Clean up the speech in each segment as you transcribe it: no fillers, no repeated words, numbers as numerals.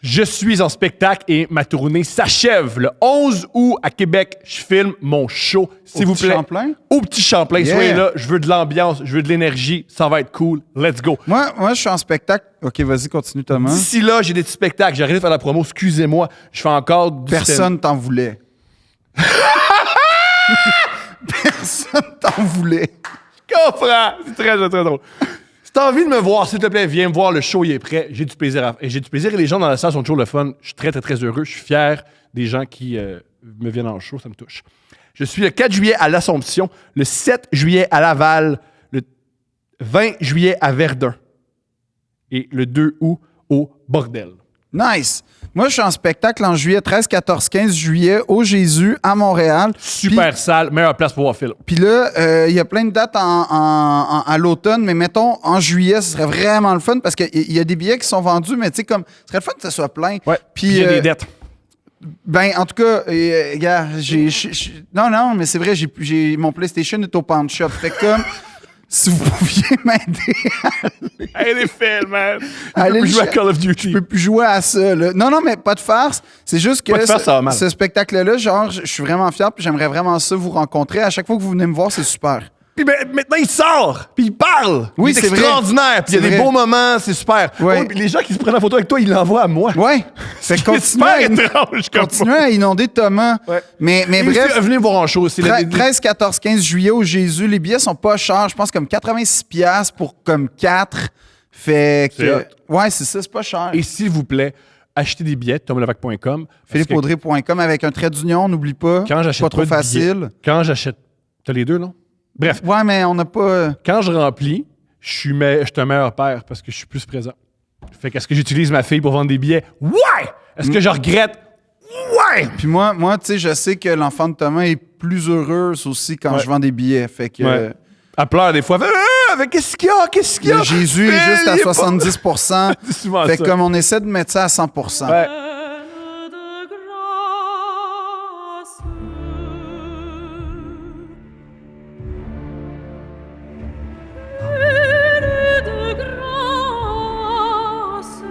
Je suis en spectacle et ma tournée s'achève. Le 11 août à Québec, je filme mon show. S'il vous plaît. Champlain? Au Petit Champlain. Yeah. Soyez là. Je veux de l'ambiance, je veux de l'énergie. Ça va être cool. Let's go. Moi, je suis en spectacle. OK, vas-y, continue, Thomas. D'ici là, j'ai des petits spectacles. J'ai arrêté de faire la promo. Excusez-moi. Je fais encore du Personne t'en voulait. Personne t'en voulait. Je comprends. C'est très, très drôle. Si t'as envie de me voir, s'il te plaît, viens me voir. Le show, il est prêt. J'ai du plaisir. J'ai du plaisir et les gens dans la salle sont toujours le fun. Je suis très, très, très heureux. Je suis fier des gens qui me viennent en show. Ça me touche. Je suis le 4 juillet à l'Assomption, le 7 juillet à Laval, le 20 juillet à Verdun et le 2 août au Bordel. Nice. Moi, je suis en spectacle en juillet, 13, 14, 15 juillet au Jésus à Montréal. Super salle, meilleure place pour voir Phil. Puis là, il y a plein de dates à l'automne, mais mettons, en juillet, ce serait vraiment le fun parce qu'il y a des billets qui sont vendus, mais tu sais, comme, ce serait le fun que ça soit plein. Ouais. Puis il y a des dettes. Ben, en tout cas, gars, non, mais c'est vrai, j'ai mon PlayStation est au pawn shop. Fait que comme, si vous pouviez m'aider Hey, les Phil, man! Allez Je peux le jouer à ch- Call of Duty. je peux plus jouer à ça, là. Non, mais pas de farce. C'est juste que Pas de farce, ça va mal. ce spectacle-là, genre, je suis vraiment fier, puis j'aimerais vraiment ça vous rencontrer. À chaque fois que vous venez me voir, c'est super. Puis ben, maintenant, il sort, puis il parle. Oui, il est c'est vrai. extraordinaire, puis il y a C'est des vrai. beaux moments, c'est super. Ouais. Oh, puis les gens qui se prennent en photo avec toi, ils l'envoient à moi. Ouais. Fait que C'est super étrange comme continuez à inonder Thomas. Ouais. Mais Et bref, aussi, venez voir en show. C'est 13, 14, 15 juillet au Jésus. Les billets sont pas chers. Je pense comme 86$ pour comme 4. Fait C'est que. Ouais, c'est ça, c'est pas cher. Et s'il vous plaît, achetez des billets, thomaslevac.com. PhilippeAudrey.com avec un trait d'union, n'oublie pas. Quand j'achète pas trop de billets, facile. Quand j'achète. T'as les deux, non? Bref, Ouais, mais on n'a pas. quand je remplis, je suis un meilleur père parce que je suis plus présent. Fait qu'est-ce que j'utilise ma fille pour vendre des billets? Ouais! Est-ce que je regrette? Ouais! Puis moi tu sais, je sais que l'enfant de Thomas est plus heureuse aussi quand Ouais. je vends des billets. Fait que. Ouais. Elle pleure des fois. Elle fait, mais qu'est-ce qu'il y a? Qu'est-ce qu'il y a? Le Jésus est Phil, juste à il est pas- 70%. C'est souvent Fait ça. que comme on essaie de mettre ça à 100%. Ouais. de grâce. Pleine de grâce.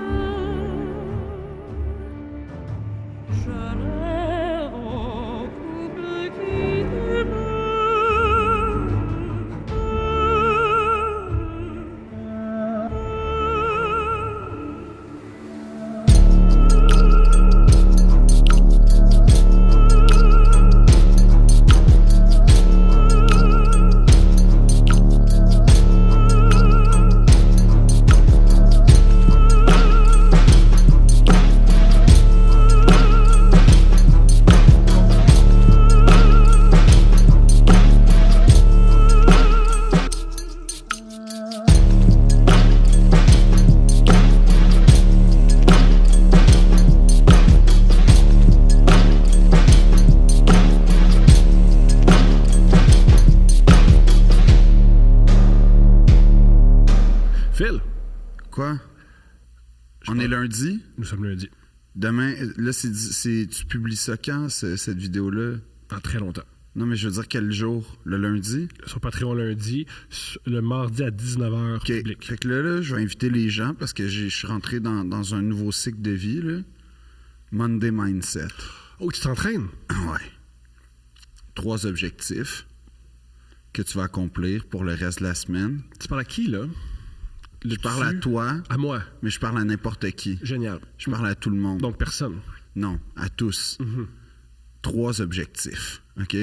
Je rêve en couple qui t'aime. Phil, Quoi? On est lundi? nous sommes lundi. Demain, là, tu publies ça quand, cette vidéo-là? Dans très longtemps. Non, mais je veux dire quel jour? Le lundi? Sur Patreon lundi, le mardi à 19h OK. public. Fait que là, je vais inviter les gens parce que je suis rentré dans un nouveau cycle de vie, là. Monday Mindset. Oh, tu t'entraînes? Ouais. 3 objectifs que tu vas accomplir pour le reste de la semaine. Tu parles à qui, là? Je parle à toi, À moi. mais je parle à n'importe qui. Génial. Je parle à tout le monde. Donc, personne. Non, à tous. 3 objectifs, OK?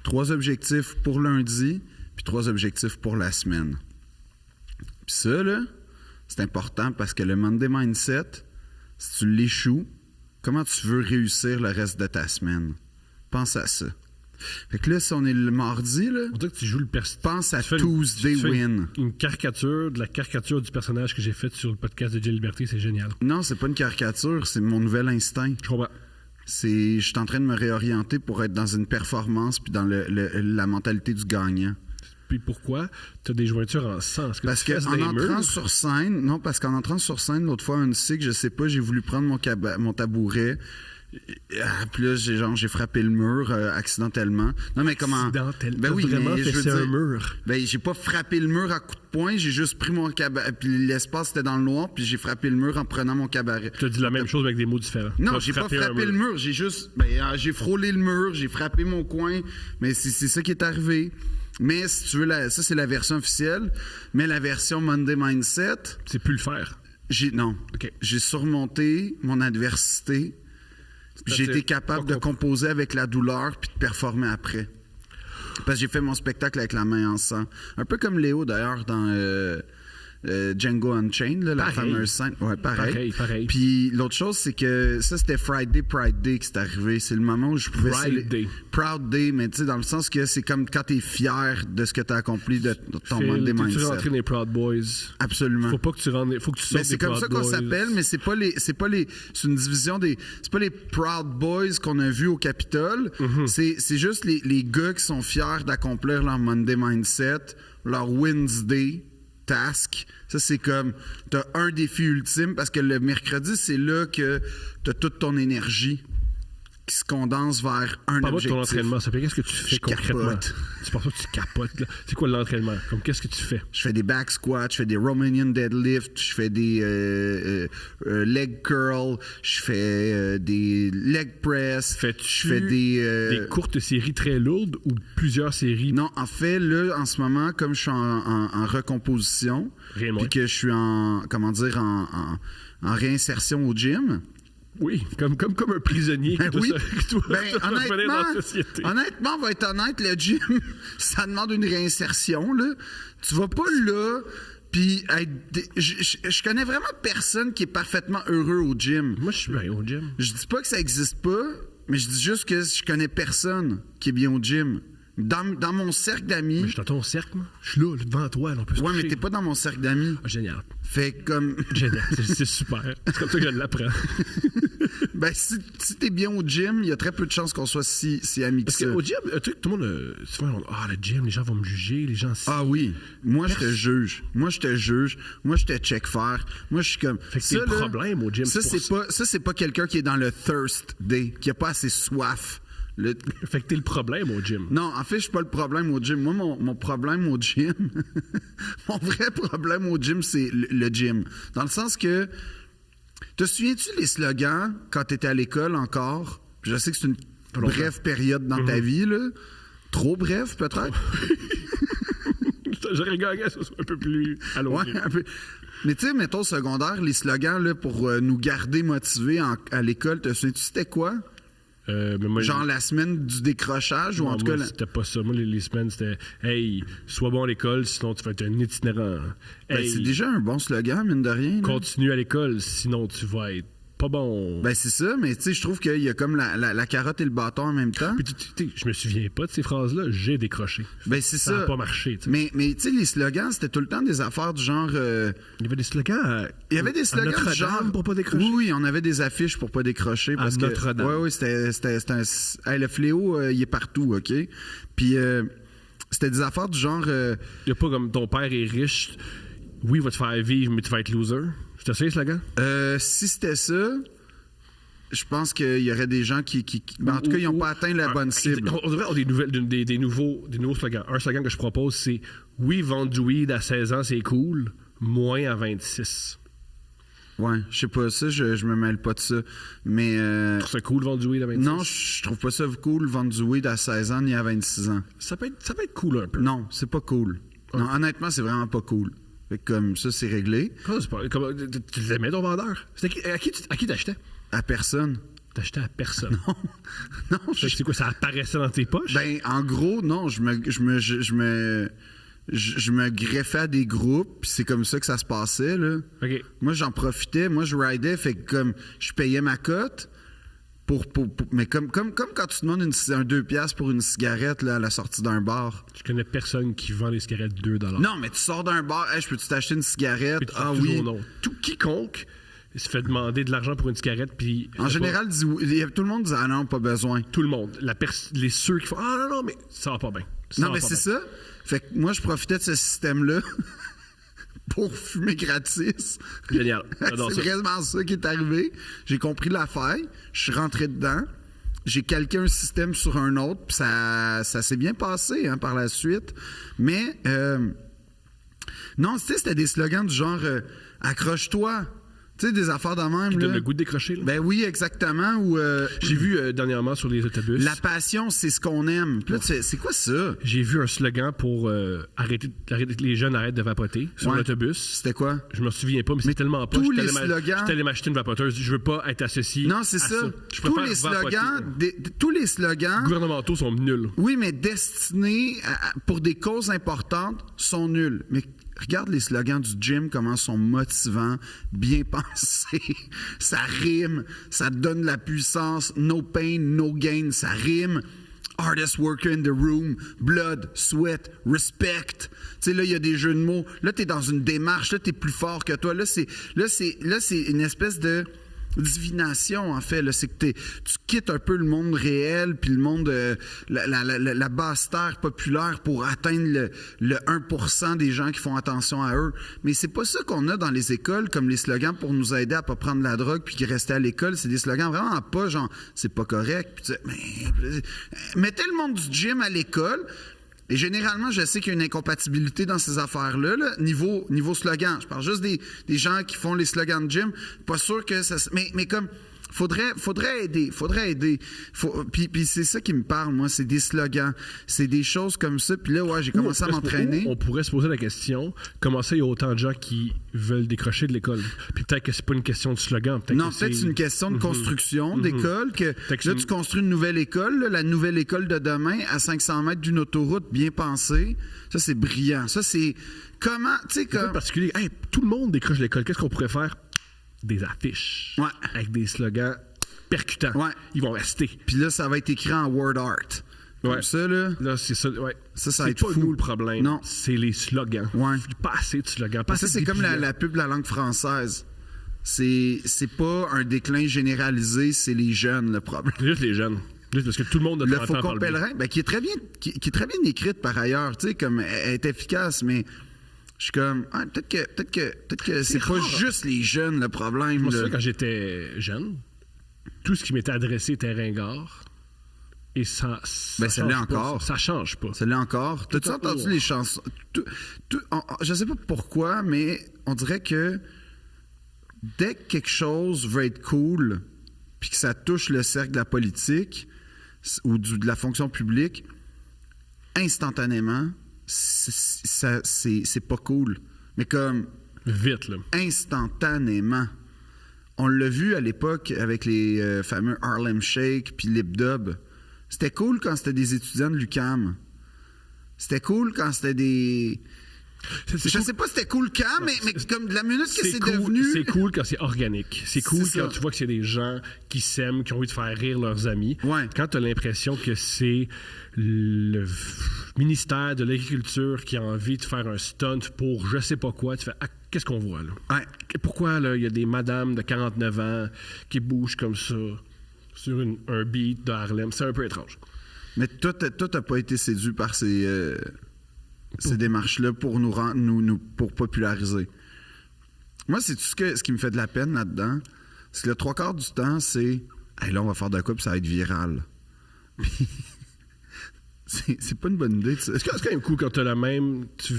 3 objectifs pour lundi, puis 3 objectifs pour la semaine. Puis ça, là, c'est important parce que le Monday Mindset, si tu l'échoues, comment tu veux réussir le reste de ta semaine? Pense à ça. Fait que là, si on est le mardi, là, On dirait que tu joues le personnage. pense à Tuesday Win. Une caricature de la caricature du personnage que j'ai fait sur le podcast de Jay Liberté, c'est génial. Non, c'est pas une caricature, c'est mon nouvel instinct. Je comprends. Je suis en train de me réorienter pour être dans une performance puis dans la mentalité du gagnant. Puis pourquoi tu as des jointures en sang? Est-ce que Parce tu fesses qu'en des entrant murs? sur scène, non, parce qu'en entrant sur scène, l'autre fois, un cycle, je sais pas, j'ai voulu prendre mon tabouret. Puis là, j'ai frappé le mur accidentellement. Non, mais comment... Ben oui, vraiment mais je veux fessé un dire... mur. Ben, j'ai pas frappé le mur à coups de poing, j'ai juste pris mon cabaret. Puis l'espace était dans le noir, puis j'ai frappé le mur en prenant mon cabaret. Tu as dit la même chose avec des mots différents. Non, j'ai pas frappé le mur, j'ai juste... Ben, j'ai frôlé le mur, j'ai frappé mon coin, mais c'est ça qui est arrivé. Mais si tu veux, ça, c'est la version officielle. Mais la version Monday Mindset... C'est plus le faire. Non. OK. J'ai surmonté mon adversité. Puis j'ai été capable de composer avec la douleur puis de performer après. Parce que j'ai fait mon spectacle avec la main en sang. Un peu comme Léo, d'ailleurs, dans Django Unchained, là, la fameuse scène. Ouais, pareil. Puis l'autre chose, c'est que ça, c'était Friday Pride Day qui s'est arrivé. C'est le moment où je pouvais... Proud Day, mais tu sais, dans le sens que c'est comme quand t'es fier de ce que t'as accompli de ton Monday Mindset. Tu rentres dans les Proud Boys. Absolument. Faut pas que tu rentres... Faut que tu sortes des Proud Boys. C'est comme ça qu'on s'appelle, mais c'est une division des... C'est pas les Proud Boys qu'on a vus au Capitole. C'est juste les gars qui sont fiers d'accomplir leur Monday Mindset, leur Wednesday task. Ça, c'est comme, t'as un défi ultime parce que le mercredi, c'est là que t'as toute ton énergie qui se condense vers un Parle-moi objectif. de ton entraînement, ça fait qu'est-ce que tu fais concrètement? Capote. Tu penses pas que tu capotes, là? C'est quoi l'entraînement? Comme qu'est-ce que tu fais? Je fais des back squats, je fais des Romanian deadlift, je fais des leg curl, je fais des leg press. Fais-tu je fais des courtes séries très lourdes ou plusieurs séries? Non, en fait, là, en ce moment, comme je suis en recomposition, puis que je suis en réinsertion au gym. Oui, comme un prisonnier qui oui. doit honnêtement, dans la société. Honnêtement, on va être honnête, le gym, ça demande une réinsertion. Là. Tu vas pas là, puis je connais vraiment personne qui est parfaitement heureux au gym. Moi, je suis bien au gym. Je dis pas que ça existe pas, mais je dis juste que je connais personne qui est bien au gym. Dans mon cercle d'amis... Mais je suis dans ton cercle, moi. Je suis là, devant toi, là, on peut se toucher. Mais t'es pas dans mon cercle d'amis. Ah, génial. Fait comme... Génial, c'est super. C'est comme ça que je l'apprends. Ben, si t'es bien au gym, il y a très peu de chances qu'on soit si amis que ça. Parce qu'au gym, un truc, tout le monde... souvent, le gym, les gens vont me juger, les gens... Ah oui. Moi, je te juge. Moi, je te check faire. Moi, je suis comme... Fait que t'es le problème au gym. Ça, c'est pas quelqu'un qui est dans le thirst day, qui a pas assez soif. Fait que t'es le problème au gym. Non, en fait, je suis pas le problème au gym. Moi, mon problème au gym, mon vrai problème au gym, c'est le gym. Dans le sens que, te souviens-tu les slogans quand t'étais à l'école encore? Je sais que c'est une brève période dans ta vie, là. Trop bref, peut-être? J'aurais gagné que ce soit un peu plus allongé. Ouais, un peu. Mais tu sais, mettons, secondaire, les slogans là, pour nous garder motivés à l'école, te souviens-tu c'était quoi? Moi, genre la semaine du décrochage ou en tout cas... C'était pas ça. Moi, les semaines, c'était « Hey, sois bon à l'école, sinon tu vas être un itinérant. Hey, c'est déjà un bon slogan, mine de rien. Continue à l'école, sinon tu vas être pas bon. » Ben c'est ça, mais tu sais, je trouve qu'il y a comme la carotte et le bâton en même temps. Puis je me souviens pas de ces phrases-là. J'ai décroché. Ben c'est ça. Ça n'a pas marché. T'sais. Mais tu sais, les slogans, c'était tout le temps des affaires du genre... Il y avait des slogans il y avait des slogans à du genre... pour pas décrocher. Oui, on avait des affiches pour pas décrocher. Parce à Notre-Dame. Oui, c'était un... Hey, le fléau, il est partout, OK? Puis c'était des affaires du genre... Il n'y a pas comme ton père est riche, oui, il va te faire vivre, mais tu vas être loser. C'était ça, les slogans? Si c'était ça... Je pense qu'il y aurait des gens qui en tout cas, ils n'ont pas atteint la bonne cible. On devrait avoir des nouveaux slogans. Un slogan que je propose, c'est « Oui, vendre du weed à 16 ans, c'est cool, moins à 26 ». Ouais, je sais pas, ça, je me mêle pas de ça. Mais... C'est cool, vendre du weed à 26? Non, je trouve pas ça cool, vendre du weed à 16 ans ni à 26 ans. Ça peut être cool un peu. Non, c'est pas cool. Ouais. Non, honnêtement, c'est vraiment pas cool. Fait que comme ça, c'est réglé. Tu l'aimais ton vendeur? À qui t'achetais? À personne. T'achetais à personne? Non. C'est quoi, ça apparaissait dans tes poches? Ben, en gros, non, je me greffais à des groupes, puis c'est comme ça que ça se passait, là. OK. Moi, j'en profitais, moi, je ridais, fait que comme je payais ma cote, mais comme quand tu demandes un 2$ pour une cigarette là, à la sortie d'un bar. Je connais personne qui vend des cigarettes 2$. Non, mais tu sors d'un bar, hey, je peux-tu t'acheter une cigarette? Ah oui. Non. Quiconque se fait demander de l'argent pour une cigarette, puis... En général, tout le monde dit « Ah non, pas besoin ». Tout le monde. Ceux qui font « Ah non, mais ça va pas bien. » Non, mais c'est ça. Fait que moi, je profitais de ce système-là pour fumer gratis. Génial. J'adore C'est ça. vraiment ça qui est arrivé. J'ai compris l'affaire. Je suis rentré dedans. J'ai calqué un système sur un autre. Puis ça s'est bien passé hein, par la suite. Mais non, tu sais, c'était des slogans du genre accroche-toi. Tu sais, des affaires de même. Qui là. donne le goût de décrocher. Là. Ben oui, exactement. Ou J'ai vu dernièrement sur les autobus. la passion, c'est ce qu'on aime. Puis là, c'est quoi ça? J'ai vu un slogan pour arrêter que les jeunes arrêtent de vapoter sur Ouais. l'autobus. C'était quoi? Je me souviens pas, mais c'est tellement pas. tous J'étais les allé slogans- j'étais allé m'acheter une vapoteuse. Je veux pas être associé. Non, c'est à ça. Je Tous préfère les vapoter. slogans, tous les slogans, Gouvernementaux sont nuls. oui, mais destinés pour des causes importantes, sont nuls. Mais regarde les slogans du gym, comment ils sont motivants, bien pensés. Ça rime, ça te donne de la puissance. No pain, no gain, ça rime. Hardest worker in the room, blood, sweat, respect. Tu sais, là, il y a des jeux de mots. Là, t'es dans une démarche, là, t'es plus fort que toi. Là, c'est une espèce de divination, en fait. Là, c'est que tu quittes un peu le monde réel, puis le monde, la basse terre populaire pour atteindre le 1% des gens qui font attention à eux. Mais c'est pas ça qu'on a dans les écoles, comme les slogans pour nous aider à pas prendre la drogue puis rester à l'école. C'est des slogans vraiment pas genre, c'est pas correct. Puis tu sais, mais mettez le monde du gym à l'école. Et généralement, je sais qu'il y a une incompatibilité dans ces affaires-là, là, niveau slogan. Je parle juste des gens qui font les slogans de gym. Pas sûr que ça... Mais comme... Faudrait aider. Puis c'est ça qui me parle, moi. C'est des slogans. C'est des choses comme ça. Puis là, ouais, j'ai commencé à m'entraîner. On pourrait se poser la question, comment ça, il y a autant de gens qui veulent décrocher de l'école? Puis peut-être que c'est pas une question de slogan. Non, peut-être c'est une question de construction d'école. Que là, tu construis une nouvelle école, là, la nouvelle école de demain, à 500 mètres d'une autoroute bien pensée. Ça, c'est brillant. Ça, c'est... Comment... Tu sais, C'est comme... particulier. Hey, tout le monde décroche de l'école. Qu'est-ce qu'on pourrait faire? Des affiches. Ouais. Avec des slogans percutants. Ouais. Ils vont rester. Puis là, ça va être écrit en word art. Comme Ouais. ça, là... Là, c'est ça. Ouais. Ça va c'est être pas fou. nous le problème. Non. C'est les slogans. Ouais. Pas assez de slogans. Pas Ça, assez c'est de comme dépliants. la pub de la langue française. C'est pas un déclin généralisé, c'est les jeunes, le problème. C'est juste les jeunes. Juste parce que tout le monde a Le 30 ans Faucon parle bien. Pèlerin, ben, qui est très bien écrite par ailleurs, tu sais, comme elle est efficace, mais je suis comme, peut-être que c'est pas rare. juste les jeunes le problème. Je me là. souviens quand j'étais jeune, tout ce qui m'était adressé était ringard. Et ça Ben, ça change l'est pas, encore. Ça change pas. Ça l'est encore. T'as-tu Tout en entendu haut. les chansons? Je sais pas pourquoi, mais on dirait que dès que quelque chose veut être cool, puis que ça touche le cercle de la politique ou de la fonction publique, instantanément, c'est pas cool. Mais comme Vite, là. instantanément. On l'a vu à l'époque avec les fameux Harlem Shake puis Lip Dub. C'était cool quand c'était des étudiants de l'UQAM. C'était cool quand c'était des... Je sais pas si c'était cool quand, mais comme de la minute que c'est cool, devenu... C'est cool quand c'est organique. C'est cool C'est quand ça. tu vois que c'est des gens qui s'aiment, qui ont envie de faire rire leurs amis. Ouais. Quand tu as l'impression que c'est le ministère de l'Agriculture qui a envie de faire un stunt pour je sais pas quoi, tu fais ah, qu'est-ce qu'on voit là? Ouais. Pourquoi là, il y a des madames de 49 ans qui bougent comme ça sur un beat de Harlem? C'est un peu étrange. Mais toi, t'as pas été séduit par ces démarches-là pour nous pour populariser. Moi, c'est tout ce qui me fait de la peine là-dedans. C'est que le 3/4 du temps, c'est hey, là, on va faire de quoi puis ça va être viral. Puis, c'est pas une bonne idée. C'est quand même cool quand tu as la même. Tu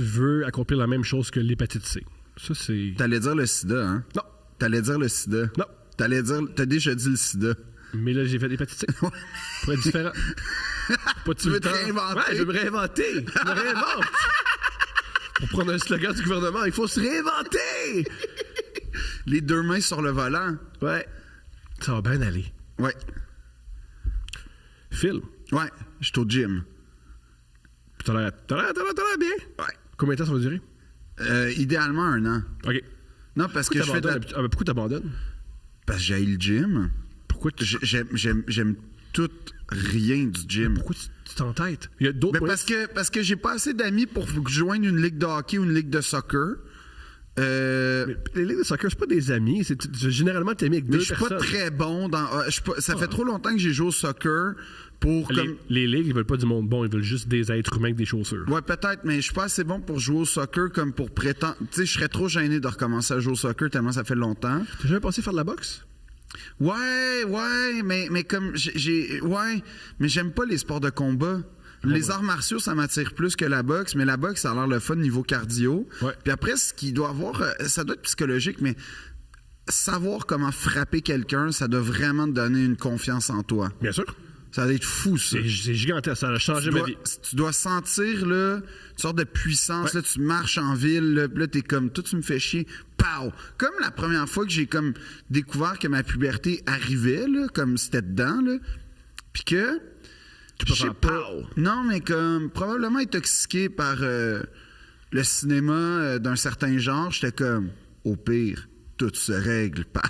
veux accomplir la même chose que l'hépatite C. Ça, c'est. T'allais dire le sida, hein? Non. T'allais dire le sida. Non. T'as déjà dit le sida. Mais là, j'ai fait l'hépatite C. Pour être différent. Pas Tu veux te réinventer? Ouais, je veux me réinventer. Je me réinvente. Pour prendre un slogan du gouvernement, il faut se réinventer. Les deux mains sur le volant. Ouais. Ça va bien aller. Ouais. Phil, Ouais. Je suis au gym. t'as l'air bien. Ouais. Combien de temps ça va durer? Idéalement 1 an. OK. Non, parce que je fais de la... Pourquoi t'abandonnes? Parce que j'ai le gym. Pourquoi tu... J'aime tout rien du gym. Pourquoi tu t'entêtes? Il y a d'autres Ben moyens. parce que j'ai pas assez d'amis pour joindre une ligue de hockey ou une ligue de soccer. Mais les ligues de soccer, c'est pas des amis. Généralement, t'es ami avec Mais deux je suis pas personnes. très bon dans. Ça fait trop longtemps que j'ai joué au soccer pour comme. Les ligues, ils veulent pas du monde bon, ils veulent juste des êtres humains avec des chaussures. Ouais, peut-être, mais je suis pas assez bon pour jouer au soccer comme pour prétendre. Tu sais, je serais trop gêné de recommencer à jouer au soccer tellement ça fait longtemps. T'as jamais pensé faire de la boxe? Ouais, mais comme ouais, mais j'aime pas les sports de combat. Les arts martiaux, ça m'attire plus que la boxe, mais la boxe, ça a l'air le fun niveau cardio. Ouais. Puis après, ce qu'il doit avoir, ça doit être psychologique, mais savoir comment frapper quelqu'un, ça doit vraiment te donner une confiance en toi. Bien sûr. Ça doit être fou, ça. C'est gigantesque, ça a changé ma vie. Tu dois sentir là, une sorte de puissance. Là, tu marches en ville, là, puis là, t'es comme, toi, tu me fais chier. Pow! Comme la première fois que j'ai comme découvert que ma puberté arrivait, là, comme c'était dedans, là, puis que... peux je sais faire pas. pow! Non, mais comme probablement intoxiqué par le cinéma d'un certain genre, j'étais comme, au pire, tout se règle par...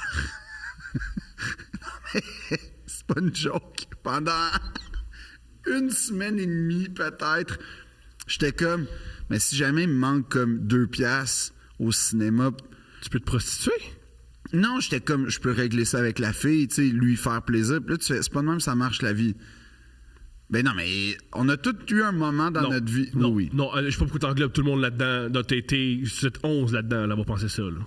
Non, mais c'est pas une joke. Pendant une semaine et demie, peut-être, j'étais comme, mais si jamais il me manque comme 2 piastres au cinéma... Tu peux te prostituer? Non, j'étais comme, je peux régler ça avec la fille, tu sais, lui faire plaisir. Puis là, tu fais, c'est pas de même que ça marche la vie. Ben non, mais on a tous eu un moment dans notre vie. Non, Oui. non, je sais pas pourquoi t'englobes tout le monde là-dedans. T'as été 11 là-dedans, là, on va penser ça. Là.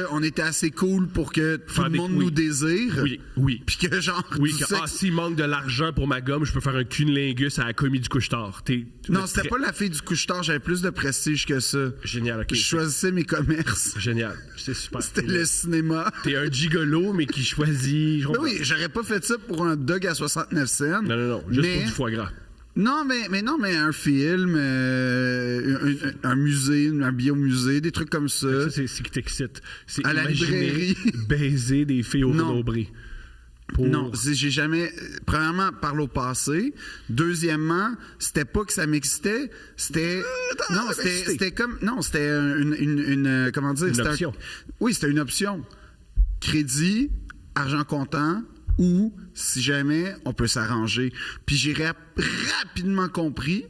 Qu'on était assez cool pour que tout Faire le des- monde oui. nous désire. Oui. Puis que genre. Oui, du que sexe- s'il manque de l'argent pour ma gomme, je peux faire un cunnilingus à la commis du couche-tard. Non, c'était pas la fille du couche-tard, j'avais plus de prestige que ça. Génial, ok. Je choisissais mes commerces. Génial, c'est super. C'était le cinéma. T'es un gigolo, mais qui choisit. Ben oui, j'aurais pas fait ça pour un dog à 69 cents. Non, juste mais... pour du foie gras. Non, mais un film, un musée, un biomusée, des trucs comme ça. Ça, c'est ce qui t'excite. C'est À la imaginer librairie. baiser des filles au Non. nombril. Pour... Non, j'ai jamais. Premièrement, par au passé. Deuxièmement, c'était pas que ça m'excitait. C'était. Non, c'était comme. Non, c'était une comment dire? Une C'était option. Oui, c'était une option. Crédit, argent comptant, ou si jamais on peut s'arranger. Puis j'ai rapidement compris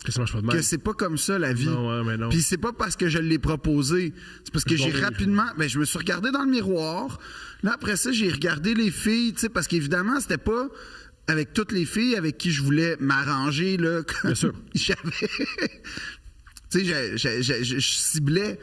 Que ça marche pas de mal. que c'est pas comme ça la vie. Non, ouais, mais non. Puis c'est pas parce que je l'ai proposé, c'est parce que j'ai rapidement, ben je me suis regardé dans le miroir. Là après ça, j'ai regardé les filles, tu sais, parce qu'évidemment c'était pas avec toutes les filles avec qui je voulais m'arranger là. Bien sûr. J'avais, tu sais, je ciblais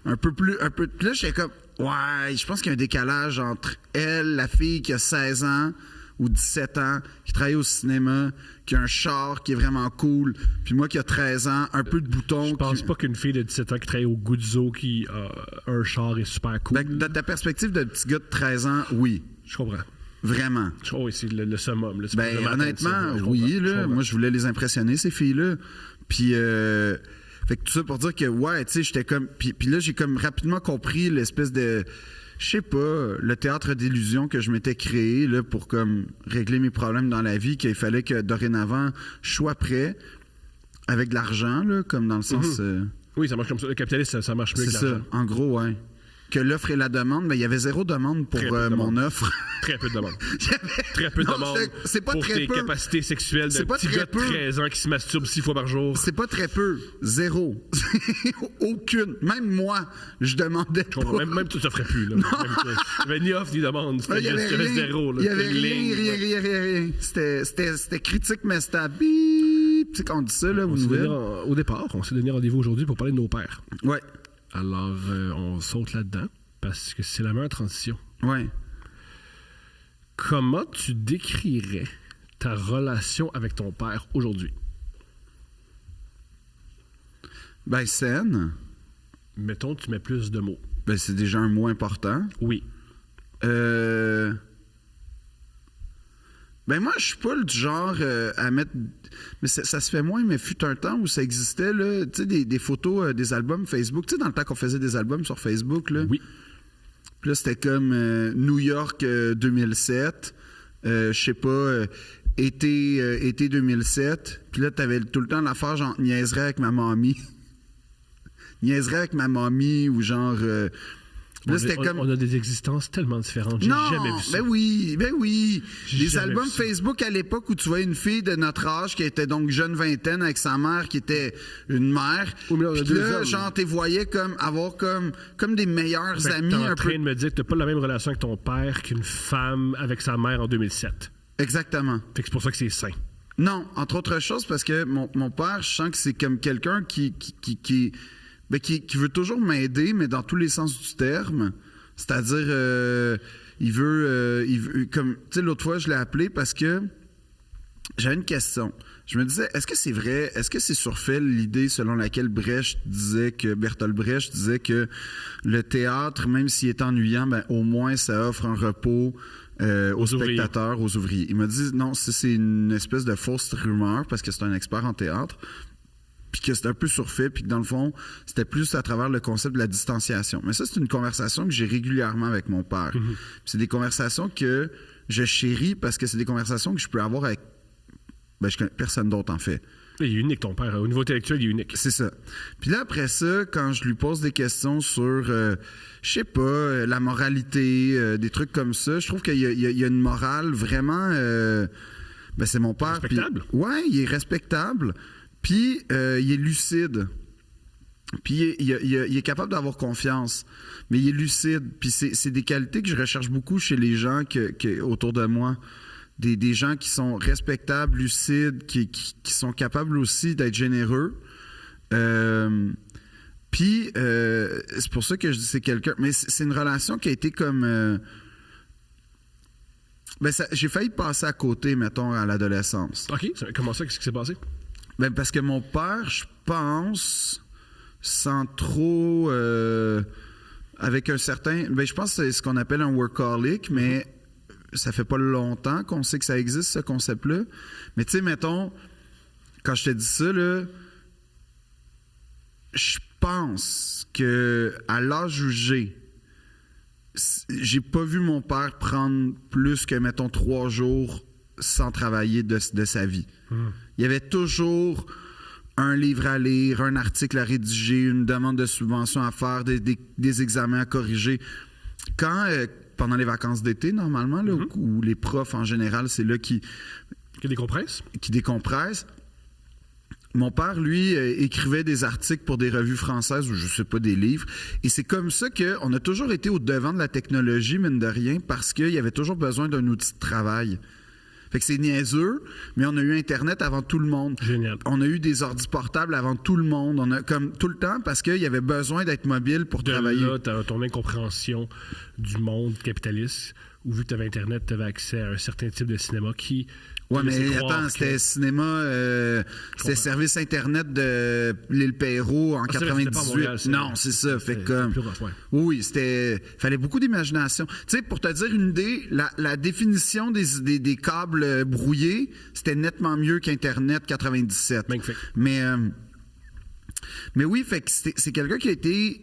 un peu plus. Puis là j'étais comme, ouais, je pense qu'il y a un décalage entre elle, la fille qui a 16 ans ou 17 ans, qui travaille au cinéma, qui a un char qui est vraiment cool, puis moi qui a 13 ans, un peu de boutons. Je pense pas qu'une fille de 17 ans qui travaille au Guzzo qui a un char est super cool. Ben, de ta perspective de petit gars de 13 ans, oui, Je comprends. vraiment. Oui, c'est le summum. Là. C'est Ben, pas le matin, honnêtement, ça. Je oui, comprends, je là, comprends. moi je voulais les impressionner, ces filles-là. Puis, fait que tout ça pour dire que, ouais, tu sais, j'étais comme. Puis là, j'ai comme rapidement compris l'espèce de. Je sais pas, le théâtre d'illusion que je m'étais créé là, pour comme régler mes problèmes dans la vie, qu'il fallait que dorénavant je sois prêt avec de l'argent, là, comme dans le sens. Oui, ça marche comme ça. Le capitalisme, ça marche mieux C'est que ça, l'argent. en gros, ouais. Que l'offre et la demande, mais il y avait 0 demande pour Très peu de mon demande. offre. Très peu de demandes. Il y avait- Très peu de Non, demandes c'est pas pour très tes peu. capacités sexuelles C'est d'un pas petit très gars de peu. 13 ans qui se masturbe 6 fois par jour. C'est pas très peu. 0. Aucune. Même moi, je demandais Je comprends. pas. Même toi, tu ferais plus. Là. Même toi. Il y avait ni offre ni demande. C'était Il y avait juste il y avait rien. zéro. Là. Il y avait C'était une ligne. rien. C'était critique, mais c'était à bip. Tu sais, quand on dit ça, là, On vous s'est nouvelles. donné au départ, on s'est donné rendez-vous aujourd'hui pour parler de nos pères. Ouais. Alors, on saute là-dedans parce que c'est la meilleure transition. Ouais. Comment tu décrirais ta relation avec ton père aujourd'hui? Ben, saine. Mettons, tu mets plus de mots. Ben, c'est déjà un mot important. Oui. Ben moi, je suis pas le genre à mettre... Mais ça se fait moins, mais fut un temps où ça existait, là, tu sais, des photos des albums Facebook. Tu sais, dans le temps qu'on faisait des albums sur Facebook, là. Oui. Puis là, c'était comme New York 2007, je sais pas, été 2007. Puis là, t'avais tout le temps l'affaire, genre, niaiserais avec ma mamie. Niaiserais avec ma mamie ou genre... Là, c'était comme... On a des existences tellement différentes. J'ai jamais vu ça. Ben oui. J'ai Les jamais albums vu ça. Facebook à l'époque où tu voyais une fille de notre âge qui était donc jeune vingtaine avec sa mère qui était une mère. Oui, mais là, on a Puis deux là, hommes. genre, t'es voyais comme avoir comme des meilleurs Fait que amis t'es en un train peu. de me dire que t'as pas la même relation avec ton père qu'une femme avec sa mère en 2007. Exactement. Fait que c'est pour ça que c'est sain. Non, entre autres choses, parce que mon père, je sens que c'est comme quelqu'un qui veut toujours m'aider, mais dans tous les sens du terme. C'est-à-dire, il veut comme, tu sais, l'autre fois, je l'ai appelé parce que j'avais une question. Je me disais, est-ce que c'est vrai, est-ce que c'est surfait l'idée selon laquelle Bertolt Brecht disait que le théâtre, même s'il est ennuyant, ben, au moins ça offre un repos aux spectateurs, aux ouvriers. Il m'a dit, non, c'est une espèce de fausse rumeur parce que c'est un expert en théâtre. Puis que c'était un peu surfait, puis que dans le fond, c'était plus à travers le concept de la distanciation. Mais ça, c'est une conversation que j'ai régulièrement avec mon père. Mm-hmm. C'est des conversations que je chéris parce que c'est des conversations que je peux avoir avec... Ben, je connais personne d'autre, en fait. Il est unique, ton père. Au niveau intellectuel, il est unique. C'est ça. Puis là, après ça, quand je lui pose des questions sur, je sais pas, la moralité, des trucs comme ça, je trouve qu'il y a une morale vraiment... ben, c'est mon père. Respectable. Ouais, il est respectable. Puis, il est lucide. Puis, il est capable d'avoir confiance. Mais il est lucide. Puis, c'est des qualités que je recherche beaucoup chez les gens autour de moi. Des gens qui sont respectables, lucides, qui sont capables aussi d'être généreux. Puis, c'est pour ça que je dis c'est quelqu'un... Mais c'est une relation qui a été comme... ben, j'ai failli passer à côté, mettons, à l'adolescence. OK. Comment ça? Qu'est-ce qui s'est passé? Ben, parce que mon père, je pense, sans trop... avec un certain... Ben, je pense que c'est ce qu'on appelle un workaholic, mais ça fait pas longtemps qu'on sait que ça existe, ce concept-là. Mais tu sais, mettons, quand je te dis ça, là, je pense que à l'âge où j'ai pas vu mon père prendre plus que, mettons, 3 jours sans travailler de sa vie. Il y avait toujours un livre à lire, un article à rédiger, une demande de subvention à faire, des examens à corriger. Quand, pendant les vacances d'été, normalement, là, où les profs, en général, c'est là qui décompressent, mon père, lui, écrivait des articles pour des revues françaises ou je sais pas, des livres. Et c'est comme ça qu'on a toujours été au devant de la technologie, mine de rien, parce qu'il y avait toujours besoin d'un outil de travail. Fait que c'est niaiseux, mais on a eu Internet avant tout le monde. Génial. On a eu des ordi portables avant tout le monde. On a comme tout le temps parce qu'il y avait besoin d'être mobile pour travailler. Là, t'as ton incompréhension du monde capitaliste, où vu que tu avais Internet, tu avais accès à un certain type de cinéma qui... Ouais, mais attends, c'était cinéma, c'était service Internet de l'île Perrault en 98. Non, c'est ça. Fait comme. Oui, c'était. Fallait beaucoup d'imagination. Tu sais, pour te dire une idée, la définition des câbles brouillés, c'était nettement mieux qu'Internet 97. Magnifique. Mais oui, fait que c'est quelqu'un qui a été.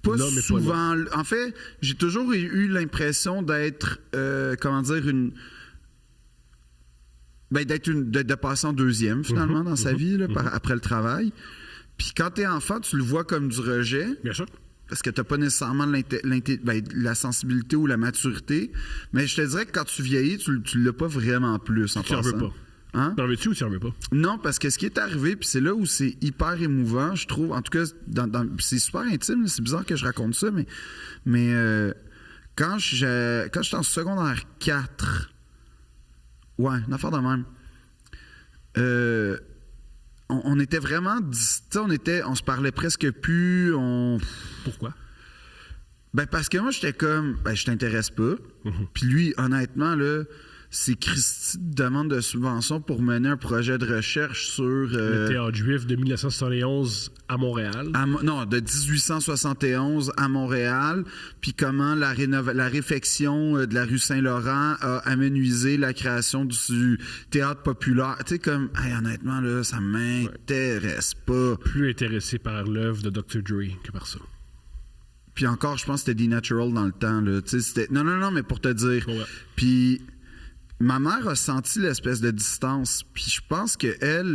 Pas non, mais souvent. En fait, j'ai toujours eu l'impression d'être, comment dire, de passer en deuxième, finalement, dans sa vie, là, après le travail. Puis quand t'es enfant, tu le vois comme du rejet. Bien sûr. Parce que t'as pas nécessairement la sensibilité ou la maturité. Mais je te dirais que quand tu vieillis, tu l'as pas vraiment plus, en Tu n'en passant. veux pas. Hein? T'en veux-tu ou tu n'en veux pas? Non, parce que ce qui est arrivé, puis c'est là où c'est hyper émouvant, je trouve, en tout cas, c'est super intime, c'est bizarre que je raconte ça, mais quand j'étais en secondaire 4, ouais, une affaire de même, on était vraiment distants, on se parlait presque plus, Pourquoi? Ben parce que moi, j'étais comme, ben je t'intéresse pas, puis lui, honnêtement, là, c'est Christy demande de subvention pour mener un projet de recherche sur... le théâtre juif de 1971 à Montréal. Non, de 1871 à Montréal, puis comment la réfection de la rue Saint-Laurent a amenuisé la création du théâtre populaire. Tu sais, comme, hey, honnêtement, là, ça m'intéresse pas. Plus intéressé par l'œuvre de Dr. Dre que par ça. Puis encore, je pense que c'était The Natural dans le temps, là. Tu sais, c'était... Non, mais pour te dire. Ouais. Puis... Ma mère a senti l'espèce de distance, puis je pense que elle,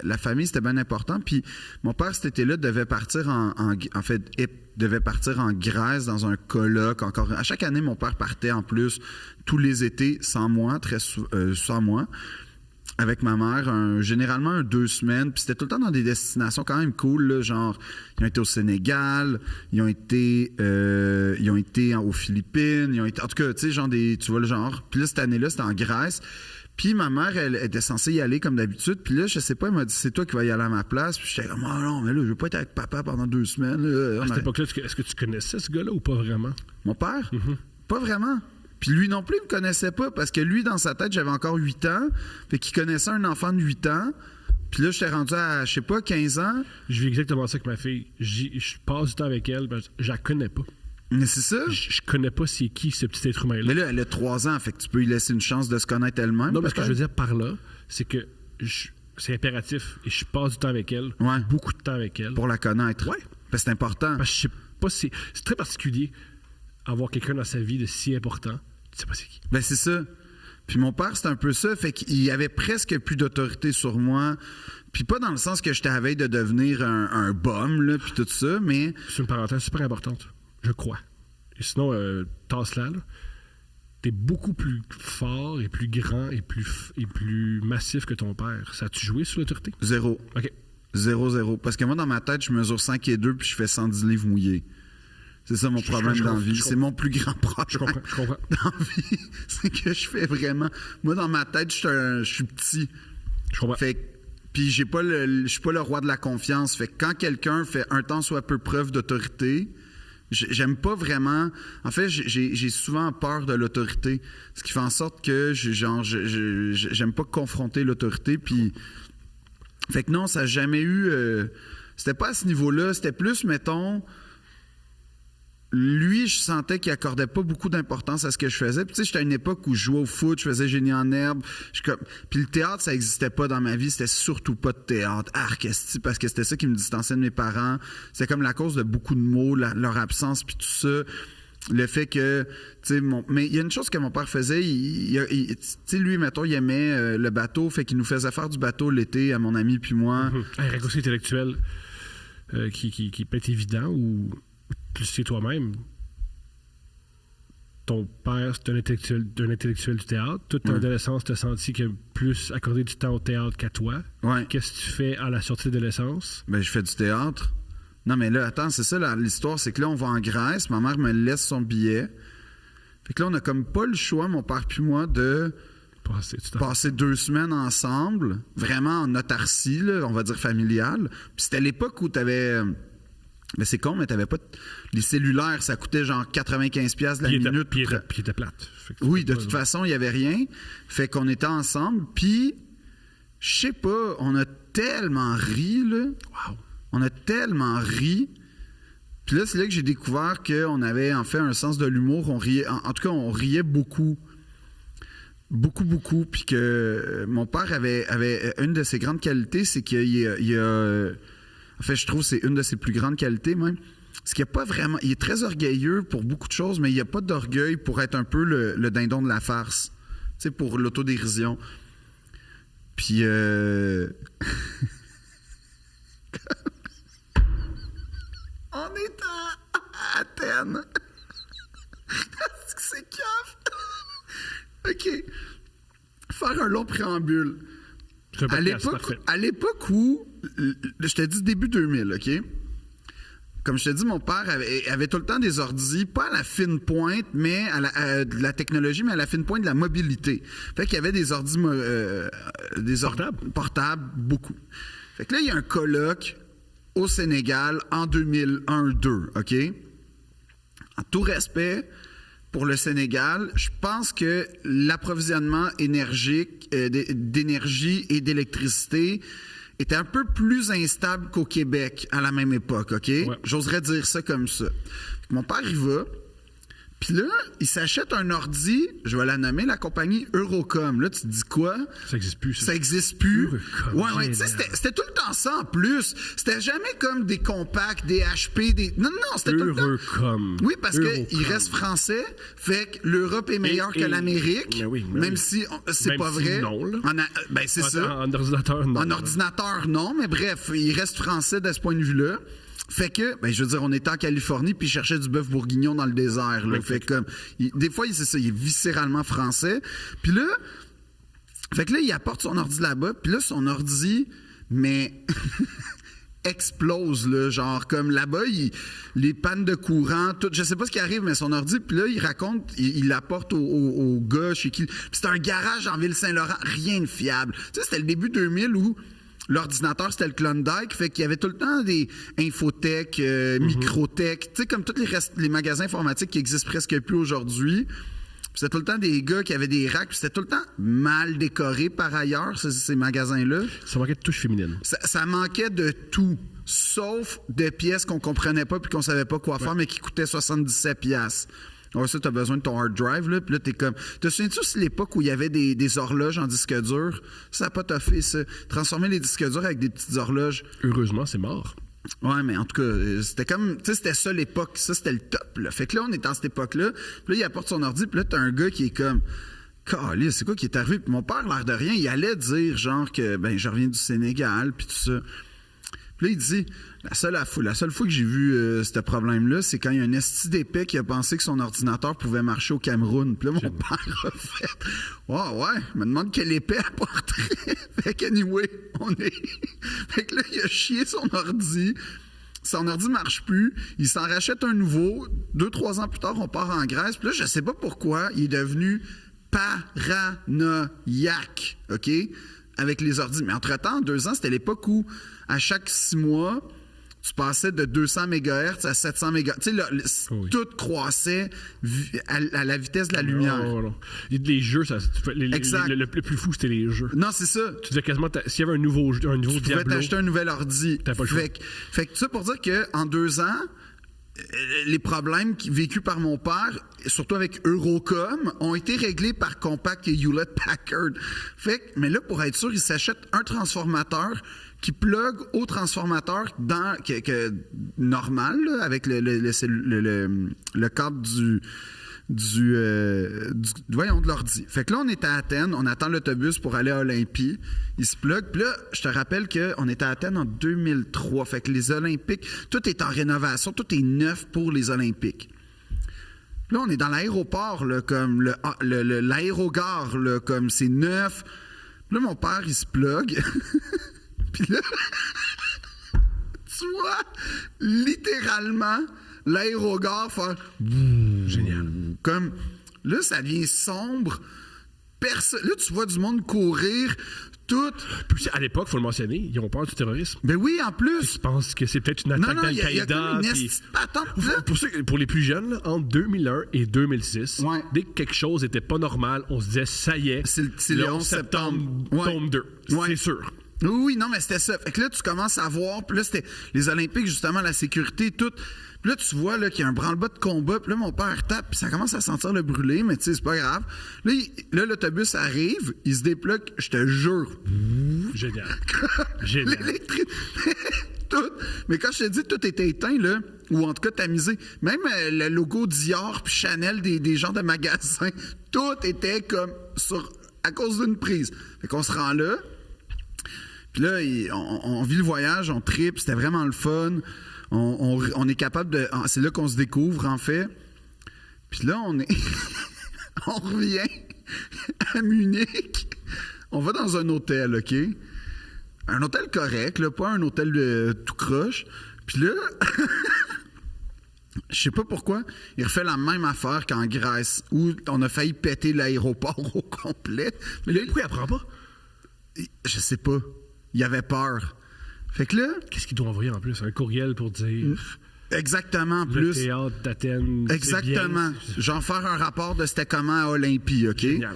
la famille, c'était bien important. Puis mon père, cet été-là, devait partir en fait devait partir en Grèce dans un colloque. Encore à chaque année, mon père partait en plus tous les étés sans moi, sans moi, avec ma mère, généralement 2 semaines. Puis c'était tout le temps dans des destinations quand même cool, là, genre ils ont été au Sénégal, ils ont été aux Philippines, en tout cas, tu sais, genre tu vois le genre. Puis là, cette année-là, c'était en Grèce. Puis ma mère, elle était censée y aller comme d'habitude. Puis là, je sais pas, elle m'a dit, c'est toi qui vas y aller à ma place. Puis j'étais comme, oh non, mais là, je veux pas être avec papa pendant 2 semaines. Là. À cette époque-là, est-ce que tu connaissais ce gars-là ou pas vraiment? Mon père? Pas vraiment. Puis lui non plus, il me connaissait pas parce que lui, dans sa tête, j'avais encore 8 ans. Fait qu'il connaissait un enfant de 8 ans. Puis là, j'étais rendu à, je sais pas, 15 ans. Je vis exactement ça avec ma fille. Je passe du temps avec elle, je la connais pas. Mais c'est ça. Je connais pas c'est qui ce petit être humain-là. Mais là, elle a 3 ans, fait que tu peux lui laisser une chance de se connaître elle-même. Non, mais ce que je veux dire par là, c'est que c'est impératif et je passe du temps avec elle, Ouais. beaucoup de temps avec elle. Pour la connaître. Ouais. Parce que c'est important. Parce que je sais pas si c'est très particulier avoir quelqu'un dans sa vie de si important, tu sais pas c'est qui. Ben c'est ça. Puis mon père, c'est un peu ça. Fait qu'il avait presque plus d'autorité sur moi. Puis pas dans le sens que j'étais à la veille de devenir un bum, là, puis tout ça, mais... C'est une parenthèse super importante, je crois. Et sinon, tasse-la, là. T'es beaucoup plus fort et plus grand et plus massif que ton père. Ça a-tu joué sur l'autorité? 0. OK. 0. Parce que moi, dans ma tête, je mesure 5 et 2 puis je fais 110 livres mouillés. C'est ça mon problème dans la vie. C'est mon plus grand problème. Je comprends. Dans la vie, c'est que je fais vraiment... Moi, dans ma tête, je suis petit. Je comprends. Fait que... Puis je suis pas le roi de la confiance. Fait que quand quelqu'un fait un tant soit peu preuve d'autorité... J'aime pas vraiment... En fait, j'ai souvent peur de l'autorité. Ce qui fait en sorte que j'aime pas confronter l'autorité. Puis... Fait que non, ça n'a jamais eu... c'était pas à ce niveau-là. C'était plus, mettons... Lui, je sentais qu'il accordait pas beaucoup d'importance à ce que je faisais. Puis tu sais, j'étais à une époque où je jouais au foot, je faisais génie en herbe. Puis le théâtre, ça existait pas dans ma vie. C'était surtout pas de théâtre. Parce que c'était ça qui me distançait de mes parents. C'était comme la cause de beaucoup de mots, leur absence, puis tout ça. Le fait que, tu sais, mais il y a une chose que mon père faisait, tu sais, lui, mettons, il aimait le bateau, fait qu'il nous faisait faire du bateau l'été à mon ami puis moi. Un raccourci intellectuel qui peut être évident ou tu sais toi-même. Ton père, c'est un intellectuel du théâtre. Toute ton adolescence, tu as senti qu'il a plus accordé du temps au théâtre qu'à toi. Ouais. Qu'est-ce que tu fais à la sortie de l'adolescence? Ben, je fais du théâtre. Non, mais là, attends, c'est ça l'histoire, c'est que là, on va en Grèce, ma mère me laisse son billet. Fait que là, on a comme pas le choix, mon père puis moi, de passer 2 semaines ensemble, vraiment en autarcie, là, on va dire familiale. Puis c'était l'époque où t'avais... Mais c'est con, mais t'avais pas... Les cellulaires, ça coûtait genre 95$ la minute. Puis il était plate. Oui, de toute façon, il n'y avait rien. Fait qu'on était ensemble, puis... Je sais pas, on a tellement ri, là. Wow. On a tellement ri. Puis là, c'est là que j'ai découvert qu'on avait en fait un sens de l'humour. On riait, en tout cas, on riait beaucoup. Beaucoup. Puis que mon père avait une de ses grandes qualités, c'est qu'il a... En fait, je trouve que c'est une de ses plus grandes qualités, même. C'est qu'il n'y a pas vraiment... Il est très orgueilleux pour beaucoup de choses, mais il n'y a pas d'orgueil pour être un peu le dindon de la farce. Tu sais, pour l'autodérision. Puis... On est à Athènes. Est-ce que c'est cave? OK. Faire un long préambule. À l'époque où... Je te dis début 2000, OK? Comme je te dis, mon père avait tout le temps des ordis, pas à la fine pointe, mais de la technologie, mais à la fine pointe de la mobilité. Fait qu'il y avait des ordis... portables, beaucoup. Fait que là, il y a un colloque au Sénégal en 2001-2, OK? En tout respect pour le Sénégal, je pense que l'approvisionnement énergique, d'énergie et d'électricité était un peu plus instable qu'au Québec à la même époque, OK? Ouais. J'oserais dire ça comme ça. Mon père y va, puis là, il s'achète un ordi, je vais la nommer, la compagnie Eurocom. Là, tu te dis quoi? Ça n'existe plus. Ça n'existe plus. Eurocom, ouais, tu sais, c'était tout le temps ça en plus. C'était jamais comme des compacts, des HP, des... Non, c'était tout le temps... Eurocom. Oui, parce qu'il reste français, fait que l'Europe est meilleure que l'Amérique, même si c'est pas vrai. Non, là. C'est ça. En ordinateur, non. En ordinateur, non, mais bref, il reste français de ce point de vue-là. Fait que, ben, je veux dire, on était en Californie puis il cherchait du bœuf bourguignon dans le désert. Là. Fait que, comme, des fois, c'est ça, il est viscéralement français. Puis là, fait que là, il apporte son ordi là-bas. Puis là, son ordi, mais explose, là. Genre, comme là-bas, les pannes de courant, tout. Je sais pas ce qui arrive, mais son ordi, puis là, il raconte, il l'apporte au gars chez qui. Puis c'était un garage en Ville-Saint-Laurent, rien de fiable. Tu sais, c'était le début 2000 où l'ordinateur, c'était le Klondike, fait qu'il y avait tout le temps des Infotech, Microtech, tu sais, comme tous les magasins informatiques qui existent presque plus aujourd'hui. Puis c'était tout le temps des gars qui avaient des racks, puis c'était tout le temps mal décoré par ailleurs, ces magasins-là. Ça manquait de touche féminine. Ça manquait de tout, sauf de pièces qu'on comprenait pas puis qu'on savait pas quoi faire, mais qui coûtaient 77$. Ouais, ça, t'as besoin de ton hard drive, là. Puis là, t'es comme. Te souviens-tu aussi l'époque où il y avait des horloges en disque dur? Ça n'a pas toffé, ça. Transformer les disques durs avec des petites horloges. Heureusement, c'est mort. Ouais, mais en tout cas, c'était comme. Tu sais, c'était ça l'époque. Ça, c'était le top, là. Fait que là, on est dans cette époque-là. Puis là, il apporte son ordi. Puis là, t'as un gars qui est comme. Caliste, c'est quoi qui est arrivé? Puis mon père, l'air de rien, il allait dire, genre, que, ben, je reviens du Sénégal, puis tout ça. Puis là, il dit, la seule fois que j'ai vu ce problème-là, c'est quand il y a un esti d'épais qui a pensé que son ordinateur pouvait marcher au Cameroun. Puis là, mon père a fait, ouais, il me demande quel épais apporterait. Fait qu'anyway, fait que là, il a chié son ordi. Son ordi marche plus. Il s'en rachète un nouveau. 2-3 ans plus tard, on part en Grèce. Puis là, je sais pas pourquoi, il est devenu paranoïaque, OK? Avec les ordis. Mais entre-temps, en 2 ans, c'était l'époque où, à chaque 6 mois, tu passais de 200 MHz à 700 MHz. Tu sais, tout croissait à la vitesse de la lumière. Non. Les jeux, le plus fou, c'était les jeux. Non, c'est ça. Tu disais quasiment, s'il y avait un nouveau Diablo... Tu pouvais t'acheter un nouvel ordi. T'as pas le choix. Fait que ça pour dire qu'en 2 ans, les problèmes vécus par mon père, surtout avec Eurocom, ont été réglés par Compaq et Hewlett-Packard. Mais là, pour être sûr, il s'achète un transformateur qui plug au transformateur normal, là, avec le câble de l'ordi. Fait que là, on est à Athènes, on attend l'autobus pour aller à Olympie. Il se plug. Puis là, je te rappelle qu'on était à Athènes en 2003. Fait que les Olympiques, tout est en rénovation, tout est neuf pour les Olympiques. Là, on est dans l'aéroport, là, comme l'aérogare, là, comme c'est neuf. Puis là, mon père, il se plug. Puis là, tu vois, littéralement, l'aérogare faire... Génial. Comme, là, ça devient sombre. Là, tu vois du monde courir, tout. Puis à l'époque, il faut le mentionner, ils ont peur du terrorisme. Ben oui, en plus. Je pense que c'est peut-être une attaque d'Al-Qaïda. Pour les plus jeunes, là, entre 2001 et 2006, dès que quelque chose n'était pas normal, on se disait, ça y est, c'est le 11 septembre. Tome 2. C'est sûr. Oui, non, mais c'était ça. Fait que là, tu commences à voir, puis là, c'était les Olympiques, justement, la sécurité, tout. Puis là, tu vois là, qu'il y a un branle-bas de combat, puis là, mon père tape, puis ça commence à sentir le brûler, mais tu sais, c'est pas grave. Là, l'autobus arrive, il se débloque, je te jure. Génial. Génial. Tout. Mais quand je te dis tout était éteint, là, ou en tout cas tamisé, même le logo Dior puis Chanel des gens de magasins, tout était comme à cause d'une prise. Fait qu'on se rend là. Puis là, on vit le voyage, on tripe, c'était vraiment le fun. On est capable de... C'est là qu'on se découvre, en fait. Puis là, on revient à Munich. On va dans un hôtel, OK? Un hôtel correct, là, pas un hôtel tout croche. Puis là... Je sais pas pourquoi, il refait la même affaire qu'en Grèce, où on a failli péter l'aéroport au complet. Mais là, pourquoi il apprend pas? Je sais pas. Il avait peur. Fait que là... Qu'est-ce qu'il doit envoyer en plus? Un courriel pour dire... Exactement, le plus... théâtre d'Athènes, exactement. Genre faire un rapport de c'était comment à Olympie, OK? Génial.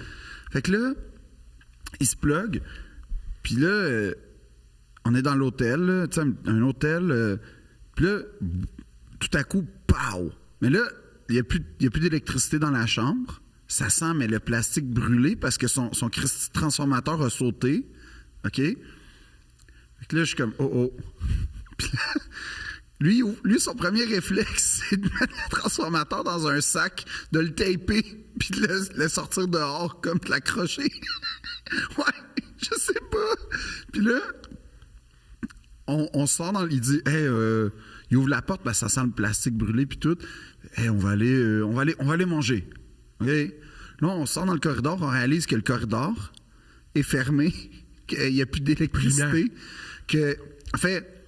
Fait que là, il se plug. Puis là, on est dans l'hôtel, tu sais, un hôtel. Puis là, tout à coup, pow! Mais là, il n'y a plus d'électricité dans la chambre. Ça sent, mais le plastique brûlé parce que son transformateur a sauté. OK? Fait que là, je suis comme, oh. Puis là, lui, son premier réflexe, c'est de mettre le transformateur dans un sac, de le taper, puis de le sortir dehors, comme de l'accrocher. Ouais, je sais pas. Puis là, on sort il dit, hey, Il ouvre la porte, ça sent le plastique brûlé puis tout. Hey, on va aller manger. OK? Là, on sort dans le corridor, on réalise que le corridor est fermé, qu'il n'y a plus d'électricité, en fait,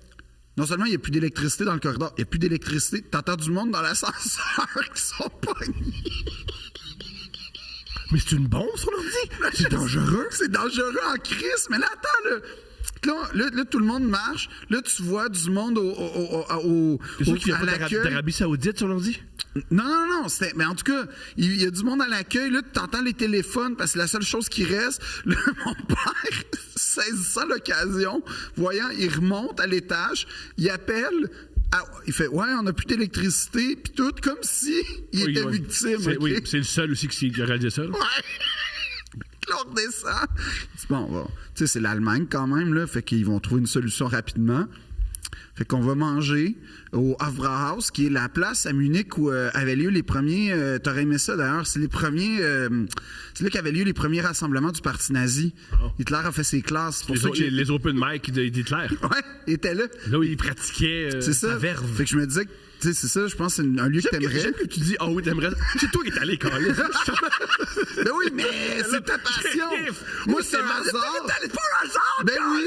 non seulement il n'y a plus d'électricité dans le corridor, il n'y a plus d'électricité, t'entends du monde dans l'ascenseur qui sont pognés. Mais c'est une bombe, son ordi! C'est dangereux! C'est dangereux en crise, mais là, attends, là, tout le monde marche. Là, tu vois du monde C'est sûr qu'il n'y a à pas l'accueil. d'Arabie Saoudite, son ordi? Non. Mais en tout cas, il y a du monde à l'accueil. Là, tu entends les téléphones parce que c'est la seule chose qui reste. Là, mon père, saisissant l'occasion, voyant, il remonte à l'étage, il appelle. Il fait, ouais, on n'a plus d'électricité, puis tout, comme si il était victime. Oui, OK? c'est le seul aussi qui a réalisé ça. Là. Ouais. Là, on redescend. Il dit, bon, tu sais, c'est l'Allemagne quand même, là, fait qu'ils vont trouver une solution rapidement. Fait qu'on va manger au House, qui est la place à Munich où avaient lieu les premiers... T'aurais aimé ça, d'ailleurs. C'est les premiers... c'est là qu'avaient lieu les premiers rassemblements du parti nazi. Oh. Hitler a fait ses classes. C'est pour ça que les open mic d'Hitler. Ouais, il était là. Là où il pratiquait sa verve. Fait que je me disais que, tu sais, c'est ça, je pense que c'est un lieu que t'aimerais. J'aime que tu dis, oui, t'aimerais. C'est toi qui es allé, Carlis. Ben oui, mais c'est ta passion. Moi, c'est un hasard. C'est pas un hasard, ben oui.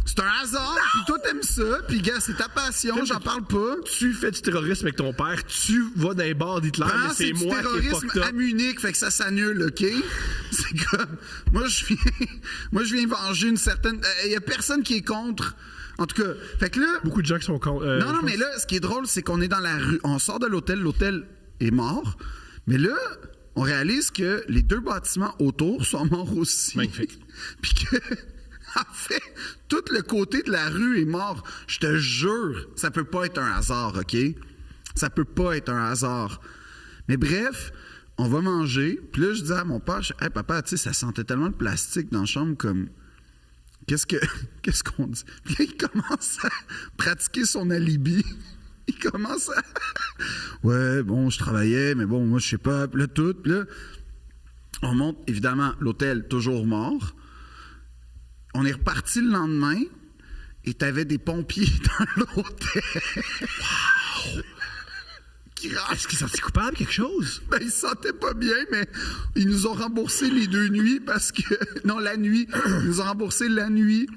C'est un hasard, puis toi t'aimes ça, puis gars, c'est ta passion, j'en parle pas. Tu fais du terrorisme avec ton père, tu vas dans les bars d'Hitler, mais c'est moi qui ai fucked up. à Munich, fait que ça s'annule, OK? C'est comme... Moi, je viens venger une certaine... Il y a personne qui est contre... En tout cas, fait que là... Beaucoup de gens qui sont contre... non, mais là, ce qui est drôle, c'est qu'on est dans la rue, on sort de l'hôtel est mort, mais là, on réalise que les 2 bâtiments autour sont morts aussi. Magnifique. Puis que... En fait, tout le côté de la rue est mort. Je te jure, ça peut pas être un hasard, OK? Ça peut pas être un hasard. Mais bref, on va manger. Puis là, je dis à mon père, hey, papa, tu sais, ça sentait tellement de plastique dans la chambre comme... Qu'est-ce qu'on dit? Puis là, il commence à pratiquer son alibi. Il commence à... Ouais, bon, je travaillais, mais bon, moi, je sais pas. Puis là, tout. Puis là, on monte, évidemment, l'hôtel toujours mort. On est reparti le lendemain et t'avais des pompiers dans l'hôtel. Wow! Est-ce qu'ils sont coupables, quelque chose? Ben, ils se sentaient pas bien, mais ils nous ont remboursé les 2 nuits parce que... Non, la nuit. Ils nous ont remboursé la nuit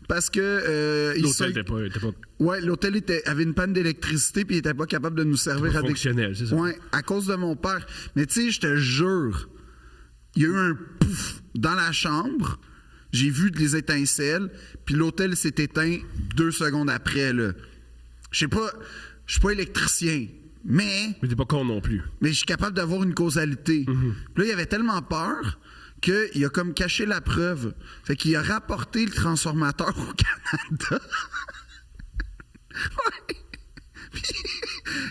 parce que... l'hôtel était pas... Ouais, l'hôtel avait une panne d'électricité puis il était pas capable de nous servir avec... Fonctionnel, c'est ça? Ouais, à cause de mon père. Mais tu sais, je te jure, il y a eu un pouf dans la chambre... J'ai vu des étincelles, puis l'hôtel s'est éteint 2 secondes après. Là. Je sais pas, je suis pas électricien, mais... Mais t'es pas con non plus. Mais je suis capable d'avoir une causalité. Mm-hmm. Puis là, il avait tellement peur qu'il a comme caché la preuve. Fait qu'il a rapporté le transformateur au Canada. Ouais. Puis,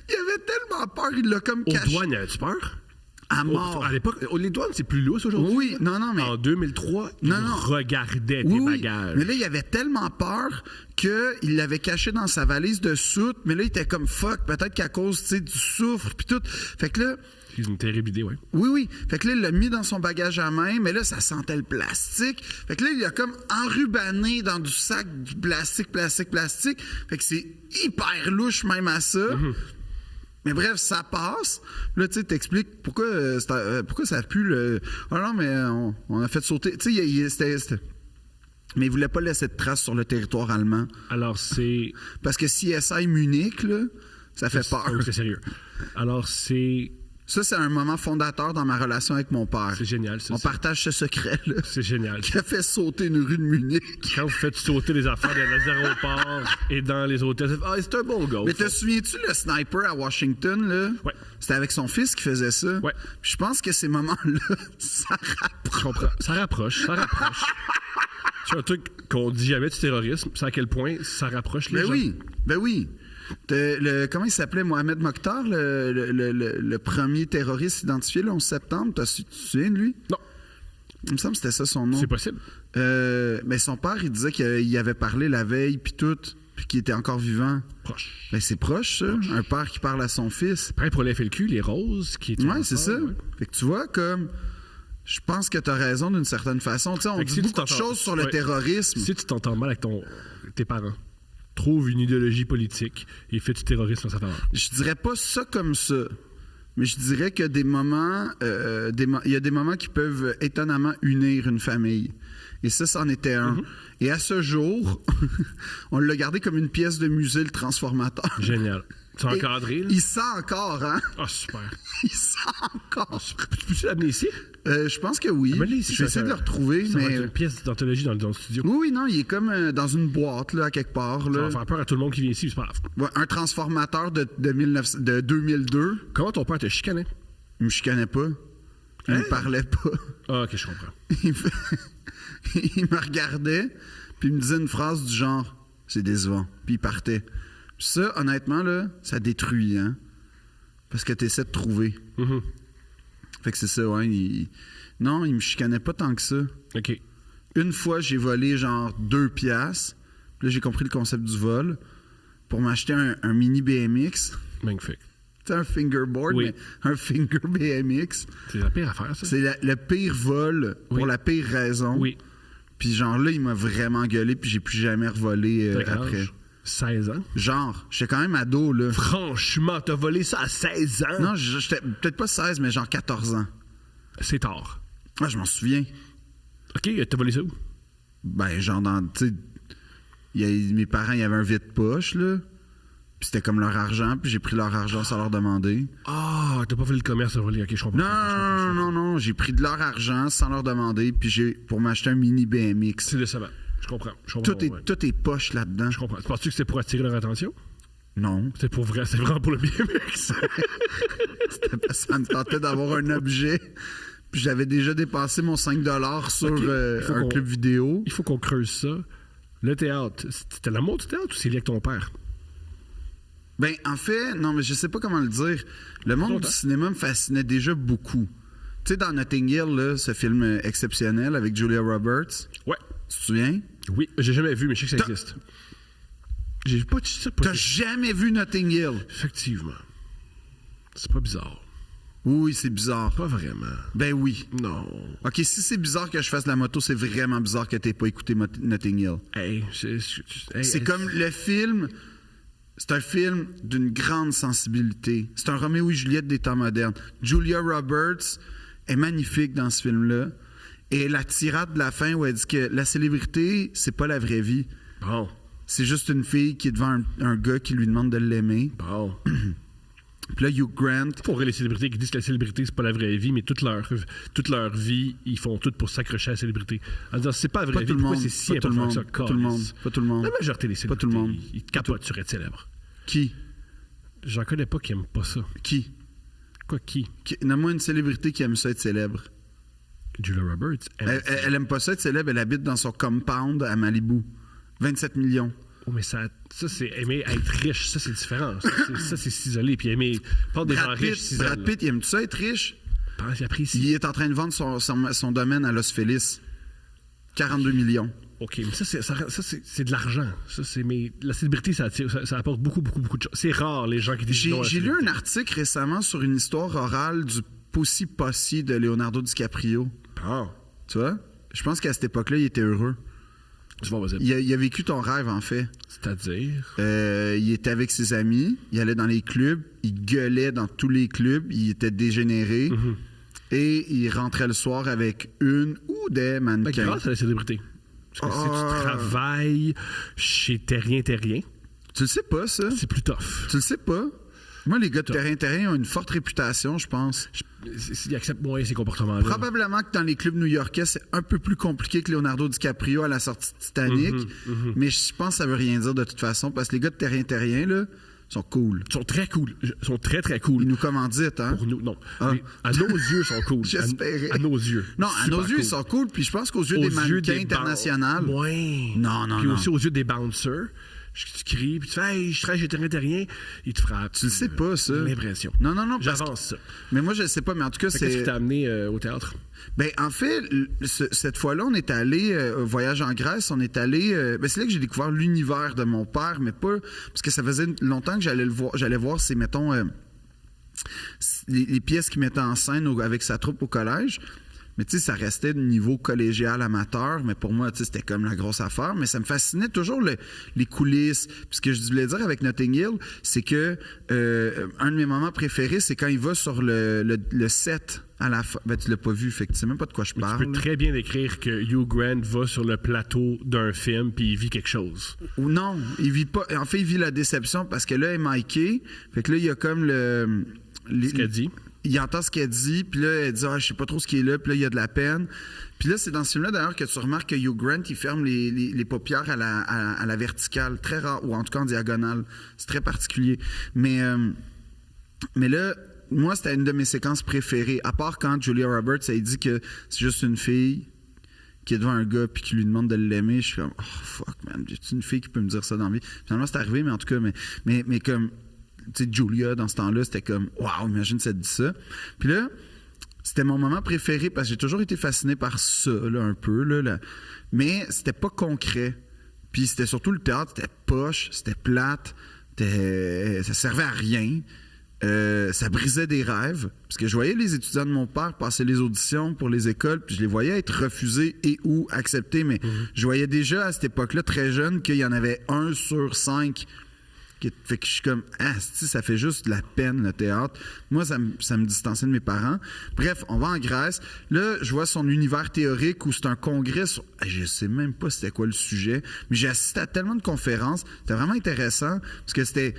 il avait tellement peur, il l'a comme caché. Aux douanes, avais-tu peur? À mort. À l'époque, les douanes, c'est plus lousse aujourd'hui. Oui, non, mais... En 2003, ils regardaient tes bagages. Mais là, il avait tellement peur qu'il l'avait caché dans sa valise de soute, mais là, il était comme fuck, peut-être qu'à cause, tu sais, du soufre, puis tout. Fait que là... C'est une terrible idée, oui. Oui. Fait que là, il l'a mis dans son bagage à main, mais là, ça sentait le plastique. Fait que là, il a comme enrubanné dans du sac du plastique. Fait que c'est hyper louche même à ça. Mm-hmm. Mais bref, ça passe. Là, tu sais, t'expliques pourquoi ça a pu le... Ah non, mais on a fait sauter... Tu sais, c'était... Mais il voulait pas laisser de traces sur le territoire allemand. Alors, c'est... Parce que CSI Munich, là, ça fait peur. C'est sérieux. Alors, c'est... Ça, c'est un moment fondateur dans ma relation avec mon père. C'est génial, ça. On partage ce secret-là. C'est génial. Qui a fait sauter une rue de Munich. Quand vous faites sauter les affaires dans les aéroports et dans les hôtels, c'est un bon gars. Mais te souviens-tu le sniper à Washington, là? Ouais. C'était avec son fils qui faisait ça. Ouais. Puis je pense que ces moments-là, ça rapproche. Ça rapproche. C'est un truc qu'on dit jamais du terrorisme. C'est à quel point ça rapproche les gens. Ben oui. Comment il s'appelait? Mohamed Mokhtar, le premier terroriste identifié le 11 septembre. Tu te souviens de lui? Non. Il me semble que c'était ça son nom. C'est possible. Mais son père, il disait qu'il avait parlé la veille, puis tout, puis qu'il était encore vivant. Proche. Ben c'est proche, ça. Proche. Un père qui parle à son fils. Prêt pour l'FLQ, les roses, qui est... Ouais, c'est ça. Ouais. Fait que tu vois, comme... Je pense que tu as raison d'une certaine façon. Tu sais, on dit beaucoup de choses sur le terrorisme. Si tu t'entends mal avec tes parents, trouve une idéologie politique et fait du terrorisme en sa faveur. Je dirais pas ça comme ça. Mais je dirais que des moments, il y a des moments qui peuvent étonnamment unir une famille. Et ça, c'en était un. Et à ce jour, on l'a gardé comme une pièce de musée, le transformateur. Génial. C'est Et encadré, là? il sent encore, hein? Ah, super. Il sent encore. Peux-tu l'amener ici? Je pense que oui. Amène-le ici, Je vais essayer de le retrouver, Ça va mais... être une pièce d'anthologie dans le studio. Oui, non, il est comme dans une boîte, là, à quelque part. Ça Là. va faire peur à tout le monde qui vient ici, c'est pas grave. Ouais, un transformateur de 2002. Comment ton père te chicanait? Il me chicanait pas. Il me parlait pas. Ah, ok, je comprends. Il me regardait, puis il me disait une phrase du genre « C'est décevant », puis il partait. Puis ça, honnêtement, là, ça détruit, hein? Parce que t'essaies de trouver. Fait que c'est ça, ouais. Non, il me chicanait pas tant que ça. Ok. Une fois, j'ai volé genre 2 piastres. Puis là, j'ai compris le concept du vol pour m'acheter un mini BMX. Magnifique. Tu sais, un fingerboard, Oui. mais un finger BMX. C'est la pire affaire, ça? C'est le pire vol pour Oui. la pire raison. Oui. Puis genre là, il m'a vraiment gueulé, puis j'ai plus jamais revolé T'as quel après. âge? 16 ans? Genre, j'étais quand même ado, là. Franchement, t'as volé ça à 16 ans? Non, j'étais peut-être pas 16, mais genre 14 ans. C'est tard. Ah, je m'en souviens. Ok, t'as volé ça où? Ben, genre dans, tu sais, mes parents, il y avait un vide-poche, là. Puis c'était comme leur argent, puis j'ai pris leur argent sans leur demander. Ah, t'as pas fait le commerce à voler. Ok, je comprends. Non, j'ai pris de leur argent sans leur demander, puis pour m'acheter un mini BMX. C'est décevant. Je comprends. Tout est poche là-dedans. Je comprends. Penses-tu que c'est pour attirer leur attention? Non. C'est pour vrai, c'est vraiment pour le BMX. Ça me tentait d'avoir un objet. Puis j'avais déjà dépensé mon 5$ sur Ok, un club vidéo. Il faut qu'on creuse ça. Le théâtre, c'était l'amour du théâtre ou c'est lié avec ton père? Ben, en fait, non, mais je sais pas comment le dire. Le monde du cinéma me fascinait déjà beaucoup. Tu sais, dans Notting Hill, là, ce film exceptionnel avec Julia Roberts, Ouais. tu te souviens? Oui, j'ai jamais vu, mais je sais que ça existe. J'ai pas dit ça. T'as jamais vu Notting Hill? Effectivement. C'est pas bizarre. Oui, c'est bizarre. Pas vraiment. Ben oui. Non. OK, si c'est bizarre que je fasse de la moto, c'est vraiment bizarre que t'aies pas écouté Notting Hill. Hey, C'est comme le film... C'est un film d'une grande sensibilité. C'est un Roméo et Juliette des temps modernes. Julia Roberts est magnifique dans ce film-là. Et la tirade de la fin où elle dit que la célébrité, c'est pas la vraie vie. Bon. C'est juste une fille qui est devant un gars qui lui demande de l'aimer. Bon. Puis là, Hugh Grant... Pour les célébrités qui disent que la célébrité, c'est pas la vraie vie, mais toute leur vie, ils font tout pour s'accrocher à la célébrité. En disant, c'est pas la vraie Pas vie, tout le pourquoi monde. c'est si Pas tout le important que monde. ça? Pas tout le monde. Pas tout le monde. La majorité des Pas tout célébrités, le monde. ils capotent sur être célèbres. Qui? J'en connais pas qui aiment pas ça. Qui? Quoi, qui? Nomme-moi une célébrité qui aime ça être célèbre. Julia Roberts. Elle aime pas ça être célèbre. Elle habite dans son compound à Malibu. 27 millions. Oh, mais ça c'est aimer être riche. Ça, c'est différent. Ça, c'est s'isoler. Puis aimer. Pas des gens riches s'isolent. Brad Pitt, il aime ça être riche? J'ai appris ici. Il est en train de vendre son domaine à Los Feliz. 42 millions. OK, mais ça, c'est de l'argent. Mais la célébrité, ça apporte beaucoup, beaucoup, beaucoup de choses. C'est rare, les gens qui disent non à la J'ai lu célébrité. un article récemment sur une histoire orale du Pussy Posse de Leonardo DiCaprio. Ah, Tu vois? Je pense qu'à cette époque-là, il était heureux. tu vas, vas-y. Il a vécu ton rêve, en fait. C'est-à-dire? Il était avec ses amis, il allait dans les clubs, il gueulait dans tous les clubs, il était dégénéré. Et il rentrait le soir avec une ou des mannequins. Grâce à la célébrité. Parce que si tu travailles chez Terrien, Tu le sais pas, ça? c'est plus tough. Tu le sais pas? Moi, les gars de terrain ont une forte réputation, je pense. Ils acceptent moins ces comportements-là. Probablement que dans les clubs new-yorkais, c'est un peu plus compliqué que Leonardo DiCaprio à la sortie de Titanic. Mais je pense que ça veut rien dire de toute façon, parce que les gars de terrain, là, sont cool. Ils sont très cool. Ils sont très, très cool. Ils nous commanditent, hein? Pour nous, non. Ah. Mais à nos yeux, ils sont cool. J'espérais. À nos yeux. Non, à Super nos yeux, cool. ils sont cool. Puis je pense qu'aux yeux Aux des yeux mannequins des internationaux. Ouais. Non, Puis non. aussi aux yeux des bouncers. Tu cries, puis tu fais hey, je travaille chez Terrien, ils te frappent. Tu le sais pas, ça. J'ai l'impression. Non, parce J'avance ça. Mais moi, je le sais pas, mais en tout cas, Qu'est-ce qui c'est. t'a amené au théâtre? Ben, en fait, cette fois-là, on est allé voyage en Grèce. On est allé. C'est là que j'ai découvert l'univers de mon père, mais pas parce que ça faisait longtemps que j'allais le voir. J'allais voir ses, mettons, les pièces qu'il mettait en scène avec sa troupe au collège. Mais tu sais, ça restait de niveau collégial amateur, mais pour moi, tu sais, c'était comme la grosse affaire. Mais ça me fascinait toujours les coulisses. Puis ce que je voulais dire avec Notting Hill, c'est que un de mes moments préférés, c'est quand il va sur le set à la fin. Ben, tu l'as pas vu, fait que tu sais même pas de quoi je Mais parle. tu peux très bien décrire que Hugh Grant va sur le plateau d'un film puis il vit quelque chose. Ou non, il vit pas. En fait, il vit la déception parce que là, elle est Mikey. Fait que là, il y a comme Ce qu'elle dit. Il entend ce qu'elle dit, puis là, elle dit « Ah, je sais pas trop ce qui est là », puis là, il y a de la peine. Puis là, c'est dans ce film-là, d'ailleurs, que tu remarques que Hugh Grant, il ferme les paupières à la verticale, très rare, ou en tout cas en diagonale. C'est très particulier. Mais là, moi, c'était une de mes séquences préférées, à part quand Julia Roberts, elle dit que c'est juste une fille qui est devant un gars puis qui lui demande de l'aimer. Je suis comme « Oh, fuck, man, j'ai une fille qui peut me dire ça dans la vie? » Finalement, c'est arrivé, mais en tout cas, mais comme... Tu sais, Julia, dans ce temps-là, c'était comme « Wow, imagine si elle dit ça. » Puis là, c'était mon moment préféré parce que j'ai toujours été fasciné par ça, là, un peu. Là. Mais c'était pas concret. Puis c'était surtout le théâtre, c'était poche, c'était plate, ça servait à rien. Ça brisait des rêves. Parce que je voyais les étudiants de mon père passer les auditions pour les écoles, puis je les voyais être refusés et ou acceptés. Mais je voyais déjà à cette époque-là, très jeune, qu'il y en avait 1 sur 5. Fait que je suis comme, ça fait juste de la peine, le théâtre. Moi, ça me distançait de mes parents. Bref, on va en Grèce. Là, je vois son univers théorique où c'est un congrès sur... Je sais même pas c'était quoi le sujet, mais j'ai assisté à tellement de conférences. C'était vraiment intéressant parce que c'était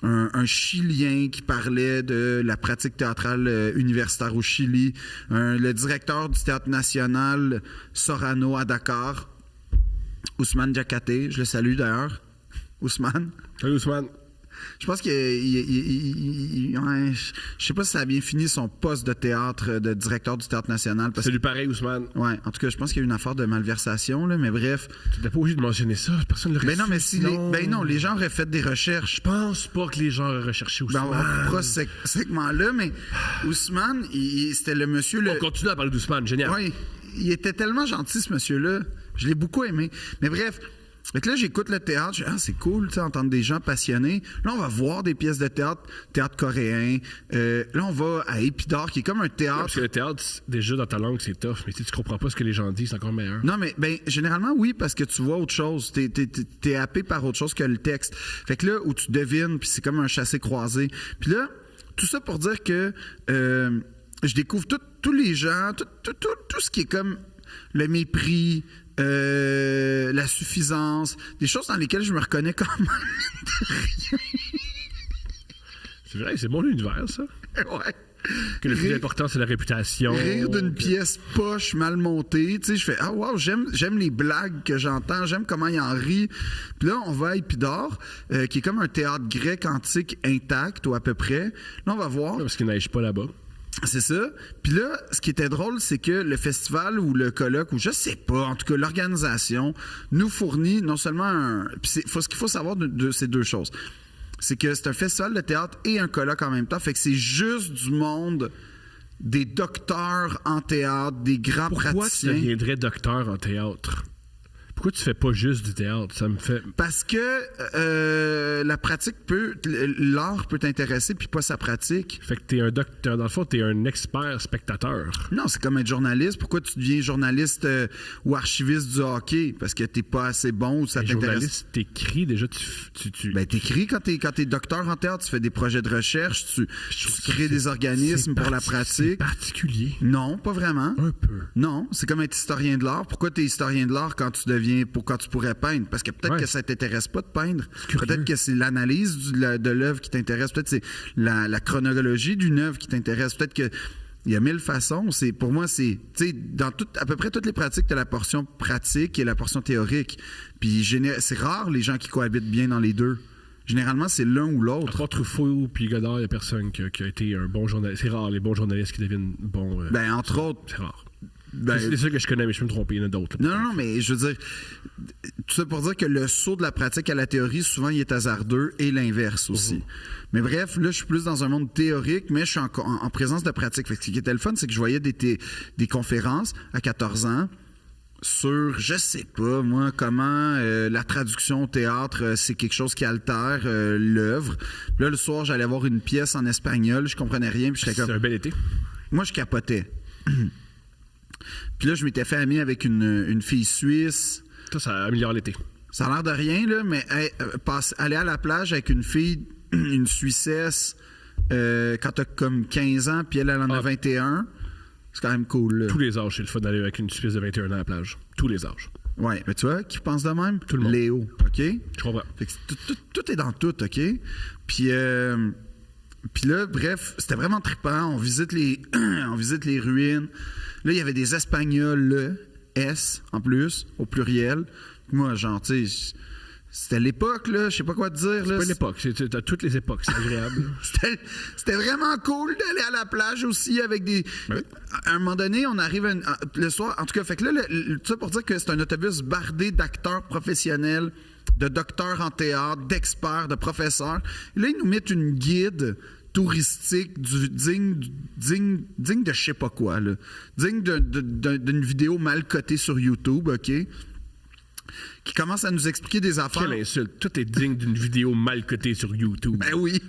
un Chilien qui parlait de la pratique théâtrale universitaire au Chili, le directeur du Théâtre national Sorano à Dakar, Ousmane Diakhaté, je le salue d'ailleurs. Ousmane. Salut Ousmane. Je pense que je sais pas si ça a bien fini son poste de théâtre, de directeur du Théâtre national. Salut pareil Ousmane. Ouais, en tout cas, je pense qu'il y a eu une affaire de malversation, là, mais bref. Tu n'es pas obligé de mentionner ça, personne ne l'aurait Ben non, mais non, les gens auraient fait des recherches. Je pense pas que les gens auraient recherché Ousmane. Ben, on reprend ce segment-là, mais Ousmane, c'était le monsieur... On continue à parler d'Ousmane, génial. Oui, il était tellement gentil, ce monsieur-là. Je l'ai beaucoup aimé. Mais bref... Fait que là, j'écoute le théâtre, je dis, c'est cool, tu sais, entendre des gens passionnés. Là, on va voir des pièces de théâtre coréen. Là, on va à Épidore, qui est comme un théâtre. Ouais, parce que le théâtre, déjà, dans ta langue, c'est tough, mais tu comprends pas ce que les gens disent, c'est encore meilleur. Non, mais généralement, oui, parce que tu vois autre chose. T'es happé par autre chose que le texte. Fait que là, où tu devines, puis c'est comme un chassé-croisé. Puis là, tout ça pour dire que je découvre tous les gens, tout ce qui est comme le mépris, la suffisance, des choses dans lesquelles je me reconnais quand même. C'est vrai, c'est bon l'univers, ça. Ouais. Que le plus important, c'est la réputation. Rire d'une pièce poche mal montée. Tu sais, je fais « Ah, wow, j'aime les blagues que j'entends, j'aime comment il en rit. » Puis là, on va à Épidore, qui est comme un théâtre grec antique intact, ou à peu près. Là, on va voir. Parce qu'il neige pas là-bas. C'est ça. Puis là, ce qui était drôle, c'est que le festival ou le colloque, ou je sais pas, en tout cas, l'organisation nous fournit non seulement ce qu'il faut savoir de ces deux choses, c'est que c'est un festival de théâtre et un colloque en même temps. Fait que c'est juste du monde, des docteurs en théâtre, des grands praticiens. Pourquoi tu deviendrais docteur en théâtre? Pourquoi tu fais pas juste du théâtre? Ça me fait... Parce que la pratique l'art peut t'intéresser, puis pas sa pratique. Fait que t'es un docteur, dans le fond, t'es un expert spectateur. Non, c'est comme être journaliste. Pourquoi tu deviens journaliste ou archiviste du hockey? Parce que t'es pas assez bon ou ça t'intéresse. Journaliste, t'écris déjà, Ben, t'écris quand t'es docteur en théâtre, tu fais des projets de recherche, tu crées des organismes pour la pratique. C'est particulier. Non, pas vraiment. Un peu. Non, c'est comme être historien de l'art. Pourquoi t'es historien de l'art quand tu deviens quand tu pourrais peindre? Parce que peut-être que ça t'intéresse pas de peindre. Peut-être que c'est l'analyse de l'œuvre qui t'intéresse. Peut-être que c'est la chronologie d'une œuvre qui t'intéresse. Peut-être que il y a 1000 façons. Pour moi, c'est, tu sais, dans à peu près toutes les pratiques, tu as la portion pratique et la portion théorique. Puis c'est rare les gens qui cohabitent bien dans les deux. Généralement, c'est l'un ou l'autre. À part Truffaut puis Godard, il n'y a personne qui a été un bon journaliste. C'est rare, les bons journalistes qui deviennent bons. Ben, entre autres. C'est rare. Ben, c'est ça que je connais, mais je peux me tromper, il y en a d'autres. Non, mais je veux dire, tout ça pour dire que le saut de la pratique à la théorie, souvent, il est hasardeux et l'inverse aussi. Mais bref, là, je suis plus dans un monde théorique, mais je suis en présence de pratique. Fait que ce qui était le fun, c'est que je voyais des conférences à 14 ans sur, je sais pas, moi, comment la traduction au théâtre, c'est quelque chose qui altère l'œuvre. Là, le soir, j'allais voir une pièce en espagnol, je comprenais rien, puis j'étais comme... C'est un bel été. Moi, je capotais. Puis là, je m'étais fait ami avec une fille suisse. Ça améliore l'été. Ça a l'air de rien, là, mais aller à la plage avec une fille, une Suissesse, quand t'as comme 15 ans, puis elle en a 21, c'est quand même cool, là. Tous les âges, c'est le fun d'aller avec une Suisse de 21 ans à la plage. Tous les âges. Ouais, mais tu vois, qui pense de même? Tout le monde. Léo, OK? Je comprends. Fait que tout est dans tout, OK? Puis là, bref, c'était vraiment trippant. On visite les ruines. Là, il y avait des Espagnols, là, S, en plus, au pluriel. Moi, genre, tu sais, c'était l'époque, là, je sais pas quoi te dire. C'est pas l'époque, c'est à toutes les époques, c'est agréable. C'était vraiment cool d'aller à la plage aussi avec des... Ouais. À un moment donné, on arrive le soir... En tout cas, fait que là, tout ça pour dire que c'est un autobus bardé d'acteurs professionnels, de docteurs en théâtre, d'experts, de professeurs. Et là, ils nous mettent une guide touristique digne de je sais pas quoi, là. Digne d'une vidéo mal cotée sur YouTube, OK? Qui commence à nous expliquer des affaires. Quelle insulte. Tout est digne d'une vidéo mal cotée sur YouTube. Ben oui.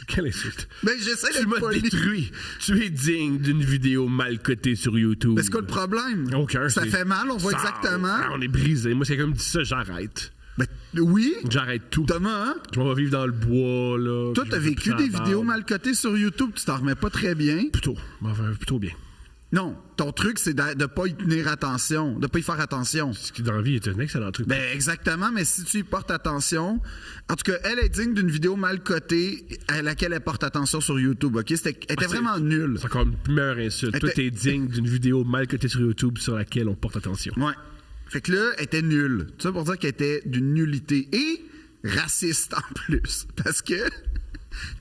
Quelle insulte. Ben j'essaie Tu d'être m'as poli. détruit. Tu es digne d'une vidéo mal cotée sur YouTube. Mais c'est quoi le problème? Aucun. Ça c'est- fait mal, on voit Ça- exactement. Ah, on est brisé. Moi, si quelqu'un me dit ça, j'arrête. Ben oui. J'arrête tout. Thomas, hein? Je m'en vais vivre dans le bois, là. Toi, puis t'as je vais vécu pisser des à la vidéos barbe. mal cotées sur YouTube, tu t'en remets pas très bien. Plutôt. Plutôt bien. Non, ton truc, c'est de pas y tenir attention, de pas y faire attention. Ce qui, dans la vie, est un excellent truc. Ben exactement, mais si tu y portes attention, en tout cas, elle est digne d'une vidéo mal cotée à laquelle elle porte attention sur YouTube, OK? Elle était vraiment nulle. C'est encore une meilleure insulte. Toi, t'es digne d'une vidéo mal cotée sur YouTube sur laquelle on porte attention. Ouais. Fait que là, elle était nulle. Tout ça pour dire qu'elle était d'une nullité et raciste en plus. Parce que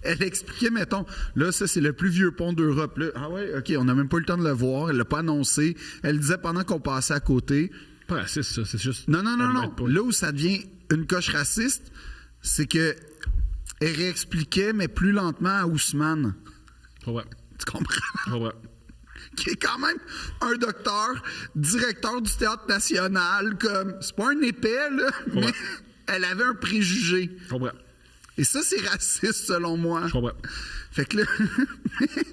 elle expliquait, mettons, là, ça, c'est le plus vieux pont d'Europe. Là. Ah ouais, OK, on n'a même pas eu le temps de le voir. Elle l'a pas annoncé. Elle disait pendant qu'on passait à côté. Pas raciste, ça. C'est juste. Non. Arrête pas. Là où ça devient une coche raciste, c'est que elle réexpliquait, mais plus lentement à Ousmane. Ouais. Tu comprends? Ouais. Qui est quand même un docteur, directeur du Théâtre National, comme... C'est pas un épais, là, mais Ouais. elle avait un préjugé. Je comprends. Et ça, c'est raciste, selon moi. Je comprends. Fait que là...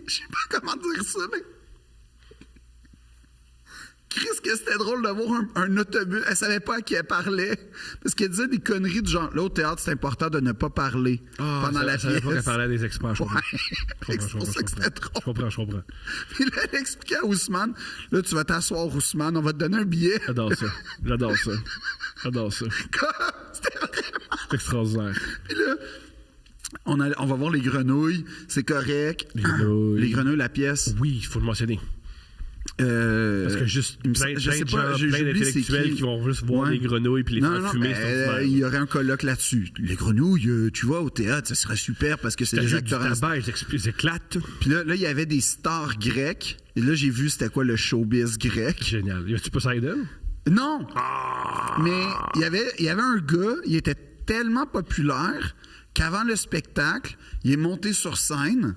Je sais pas comment dire ça, mais... Christ, que c'était drôle de voir un autobus. Elle savait pas à qui elle parlait. Parce qu'elle disait des conneries du genre... Là, au théâtre, c'est important de ne pas parler pendant la Ça veut pas qu'elle pièce. parlait à des experts, je comprends. Ouais. Je comprends, C'est pour ça que c'était drôle. Je comprends. Puis là, elle expliquait à Ousmane, là, tu vas t'asseoir, Ousmane, on va te donner un billet. J'adore ça. C'était vraiment... C'est extraordinaire. Puis là, on va voir les grenouilles, c'est correct. Les grenouilles. Les grenouilles, la pièce. Oui, il faut le mentionner. Parce que juste il me plein, semble- je plein sais de pas, gens, j'oublie plein c'est d'intellectuels qui vont juste voir Ouais. les grenouilles puis les Non, faire non, fumer. mais, c'est ordinaire. il y aurait un colloque là-dessus. Les grenouilles, tu vois, au théâtre, ça serait super parce que c'est des T'ajoutes du acteurs... tabac, ils éclatent. Puis là, il y avait des stars grecques. Et là, j'ai vu c'était quoi le showbiz grec. Génial. Y a-tu Poseidon? Non! Mais il y avait un gars, il était tellement populaire qu'avant le spectacle, il est monté sur scène,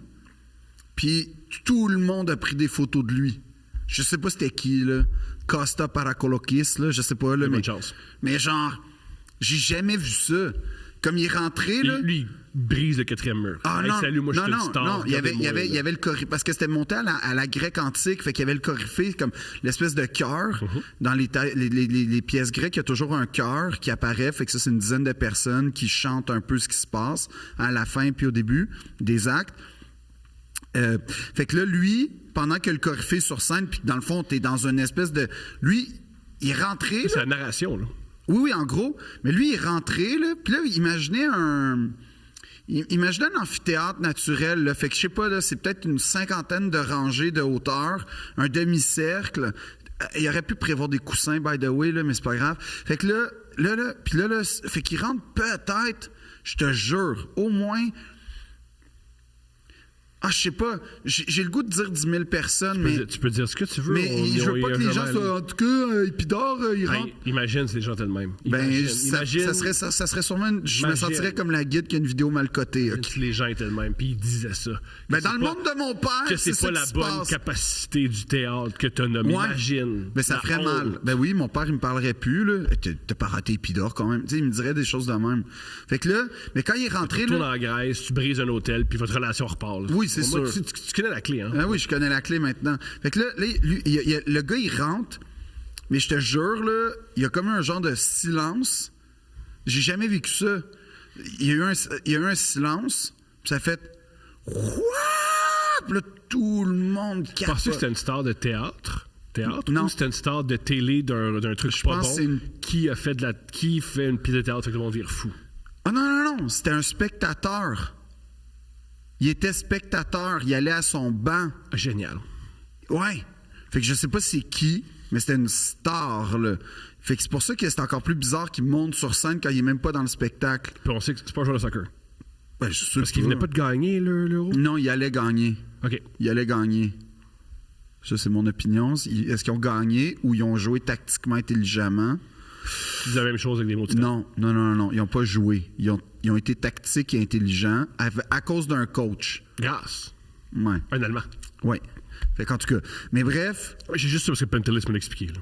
puis tout le monde a pris des photos de lui. Je sais pas c'était qui, là. Costa Parakolokis, là, je sais pas, là. Bonne chance. Mais genre, j'ai jamais vu ça. Comme il est rentré, là... Lui, il brise le quatrième mur. Ah Hey, non, salut, moi, je non, suis une non, star. non, il y avait regardez-moi, le coryphée, parce que c'était monté à la grecque antique, fait qu'il y avait le coryphée, comme l'espèce de cœur. Dans les pièces grecques, il y a toujours un cœur qui apparaît, fait que ça, c'est une dizaine de personnes qui chantent un peu ce qui se passe à la fin puis au début des actes. Fait que là, lui, pendant que le coryphée est sur scène, puis dans le fond, t'es dans une espèce de... Lui, il est rentré... C'est là. la narration, là. Oui, en gros. Mais lui, il est rentré, là, puis là, imaginez un amphithéâtre naturel, là. Fait que je sais pas, là, c'est peut-être une 50aine de rangées de hauteur, un demi-cercle. Il aurait pu prévoir des coussins, by the way, là, mais c'est pas grave. Fait que là, puis là, fait qu'il rentre peut-être, je te jure, au moins... Ah, je sais pas. J'ai le goût de dire 10 000 personnes, mais... Tu peux dire ce que tu veux. Mais je veux pas que les gens soient... En tout cas, Épidore, il rentre... Hey, imagine si les gens étaient de même. Ben, Imagine ça serait sûrement... Je me Imagine. sentirais comme la guide qui a une vidéo mal cotée. OK? si les gens étaient de même. Puis ils disaient ça. Ben, Que dans c'est le pas- monde de mon père, Que c'est c'est pas ça la qui se bonne passe. capacité du théâtre que t'as nommé. Ouais. Imagine. Ben, ça La ferait honte. mal. Ben oui, mon père, il me parlerait plus, là. T'as pas raté Épidore, quand même. Tu sais, il me dirait des choses de même. Fait que là, mais quand il est rentré, Tu tournes là... en Grèce, tu brises un hôtel, puis votre relation repart. Là. Oui, c'est Moi, sûr. tu connais la clé, hein? Ah oui, je connais la clé maintenant. Fait que là, lui, le gars, il rentre, mais je te jure, là, il y a comme un genre de silence. J'ai jamais vécu ça. Il y a eu un silence, puis ça fait... What? Puis là, tout le monde Tu pensais que capote. c'était une star de théâtre? Non. Ou c'était une star de télé d'un truc pas pense bon que c'est une- qui fait une pièce de théâtre, fait que le monde vire fou. Ah non, c'était un spectateur. Il était spectateur, il allait à son banc. Génial. Ouais. Fait que je sais pas c'est qui, mais c'était une star, là. Fait que c'est pour ça que c'est encore plus bizarre qu'il monte sur scène quand il est même pas dans le spectacle. Puis on sait que c'est pas un joueur de soccer. Ben, je suis sûr Parce qu'il que- venait pas de gagner l'Euro. Non, il allait gagner. OK. Il allait gagner. Ça, c'est mon opinion. Est-ce qu'ils ont gagné ou ils ont joué tactiquement intelligemment? Tu dis la même chose avec des mots de Non. Ils n'ont pas joué. Ils ont été tactiques et intelligents à cause d'un coach. Grâce. Ouais. Un Allemand. Ouais. Fait qu'en tout cas. Mais bref, J'ai juste ça parce que Pentelis me l'a expliqué. Là.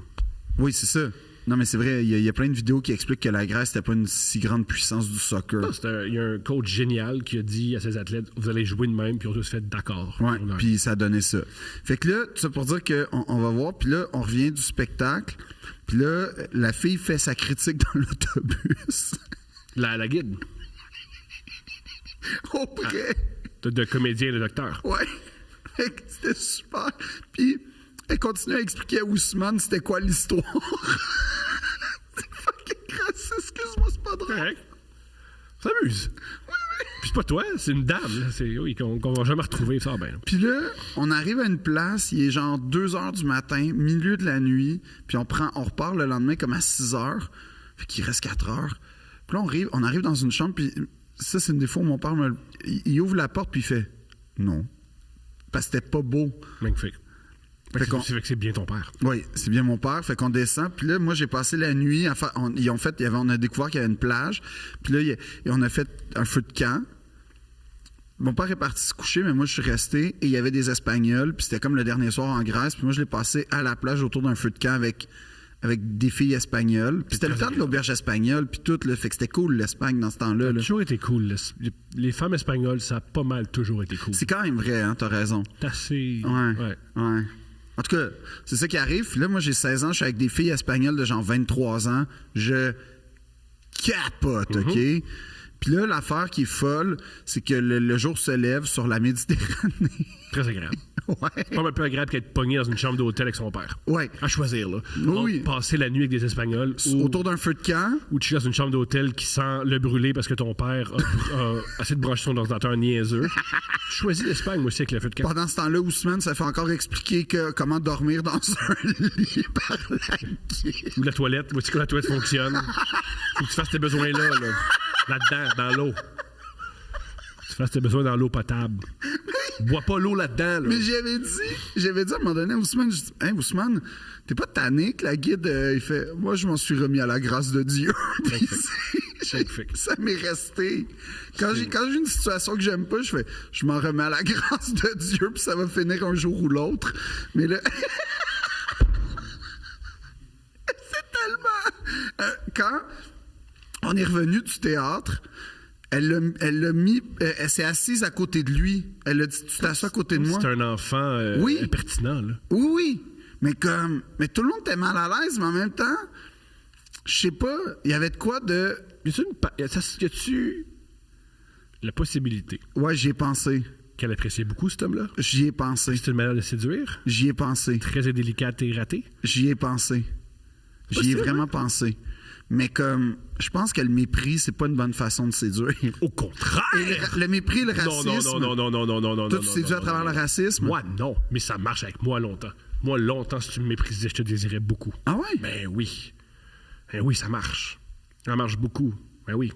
oui, c'est ça. Non, mais c'est vrai, il y a plein de vidéos qui expliquent que la Grèce n'était pas une si grande puissance du soccer. Il y a un coach génial qui a dit à ses athlètes, vous allez jouer de même, puis ils ont tous fait d'accord. Ouais, On a- puis ça donnait ça. Fait que là, tout ça pour dire qu'on va voir, puis là, on revient du spectacle, puis là, la fille fait sa critique dans l'autobus. La guide Auprès. de comédien, le docteur. Ouais. Fait que c'était super. Puis elle continue à expliquer à Ousmane c'était quoi l'histoire. C'est fucking raciste, excuse-moi, c'est pas drôle. Correct. Ça s'amuse. Puis c'est pas toi, c'est une dame. Là. Oui, qu'on va jamais retrouver. Ça va bien. Puis là, on arrive à une place, il est genre 2 heures du matin, milieu de la nuit, puis on repart le lendemain comme à 6 heures. Fait qu'il reste 4 heures. Puis là, on arrive dans une chambre, puis ça, c'est une des fois où mon père il ouvre la porte, puis il fait non. Parce que c'était pas beau. Magnifique. Fait qu'on- Fait que c'est bien ton père. Oui, c'est bien mon père. Fait qu'on descend. Puis là, moi, j'ai passé la nuit à faire. On a découvert qu'il y avait une plage. Puis là, on a fait un feu de camp. Mon père est parti se coucher, mais moi, je suis resté. Et il y avait des Espagnols. Puis c'était comme le dernier soir en Grèce. Puis moi, je l'ai passé à la plage autour d'un feu de camp avec des filles espagnoles. Puis c'était le temps de l'auberge espagnole. Puis tout. Là, fait que c'était cool, l'Espagne, dans ce temps-là. Ça a là. toujours été cool. Les femmes espagnoles, ça a pas mal toujours été cool. C'est quand même vrai, hein, t'as raison. C'est assez... Ouais. En tout cas, c'est ça qui arrive. Puis là, moi, j'ai 16 ans, je suis avec des filles espagnoles de genre 23 ans. Je capote, OK? Puis là, l'affaire qui est folle, c'est que le jour se lève sur la Méditerranée. Très agréable. Ouais. Pas mal plus agréable qu'être pogné dans une chambre d'hôtel avec son père. Ouais. À choisir, là. Oui. Passer la nuit avec des Espagnols ou, Autour d'un feu de camp. ou tu dans une chambre d'hôtel qui sent le brûler parce que ton père a essayé de brancher son ordinateur niaiseux. Choisis l'Espagne, moi aussi, avec le feu de camp. Pendant ce temps-là, Ousmane, ça fait encore expliquer comment dormir dans un lit par la guide. Ou la toilette. Vois-tu que la toilette fonctionne? Faut que tu fasses tes besoins là. Là-dedans, dans l'eau. Tu fasses tes besoins dans l'eau potable. Bois pas l'eau là-dedans. Là. Mais j'avais dit à un moment donné à Ousmane, je dis, hey, Ousmane, t'es pas tanné que la guide, il fait, moi, je m'en suis remis à la grâce de Dieu. Puis Magnifique. ça m'est resté. Quand j'ai une situation que j'aime pas, je m'en remets à la grâce de Dieu, puis ça va finir un jour ou l'autre. Mais là, c'est tellement. Quand on est revenu du théâtre, elle s'est assise à côté de lui. Elle a dit, tu t'assois à côté de moi. C'est un enfant Oui. impertinent, là. Oui. Mais tout le monde était mal à l'aise, mais en même temps, je sais pas, il y avait de quoi de. Y a-tu la possibilité Ouais, j'y ai pensé. qu'elle appréciait beaucoup cet homme-là? J'y ai pensé. C'est une manière de séduire? J'y ai pensé. Très délicate et ratée? J'y ai pensé. J'y ai Possible, vraiment hein? pensé. Mais je pense que le mépris, c'est pas une bonne façon de séduire. Au contraire! Le mépris, le racisme. Non. Toi, tu séduis à travers le racisme? Moi, non. Mais ça marche avec moi longtemps. Moi, longtemps, si tu me méprisais, je te désirais beaucoup. Ah ouais? Ben oui. Ben oui, ça marche. Ça marche beaucoup. Ben oui.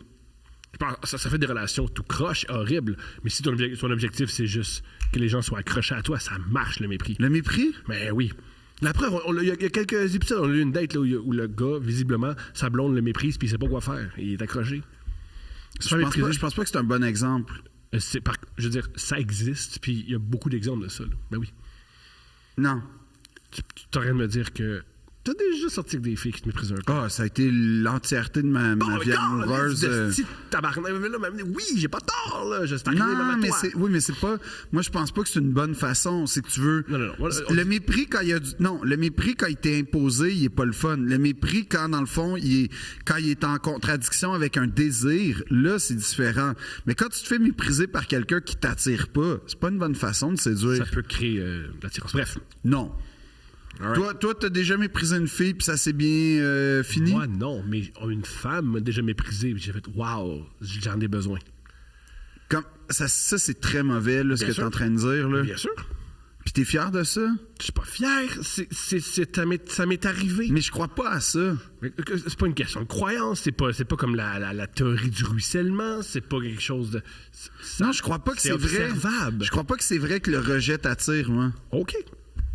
Je pense, ça fait des relations tout croche, horribles. Mais si ton objectif, c'est juste que les gens soient accrochés à toi, ça marche, le mépris. Le mépris? Ben oui. La preuve, il y a quelques épisodes, on a eu une date là, où le gars, visiblement, sa blonde le méprise puis il sait pas quoi faire. Il est accroché. Je pense pas que c'est un bon exemple. Je veux dire, ça existe, puis il y a beaucoup d'exemples de ça. Là. Ben oui. Non. Tu t'arrêtes de me dire que T'as déjà sorti avec des filles qui te méprisent un peu. Ah, ça a été l'entièreté de ma vie amoureuse. Tabarnak, là, oui, j'ai pas tort, là. J'espère Non, mais mais c'est pas. Moi, je pense pas que c'est une bonne façon. C'est que tu veux. Non. Le mépris quand il y a le mépris quand il t'est imposé, il est pas le fun. Le mépris quand, dans le fond, quand il est en contradiction avec un désir, là, c'est différent. Mais quand tu te fais mépriser par quelqu'un qui t'attire pas, c'est pas une bonne façon de séduire. Ça peut créer de l'attirance. Bref. Non. Right. Toi, t'as déjà méprisé une fille puis ça s'est bien fini? Moi, non, mais une femme m'a déjà méprisé et j'ai fait « Wow, j'en ai besoin ». Ça, c'est très mauvais, là, ce que sûr. t'es en train de dire. Là. Bien sûr. Puis t'es fier de ça? Je suis pas fier. Ça m'est arrivé. Mais je crois pas à ça. C'est pas une question de croyance. C'est pas comme la théorie du ruissellement. C'est pas quelque chose de... Non, je crois pas que c'est vrai. Observable. Je crois pas que c'est vrai que le rejet t'attire, moi. OK.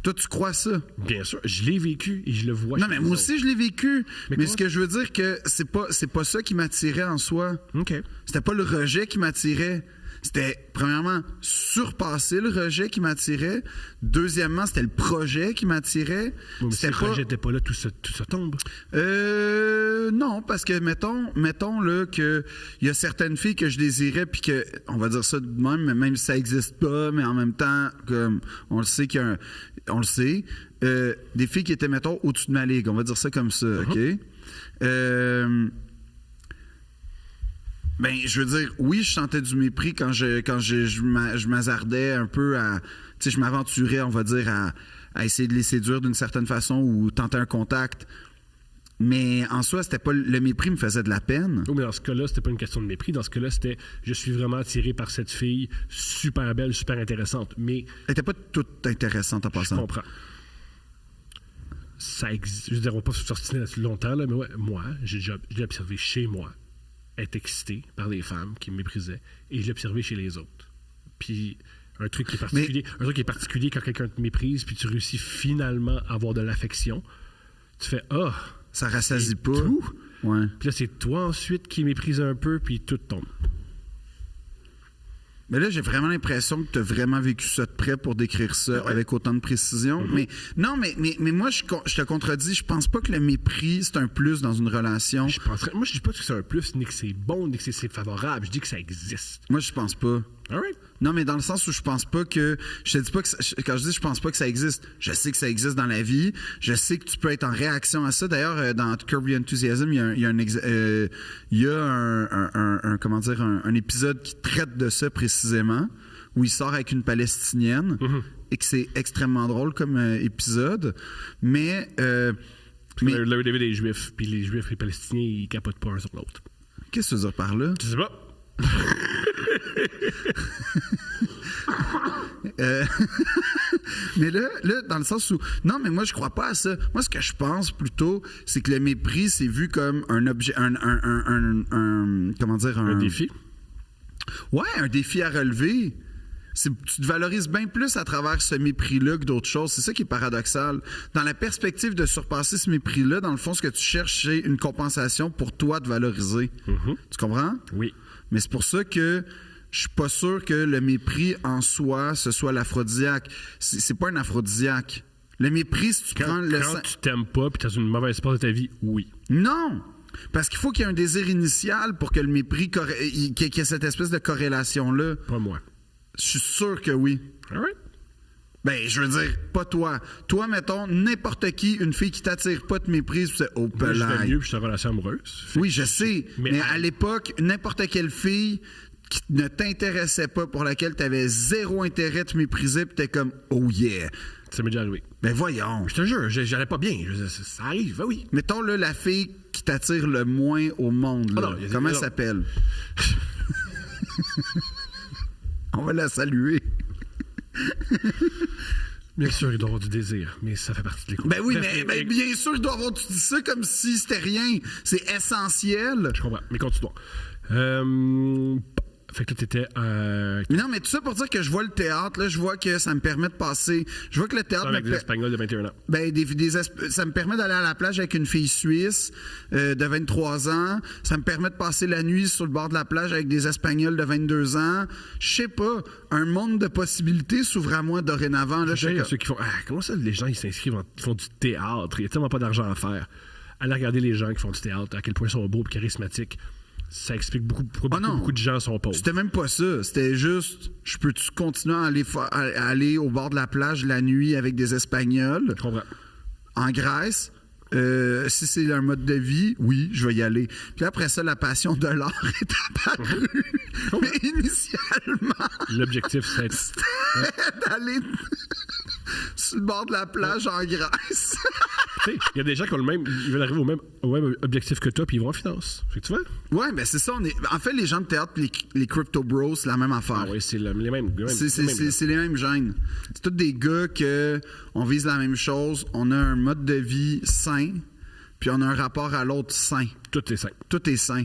Toi, tu crois ça? Bien sûr. Je l'ai vécu et je le vois. Non, chez mais les moi autres. aussi, je l'ai vécu. Mais quoi? ce que je veux dire, que c'est pas ça qui m'attirait en soi. OK. C'était pas le rejet qui m'attirait. C'était, premièrement, surpasser le rejet qui m'attirait. Deuxièmement, c'était le projet qui m'attirait. Oui, mais si le projet n'était pas là, tout ça tombe. Non, parce que mettons là que il y a certaines filles que je désirais puis que on va dire ça de même si ça existe pas, mais en même temps comme on le sait des filles qui étaient mettons au-dessus de ma ligue, on va dire ça comme ça, OK? Ben, je veux dire, oui, je sentais du mépris quand je m'hasardais un peu à... Tu sais, je m'aventurais, on va dire, à essayer de les séduire d'une certaine façon ou tenter un contact. Mais en soi, c'était pas... Le mépris me faisait de la peine. Oui, mais dans ce cas-là, c'était pas une question de mépris. Dans ce cas-là, c'était je suis vraiment attiré par cette fille super belle, super intéressante. Mais... Elle était pas toute intéressante en Je passant. comprends. Ça existe. Je veux dire, on va pas se sortir là-dessus longtemps, là, mais ouais, moi, je l'ai observé chez moi, être excité par des femmes qui me méprisaient, et je l'ai observé chez les autres. Puis, un truc qui est particulier quand quelqu'un te méprise, puis tu réussis finalement à avoir de l'affection, tu fais « Ah! » Ça rassasie pas. Tout. Ouais. Puis là, c'est toi ensuite qui méprise un peu, puis tout tombe. Mais là, j'ai vraiment l'impression que tu as vraiment vécu ça de près pour décrire ça avec autant de précision. Mais non, mais moi, je te contredis. Je pense pas que le mépris, c'est un plus dans une relation. Moi, je dis pas que c'est un plus, ni que c'est bon, ni que c'est favorable. Je dis que ça existe. Moi, je pense pas. All right. Non, mais dans le sens où je pense pas que... Je te dis pas que... Quand je dis je pense pas que ça existe, je sais que ça existe dans la vie. Je sais que tu peux être en réaction à ça. D'ailleurs, dans Curb Your Enthusiasm, il y a un épisode qui traite de ça précisément, où il sort avec une Palestinienne, et que c'est extrêmement drôle comme épisode. Mais... Larry David est juif, puis les juifs et les Palestiniens, ils capotent pas un sur l'autre. Qu'est-ce que tu veux dire par là? Je sais pas. Mais là, dans le sens où... Non, mais moi, je crois pas à ça. Moi, ce que je pense, plutôt, c'est que le mépris, c'est vu comme un objet... comment dire? Un défi. Ouais, un défi à relever. Tu te valorises bien plus à travers ce mépris-là que d'autres choses. C'est ça qui est paradoxal. Dans la perspective de surpasser ce mépris-là, dans le fond, ce que tu cherches, c'est une compensation pour toi de valoriser. Tu comprends? Oui. Mais c'est pour ça que je suis pas sûr que le mépris en soi, ce soit l'aphrodisiaque. C'est pas un aphrodisiaque. Le mépris, si tu prends le... Quand tu t'aimes pas puis tu as une mauvaise part de ta vie, oui. Non! Parce qu'il faut qu'il y ait un désir initial pour que le mépris... qu'il y ait cette espèce de corrélation-là. Pas moi. Je suis sûr que oui. All right. Ben, je veux dire, pas toi. Toi, mettons, n'importe qui, une fille qui t'attire pas te méprise, c'est au Moi, je vais pelaille. mieux puis je suis en relation amoureuse. Oui, je sais. Mais à l'époque, n'importe quelle fille qui ne t'intéressait pas, pour laquelle tu avais zéro intérêt, te méprisait, puis t'es comme « Oh yeah! Ça m'est déjà arrivé. » Ben voyons. Je te jure, j'allais pas bien. Ça arrive, ben oui. Mettons, là, la fille qui t'attire le moins au monde, là. Ah non, Comment elle non. s'appelle? On va la saluer. Bien sûr, il doit y avoir du désir, mais ça fait partie de l'écoute. Ben oui, mais bien sûr, il doit avoir... Tu dis ça comme si c'était rien. C'est essentiel. Je comprends, mais continuons. Fait que là, t'étais... Mais non, mais tout ça pour dire que je vois le théâtre, là, je vois que ça me permet de passer. Je vois que le théâtre avec des Espagnols de 21 ans. Ben, ça me permet d'aller à la plage avec une fille suisse de 23 ans. Ça me permet de passer la nuit sur le bord de la plage avec des Espagnols de 22 ans. Je sais pas, un monde de possibilités s'ouvre à moi dorénavant. Là, Il y a ceux qui font comment ça, les gens, ils s'inscrivent, ils font du théâtre. Il n'y a tellement pas d'argent à faire. Allez regarder les gens qui font du théâtre, à quel point ils sont beaux et charismatiques. Ça explique pourquoi beaucoup de gens sont pauvres. C'était même pas ça. C'était juste, je peux-tu continuer à aller au bord de la plage la nuit avec des Espagnols Je comprends. en Grèce? Si c'est un mode de vie, oui, je vais y aller. Puis après ça, la passion de l'art est apparue. Mais initialement, L'objectif, c'est d'aller sur le bord de la plage en Grèce. il y a des gens qui ont ils veulent arriver au même objectif que toi, puis ils vont en finance. Fait que tu vois? Ouais, ben c'est ça. En fait, les gens de théâtre et les crypto bros, c'est la même affaire. Ah oui, c'est les mêmes. C'est les mêmes gènes. C'est tous des gars que on vise la même chose. On a un mode de vie sain, puis on a un rapport à l'autre sain. Tout est simple. Tout est sain.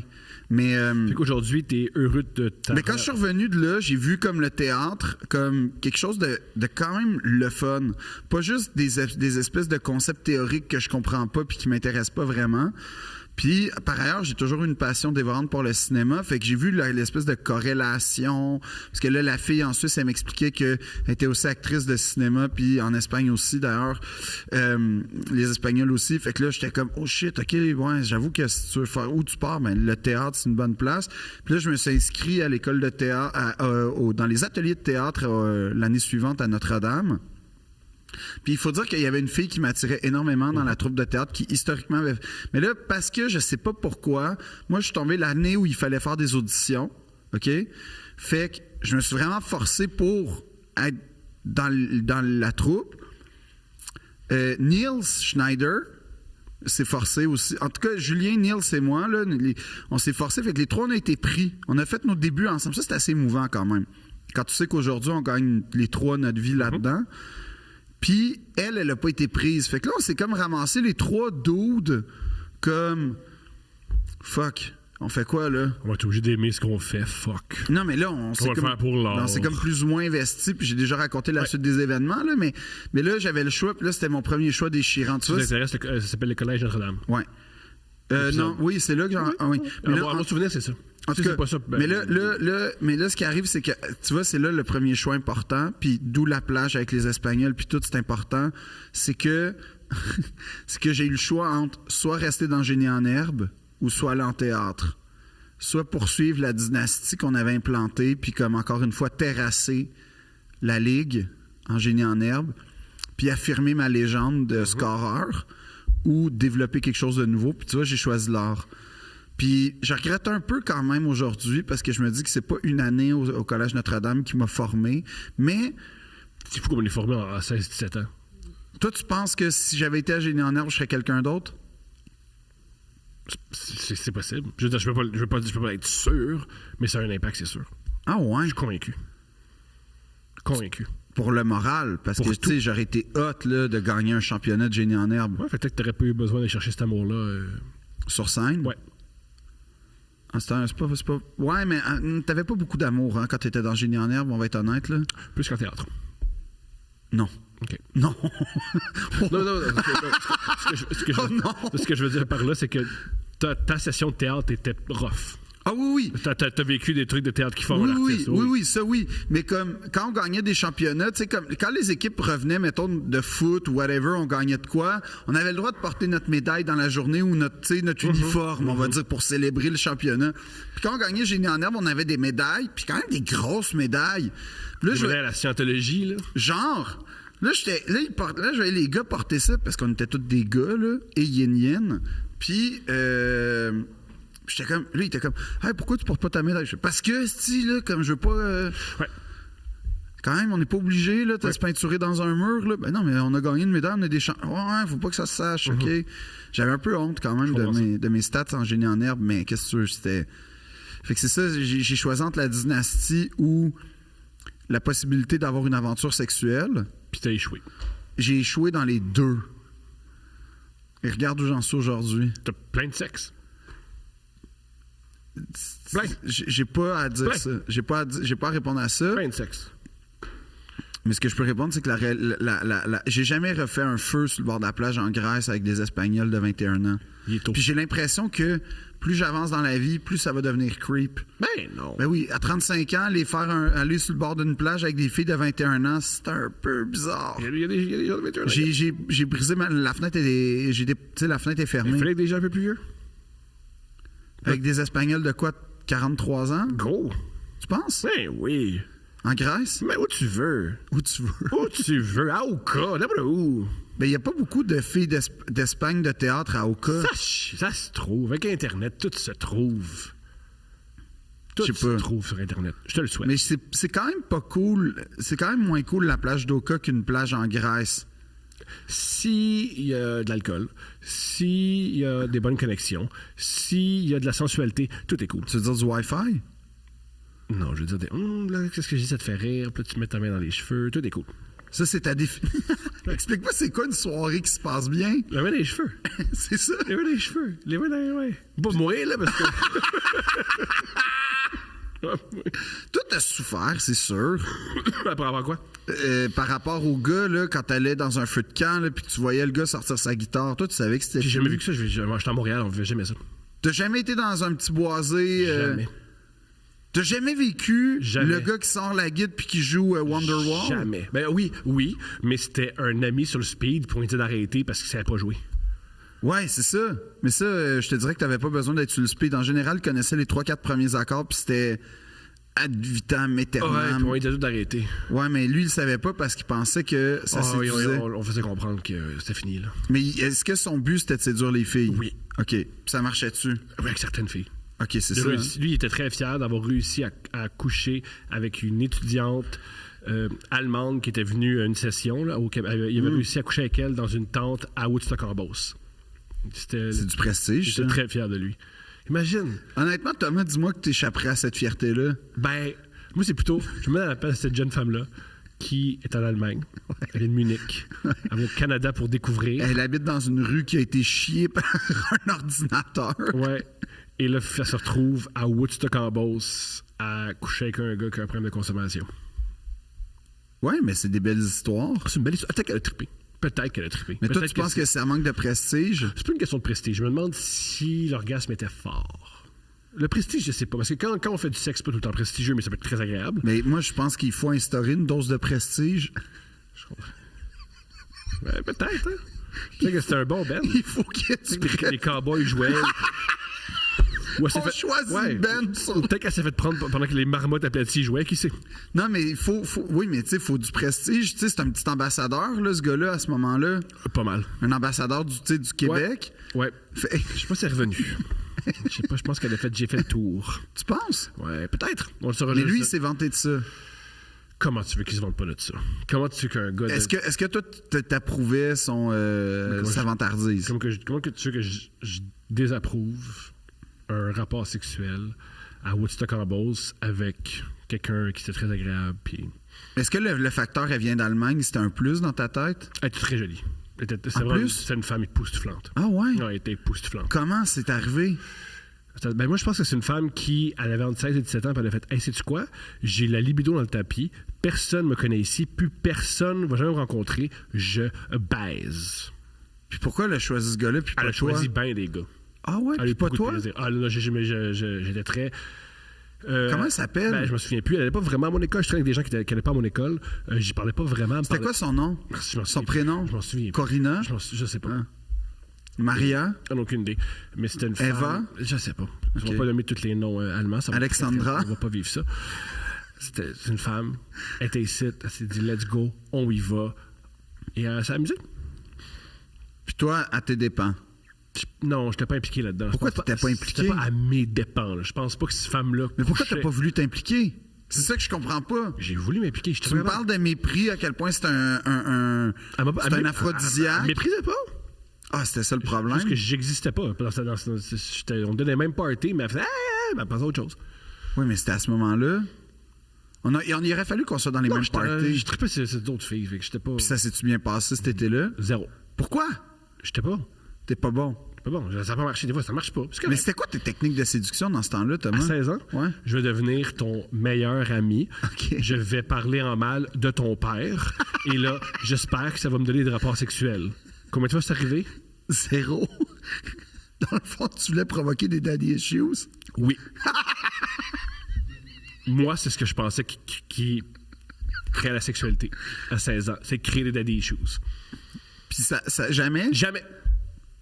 Mais Fait qu'aujourd'hui, t'es heureux de ta... mais quand je suis revenu de là, j'ai vu comme le théâtre comme quelque chose de quand même le fun. Pas juste des espèces de concepts théoriques que je comprends pas puis qui m'intéressent pas vraiment. Puis, par ailleurs, j'ai toujours eu une passion dévorante pour le cinéma. Fait que j'ai vu l'espèce de corrélation. Parce que là, la fille en Suisse, elle m'expliquait qu'elle était aussi actrice de cinéma. Puis en Espagne aussi, d'ailleurs. Les Espagnols aussi. Fait que là, j'étais comme, oh shit, OK, ouais, j'avoue que si tu veux faire où tu pars, ben, le théâtre, c'est une bonne place. Puis là, je me suis inscrit à l'école de théâtre, dans les ateliers de théâtre l'année suivante à Notre-Dame. Puis il faut dire qu'il y avait une fille qui m'attirait énormément dans la troupe de théâtre qui historiquement avait... Mais là, parce que je sais pas pourquoi, moi je suis tombé l'année où il fallait faire des auditions, OK? Fait que je me suis vraiment forcé pour être dans la troupe. Niels Schneider s'est forcé aussi. En tout cas, Julien, Niels et moi, là, on s'est forcé. Fait que les trois, on a été pris. On a fait nos débuts ensemble. Ça, c'est assez émouvant quand même. Quand tu sais qu'aujourd'hui, on gagne les trois notre vie là-dedans. Puis, elle n'a pas été prise. Fait que là, on s'est comme ramassé les trois dudes comme... Fuck, on fait quoi, là? On va être obligé d'aimer ce qu'on fait, fuck. Non, mais là, on s'est comme... faire pour l'art. On s'est comme plus ou moins investi, puis j'ai déjà raconté la suite des événements, là, mais là, j'avais le choix, puis là, c'était mon premier choix déchirant. Ça t'intéresse, ça s'appelle le Collège Notre-Dame. Ouais. Non, oui, c'est là que j'en... Oui. Mais là, mon souvenir, c'est ça. En tout cas, c'est pas ça, mais là, ce qui arrive, c'est que, tu vois, c'est là le premier choix important, puis d'où la plage avec les Espagnols, puis tout, c'est important, c'est que j'ai eu le choix entre soit rester dans Génie en herbe, ou soit aller en théâtre. Soit poursuivre la dynastie qu'on avait implantée, puis comme, encore une fois, terrasser la Ligue en Génie en herbe, puis affirmer ma légende de scoreur, ou développer quelque chose de nouveau, puis tu vois, j'ai choisi l'art. Puis je regrette un peu quand même aujourd'hui parce que je me dis que c'est pas une année au Collège Notre-Dame qui m'a formé, mais... C'est fou comme on est formé à 16-17 ans. Toi, tu penses que si j'avais été à Génie en herbe, je serais quelqu'un d'autre? C'est possible. Je veux pas être sûr, mais ça a un impact, c'est sûr. Ah ouais? Je suis convaincu. Convaincu. Pour le moral, parce Pour que tu sais, j'aurais été hot là, de gagner un championnat de Génie en herbe. Ouais, peut-être que t'aurais pas eu besoin de chercher cet amour-là. Sur scène? Ouais. Ah, c'est pas... Ouais, mais t'avais pas beaucoup d'amour hein, quand t'étais dans Génie en herbe, on va être honnête, là. Plus qu'en théâtre. Non. OK. Non. Non. Ce que je veux dire par là, c'est que ta session de théâtre était rough. Ah oui. T'as vécu des trucs de théâtre qui forment l'artiste. Oui, ça oui. Mais comme quand on gagnait des championnats, tu sais, comme quand les équipes revenaient, mettons, de foot ou whatever, on gagnait de quoi, on avait le droit de porter notre médaille dans la journée ou notre uniforme, on va dire, pour célébrer le championnat. Puis quand on gagnait Génie en herbe, on avait des médailles, puis quand même des grosses médailles. Puis là, je voulais à la scientologie, là. Genre. Là, je voyais les gars porter ça parce qu'on était tous des gars, là, et yin-yin. Puis, j'étais comme, lui, il était comme, hey, pourquoi tu portes pas ta médaille? Parce que, là, comme je veux pas. Ouais. Quand même, on n'est pas obligé, là, de se peinturer dans un mur, là. Ben non, mais on a gagné une médaille, on a des champs. Ouais, faut pas que ça se sache, OK? J'avais un peu honte quand même de mes stats en Génie en herbe, mais qu'est-ce que tu veux, c'était. Fait que c'est ça, j'ai choisi entre la dynastie ou la possibilité d'avoir une aventure sexuelle. Puis t'as échoué. J'ai échoué dans les deux. Et regarde où j'en suis aujourd'hui. T'as plein de sexe. Plein. J'ai pas à dire Plein. ça. J'ai pas à répondre à ça. Plein de sexe. Mais ce que je peux répondre, c'est que j'ai jamais refait un feu sur le bord de la plage en Grèce avec des Espagnols de 21 ans. Il est tôt. Puis j'ai l'impression que plus j'avance dans la vie, plus ça va devenir creep. Ben non. Ben oui, à 35 ans, aller sur le bord d'une plage avec des filles de 21 ans, c'est un peu bizarre. Il y a des gens de 21 ans. J'ai brisé la fenêtre la fenêtre est Il fermée. fallait que des gens un peu plus vieux. Avec des Espagnols de quoi, 43 ans? Gros. Tu penses? Ben oui. En Grèce? Mais où tu veux. Où tu veux. Où tu veux. À Oka. N'importe où. Ben, il n'y a pas beaucoup de filles d'Espagne de théâtre à Oka. Ça se trouve. Avec Internet, tout se trouve. Tout Je sais se pas. trouve sur Internet. Je te le souhaite. Mais c'est quand même pas cool. C'est quand même moins cool la plage d'Oka qu'une plage en Grèce. S'il y a de l'alcool, s'il y a des bonnes connexions, s'il y a de la sensualité, tout est cool. Tu veux dire du Wi-Fi? Non, je veux dire, là, qu'est-ce que j'ai dit, ça te fait rire, puis là, tu mets ta main dans les cheveux, tout est cool. Ça, c'est ta définition. Explique-moi, c'est quoi une soirée qui se passe bien? La main dans les cheveux. C'est ça? Les mains dans les cheveux. Les mains dans les... Ouais. Pas mourir, là, parce que... Toi, t'as souffert, c'est sûr. Après avoir quoi? Par rapport au gars, là, quand t'allais dans un feu de camp, là, puis que tu voyais le gars sortir sa guitare, toi, tu savais que c'était J'ai jamais fini. vu que ça. J'étais à Montréal, on ne fait jamais ça. T'as jamais été dans un petit boisé? Jamais. T'as jamais vécu Jamais. le gars qui sort la guitare puis qui joue Wonderwall? Jamais. Ben oui, mais c'était un ami sur le speed, puis on était d'arrêter parce qu'il ne savait pas jouer. Ouais, c'est ça. Mais ça, je te dirais que t'avais pas besoin d'être sur le speed. En général, il connaissait les 3-4 premiers accords, puis c'était ad vitam Ouais, aeternam. puis on était tous d'arrêter. Ouais, mais lui, il savait pas parce qu'il pensait que ça Oui, séduisait. on faisait comprendre que c'était fini, là. Mais est-ce que son but, c'était de séduire les filles? Oui. OK. Puis ça marchait-tu? Avec certaines filles. OK, c'est Il a ça. réussi- Lui, il était très fier d'avoir réussi à coucher avec une étudiante allemande qui était venue à une session. Là, il avait réussi à coucher avec elle dans une tente à Woodstock en Beauce. C'est du prestige, ça. J'étais très fier de lui. Imagine. Honnêtement, Thomas, dis-moi que t'échapperais à cette fierté-là. Ben, moi, c'est plutôt... Je me mets à la place de cette jeune femme-là qui est en Allemagne. Elle est de Munich. Elle va au Canada pour découvrir. Elle habite dans une rue qui a été chiée par un ordinateur. Ouais. Et là, elle se retrouve à Woodstock en Beauce à coucher avec un gars qui a un problème de consommation. Ouais, mais c'est des belles histoires. C'est une belle histoire. Peut-être qu'elle a trippé. Peut-être qu'elle a trippé. Mais toi, Peut-être tu penses que ça manque de prestige? C'est pas une question de prestige. Je me demande si l'orgasme était fort. Le prestige, je sais pas. Parce que quand on fait du sexe, c'est pas tout le temps prestigieux, mais ça peut être très agréable. Mais moi, je pense qu'il faut instaurer une dose de prestige. Ouais, peut-être, hein? Peut-être que c'était un bon band. Il faut qu'il y ait du Les prestige. cowboys jouaient. Ou elle s'est On choisit une band sur- Peut-être qu'elle s'est fait prendre pendant que les marmottes aplaties jouaient, qui sait? Non, mais il faut oui, mais tu sais, il faut du prestige. Tu sais, c'est un petit ambassadeur, là, ce gars-là, à ce moment-là. Pas mal. Un ambassadeur du Québec. Ouais. Fait- Je sais pas si elle est revenue. Je sais pas, je pense qu'elle a fait j'ai fait le tour. Tu penses? Ouais, peut-être. On le saura Mais juste. lui, il s'est vanté de ça. Comment tu veux qu'il se vende pas de ça? Comment tu veux qu'un gars... Est-ce que toi, t'approuvais sa vantardise? Comment que tu veux que je désapprouve un rapport sexuel à Woodstock en Beauce avec quelqu'un qui était très agréable, puis... Est-ce que le facteur, elle vient d'Allemagne, c'était un plus dans ta tête? Elle était très jolie. plus? C'était une femme époustouflante. Ah ouais? Non, elle était époustouflante. Comment c'est arrivé? Ben moi, je pense que c'est une femme qui, elle avait entre 16 et 17 ans, puis elle a fait « Hey, sais-tu quoi? J'ai la libido dans le tapis. Personne me connaît ici. Plus personne va jamais me rencontrer. Je baise. Puis pourquoi elle a choisi ce gars-là, puis Elle pas a toi? choisi bien des gars. Ah ouais, Elle a puis eu pas beaucoup de toi? plaisir. Ah là, j'étais très... Comment elle s'appelle? Ben, je me souviens plus. Elle n'allait pas vraiment à mon école. Je traînais avec des gens qui n'allaient pas à mon école. J'y parlais pas vraiment. C'était quoi son nom? Je m'en Son souviens prénom? plus. Je m'en souviens plus. Corina? Je sais pas. Hein? Maria? J'en ai aucune idée. Mais c'était une femme... Eva? Je sais pas. Je ne vais pas nommer tous les noms allemands. Ça va Alexandra? On va pas vivre ça. C'est une femme. Elle était ici. Elle s'est dit « Let's go. On y va. » Et elle s'est amusée. Puis toi, à tes dépens. Non, je n'étais pas impliqué là-dedans. Pourquoi Je pense t'étais pas impliqué? C'était pas à mes dépens. Là. Je pense pas que cette femme-là... Mais pourquoi couchait- t'as pas voulu t'impliquer? C'est ça que je comprends pas. J'ai voulu m'impliquer. Tu me parles de mépris, à quel point c'est un aphrodisiaque. Elle méprisait pas. Ah, c'était ça le problème? Parce que j'existais pas. On donnait les mêmes parties, mais elle faisait « elle passe à autre chose. Oui, mais c'était à ce moment-là. Il aurait fallu qu'on soit dans les mêmes parties. Je trippais sur d'autres filles. Fait que j'étais pas... Puis ça s'est-tu bien passé cet été-là? Zéro. Pourquoi? J'étais pas. T'es pas bon. Pas bon, ça n'a pas marché. Des fois, ça marche pas. C'est Mais correct. c'était quoi tes techniques de séduction dans ce temps-là, Thomas? À 16 ans, Ouais. je vais devenir ton meilleur ami. OK. Je vais parler en mal de ton père. Et là, j'espère que ça va me donner des rapports sexuels. Combien de fois c'est arrivé? 0. Dans le fond, tu voulais provoquer des daddy issues? Oui. Moi, c'est ce que je pensais qui crée la sexualité à 16 ans. C'est créer des daddy issues. Puis ça jamais? Jamais.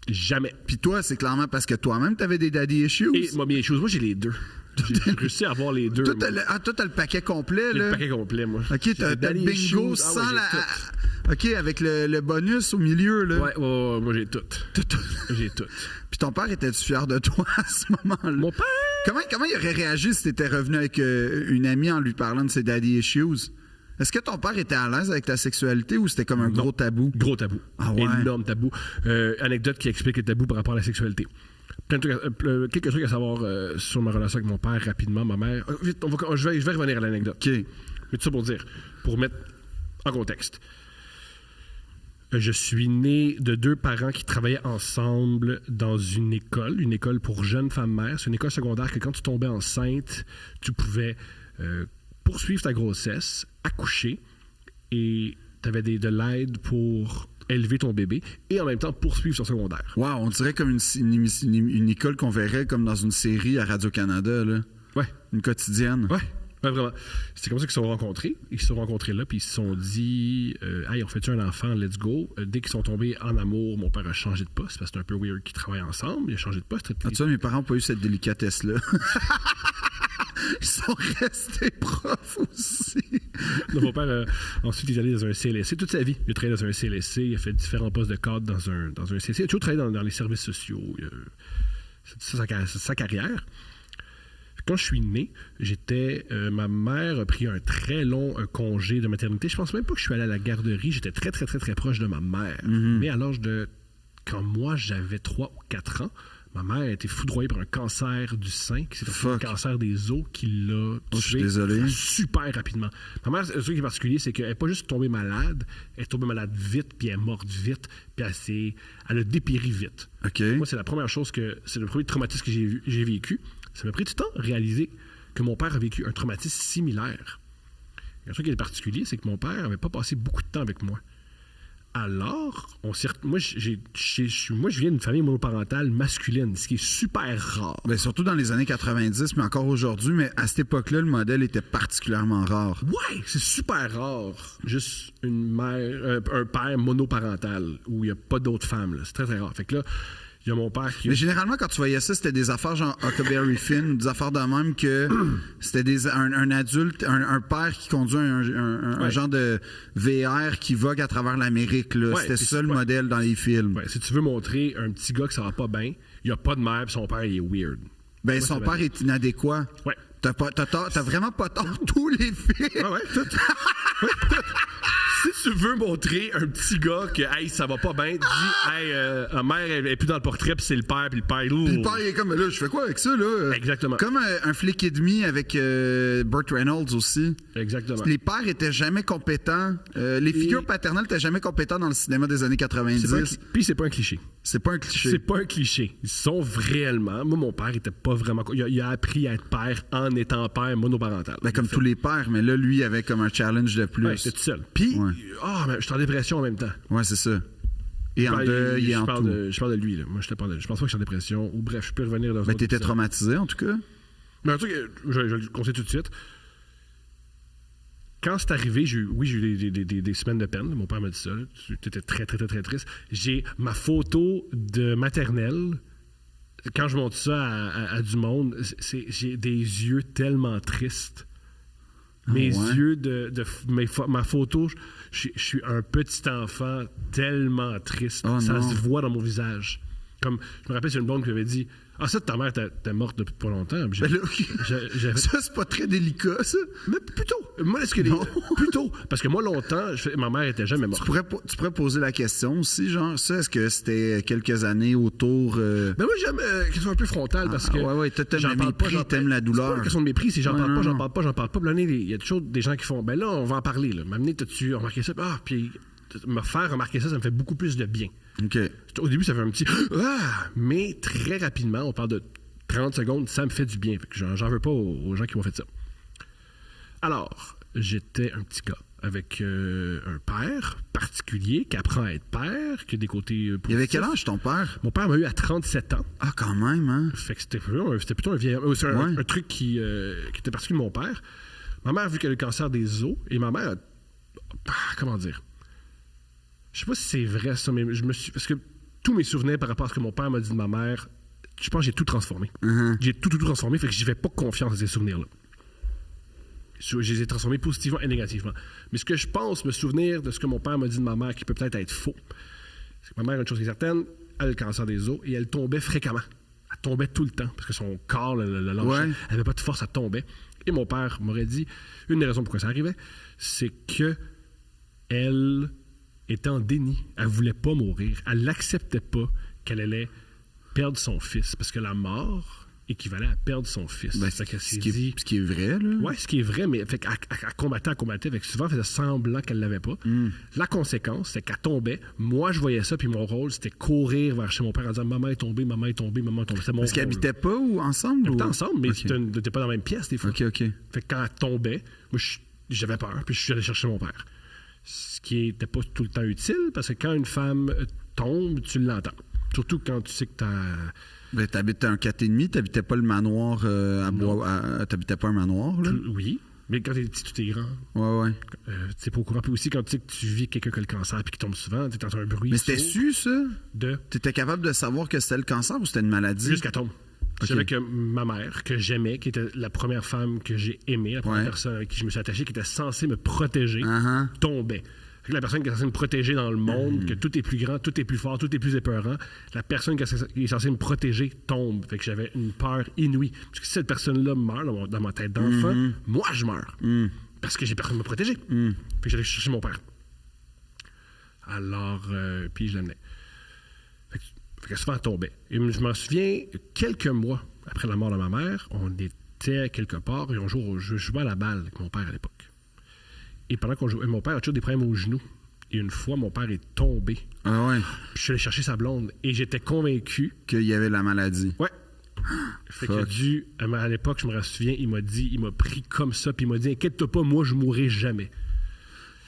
Jamais. Puis toi, c'est clairement parce que toi-même, t'avais des daddy issues? Et moi, mes choses, moi, j'ai les deux. J'ai réussi à avoir les deux. Toi, moi. t'as le paquet complet, J'ai là? le paquet complet, moi. OK, J'ai t'as le daddy bingo issues. sans Ah ouais, la... j'ai tout. OK, avec le bonus au milieu, là. Ouais, moi, j'ai tout. J'ai tout. Puis ton père était-tu fier de toi à ce moment-là? Mon père... Comment il aurait réagi si t'étais revenu avec une amie en lui parlant de ses daddy issues? Est-ce que ton père était à l'aise avec ta sexualité ou c'était comme un gros tabou? Gros tabou. Ah ouais? Énorme tabou. Anecdote qui explique le tabou par rapport à la sexualité. Quelques trucs à savoir sur ma relation avec mon père rapidement. Ma mère... Vite, je vais revenir à l'anecdote. OK. Mais tout ça pour dire, pour mettre en contexte. Je suis né de 2 parents qui travaillaient ensemble dans une école pour jeunes femmes mères. C'est une école secondaire que quand tu tombais enceinte, tu pouvais poursuivre ta grossesse, accoucher, et tu avais de l'aide pour élever ton bébé et en même temps poursuivre son secondaire. Wow, on dirait comme une école qu'on verrait comme dans une série à Radio-Canada, là. Ouais. Une quotidienne. Ouais, vraiment. C'est comme ça qu'ils se sont rencontrés. Ils se sont rencontrés là, puis ils se sont dit hey, on fait-tu un enfant, let's go. Dès qu'ils sont tombés en amour, mon père a changé de poste, parce que c'est un peu weird qu'ils travaillent ensemble. Il a changé de poste. Ah, tu vois, mes parents n'ont pas eu cette délicatesse-là. Ils sont restés profs aussi. Donc, mon père, ensuite, il est allé dans un CLSC toute sa vie. Il a travaillé dans un CLSC, il a fait différents postes de cadre dans un CLSC. Il a toujours travaillé dans les services sociaux. C'est sa carrière. Quand je suis né, ma mère a pris un très long congé de maternité. Je pense même pas que je suis allé à la garderie. J'étais très, très, très, très proche de ma mère. Mais à l'âge de... Quand moi, j'avais 3 ou 4 ans, ma mère a été foudroyée par un cancer du sein, qui s'est un cancer des os qui l'a tué. Je suis désolé. Super rapidement. Ma mère, ce truc qui est particulier, c'est qu'elle n'est pas juste tombée malade, elle est tombée malade vite, puis elle est morte vite, puis elle a dépéri vite. OK. Moi, c'est la première chose c'est le premier traumatisme que j'ai vécu. Ça m'a pris du temps à réaliser que mon père a vécu un traumatisme similaire. Et un truc qui est particulier, c'est que mon père n'avait pas passé beaucoup de temps avec moi. Alors, moi, je viens d'une famille monoparentale masculine, ce qui est super rare. Ben, surtout dans les années 90, mais encore aujourd'hui, mais à cette époque-là, le modèle était particulièrement rare. Ouais, c'est super rare. Juste une mère, un père monoparental où il n'y a pas d'autres femmes. Là. C'est très, très rare. Fait que là, il y a mon père qui... Mais généralement, quand tu voyais ça, c'était des affaires genre Huckleberry Finn, des affaires de même que c'était un adulte, un père qui conduit un genre de VR qui vogue à travers l'Amérique. Là. Ouais, c'était ça le ouais. modèle dans les films. Ouais, si tu veux montrer un petit gars que ça va pas bien, il n'y a pas de mère puis son père, il est weird. Ben, Moi, son ça père va. est inadéquat. Ouais. T'as vraiment pas tort. Tous les films. Ah ouais, tout. Ouais, tout. Si tu veux montrer un petit gars que hey, ça va pas bien, dis hey, la mère elle est plus dans le portrait puis c'est le père puis le père lourd. Puis le père, il est comme, là, je fais quoi avec ça, là? Exactement. Comme un flic et demi avec Burt Reynolds aussi. Exactement. Les pères étaient jamais compétents. Les figures paternelles étaient jamais compétents dans le cinéma des années 90. Puis c'est pas un cliché. C'est pas un cliché. C'est pas un cliché. Ils sont réellement. Moi, mon père était pas vraiment. Il a appris à être père en étant père monoparental. Ben, comme tous les pères, mais là, lui, il avait comme un challenge de plus. Ouais, j'étais tout seul. Puis, mais je suis en dépression en même temps. Ouais, c'est ça. Et en deuil, et en tout. Je parle de lui, là. Moi, je pense pas que je suis en dépression. Ou bref, je peux revenir dans Mais t'étais traumatisé, en tout cas. Mais un truc, je le conseille tout de suite. Quand c'est arrivé, j'ai eu des semaines de peine. Mon père m'a dit ça. Tu étais très, très, très, très triste. J'ai ma photo de maternelle. Quand je montre ça à du monde, j'ai des yeux tellement tristes. Mes yeux ma photo, je suis un petit enfant tellement triste. Ça se voit dans mon visage. Comme, je me rappelle, c'est une blonde qui m'avait dit ah, ça, ta mère, t'es morte depuis pas longtemps. Ben là, ça, c'est pas très délicat, ça. Mais plutôt. Moi, est-ce que plutôt. Parce que moi, longtemps, ma mère était jamais morte. Tu pourrais poser la question aussi, genre, ça, est-ce que c'était quelques années autour. Ben moi, j'aime quelque chose un peu frontal parce que. Ouais, t'aimes le mépris, t'aimes la douleur. C'est pas une question de mépris, c'est j'en parle pas. Puis l'année, il y a toujours des gens qui font ben là, on va en parler. Là. M'amener, t'as-tu remarqué ça? Ah, puis me faire remarquer ça, ça me fait beaucoup plus de bien. OK. Au début, ça fait un petit ah! Mais très rapidement, on parle de 30 secondes, ça me fait du bien. Fait que j'en veux pas aux gens qui m'ont fait ça. Alors, j'étais un petit gars avec un père particulier qui apprend à être père, qui a des côtés positifs. Il avait quel âge, ton père? Mon père m'a eu à 37 ans. Ah, quand même, hein? Fait que c'était plutôt un vieil... c'est un truc qui était particulier de mon père. Ma mère a vu qu'elle a le cancer des os, et ma mère a... Comment dire? Je sais pas si c'est vrai, ça, mais je me suis... Parce que tous mes souvenirs par rapport à ce que mon père m'a dit de ma mère, je pense que j'ai tout transformé. J'ai tout transformé, fait que j'y fais pas confiance à ces souvenirs-là. Je les ai transformés positivement et négativement. Mais ce que je pense me souvenir de ce que mon père m'a dit de ma mère, qui peut peut-être être faux, c'est que ma mère, une chose qui est certaine, elle a le cancer des os et elle tombait fréquemment. Elle tombait tout le temps parce que son corps le lâchait. Ouais. Elle n'avait pas de force, elle tombait. Et mon père m'aurait dit, une des raisons pourquoi ça arrivait, c'est que elle était en déni. Elle voulait pas mourir. Elle n'acceptait pas qu'elle allait perdre son fils. Parce que la mort équivalait à perdre son fils. Ben, Fait qu'elle ce s'est qui dit... est vrai, là. Oui, ce qui est vrai, mais fait qu'elle combattait. Fait que souvent, elle faisait semblant qu'elle l'avait pas. La conséquence, c'est qu'elle tombait. Moi, je voyais ça, puis mon rôle, c'était courir vers chez mon père en disant « Maman est tombée, maman est tombée, maman est tombée. » C'était mon Parce qu'ils rôle. habitaient pas ou ensemble? On était ou... ensemble, mais OK. t'étais pas dans la même pièce, des fois. OK. Fait que quand elle tombait, moi, j'avais peur, puis je suis allé chercher mon père. Ce qui était pas tout le temps utile, parce que quand une femme tombe, tu l'entends. Surtout quand tu sais que t'as... Ben, t'habitais un 4,5, t'habitais pas le manoir à Bois... T'habitais pas un manoir, là? Oui, mais quand t'es petit, tout est grand. Ouais. T'es pas au courant. Puis aussi, quand tu sais que tu vis quelqu'un qui a le cancer puis qui tombe souvent, tu entends un bruit. Mais c'était sourd su, ça? de... T'étais capable de savoir que c'était le cancer ou c'était une maladie? Jusqu'à tombe. Ok. Je savais que ma mère, que j'aimais, qui était la première femme que j'ai aimée, la première Ouais. personne avec qui je me suis attaché, qui était censée me protéger, Uh-huh. tombait. Fait que la personne qui est censée me protéger dans le monde, que tout est plus grand, tout est plus fort, tout est plus épeurant, la personne qui est censée me protéger tombe. Fait que j'avais une peur inouïe. Parce que si cette personne-là meurt dans ma tête d'enfant, moi, je meurs. Parce que j'ai personne me protéger. Fait que j'allais chercher mon père. Alors, puis je l'amenais. Fait que souvent, elle tombait. Et je m'en souviens, quelques mois après la mort de ma mère, on était quelque part et je jouais à la balle avec mon père à l'époque. Et pendant qu'on jouait, mon père a toujours des problèmes aux genoux. Et une fois, mon père est tombé. Ah ouais. Puis je suis allé chercher sa blonde et j'étais convaincu. Qu'il y avait la maladie. Ouais. Fait Fuck. à l'époque, je me souviens, il m'a pris comme ça, puis il m'a dit, inquiète-toi pas, moi, je mourrai jamais.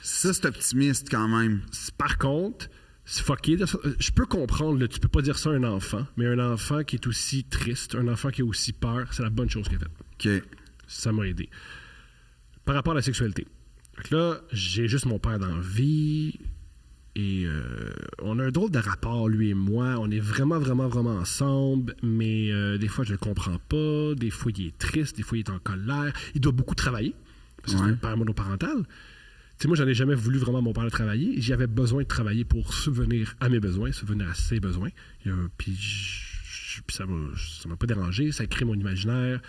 Ça, c'est optimiste quand même. Par contre, c'est fucké. Je peux comprendre, là, tu peux pas dire ça à un enfant, mais un enfant qui est aussi triste, un enfant qui a aussi peur, c'est la bonne chose qu'il a faite. OK. Ça m'a aidé. Par rapport à la sexualité. Fait que là, j'ai juste mon père dans la vie et on a un drôle de rapport, lui et moi. On est vraiment, vraiment, vraiment ensemble, mais des fois, je le comprends pas. Des fois, il est triste, des fois, il est en colère. Il doit beaucoup travailler, parce que c'est un père monoparental. Tu sais, moi, j'en ai jamais voulu vraiment mon père travailler. J'avais besoin de travailler pour subvenir à mes besoins, subvenir à ses besoins. Puis ça m'a pas dérangé, ça crée mon imaginaire.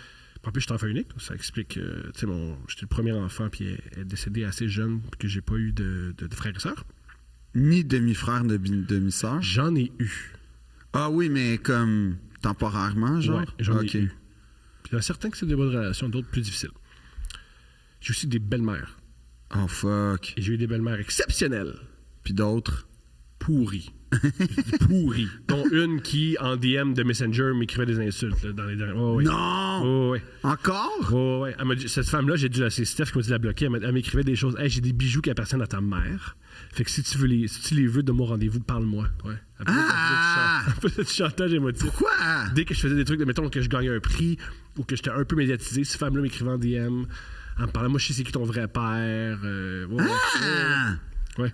En plus, je suis enfant unique, ça explique tu sais, j'étais le premier enfant, puis elle est décédée assez jeune, puis que j'ai pas eu de frères et sœurs. Ni demi-frère, demi-sœur. J'en ai eu. Ah oui, mais comme temporairement, genre? Ouais, j'en ai OK. eu. Puis il y en a certains que c'est des bonnes relations, d'autres plus difficiles. J'ai aussi des belles-mères. Oh fuck. Et j'ai eu des belles-mères exceptionnelles. Puis d'autres? Pourries. Pourries. Dont une qui, en DM de Messenger, m'écrivait des insultes là, dans les derniers... Oh, oui. Non! Oh, oui. Encore? Oh, ouais. Elle m'a dit, cette femme-là, j'ai dû la... C'est Steph qui m'a dit de la bloquer. Elle m'écrivait des choses. Hey, j'ai des bijoux qui appartiennent à ta mère. Fait que si tu les veux de mon rendez-vous, parle-moi. Ouais. Elle faisait du chantage émotif. Quoi? Dès que je faisais des trucs, mettons que je gagnais un prix ou que j'étais un peu médiatisé, cette femme-là m'écrivait en DM. Elle me parlait, moi, je sais c'est qui ton vrai père. Ouais.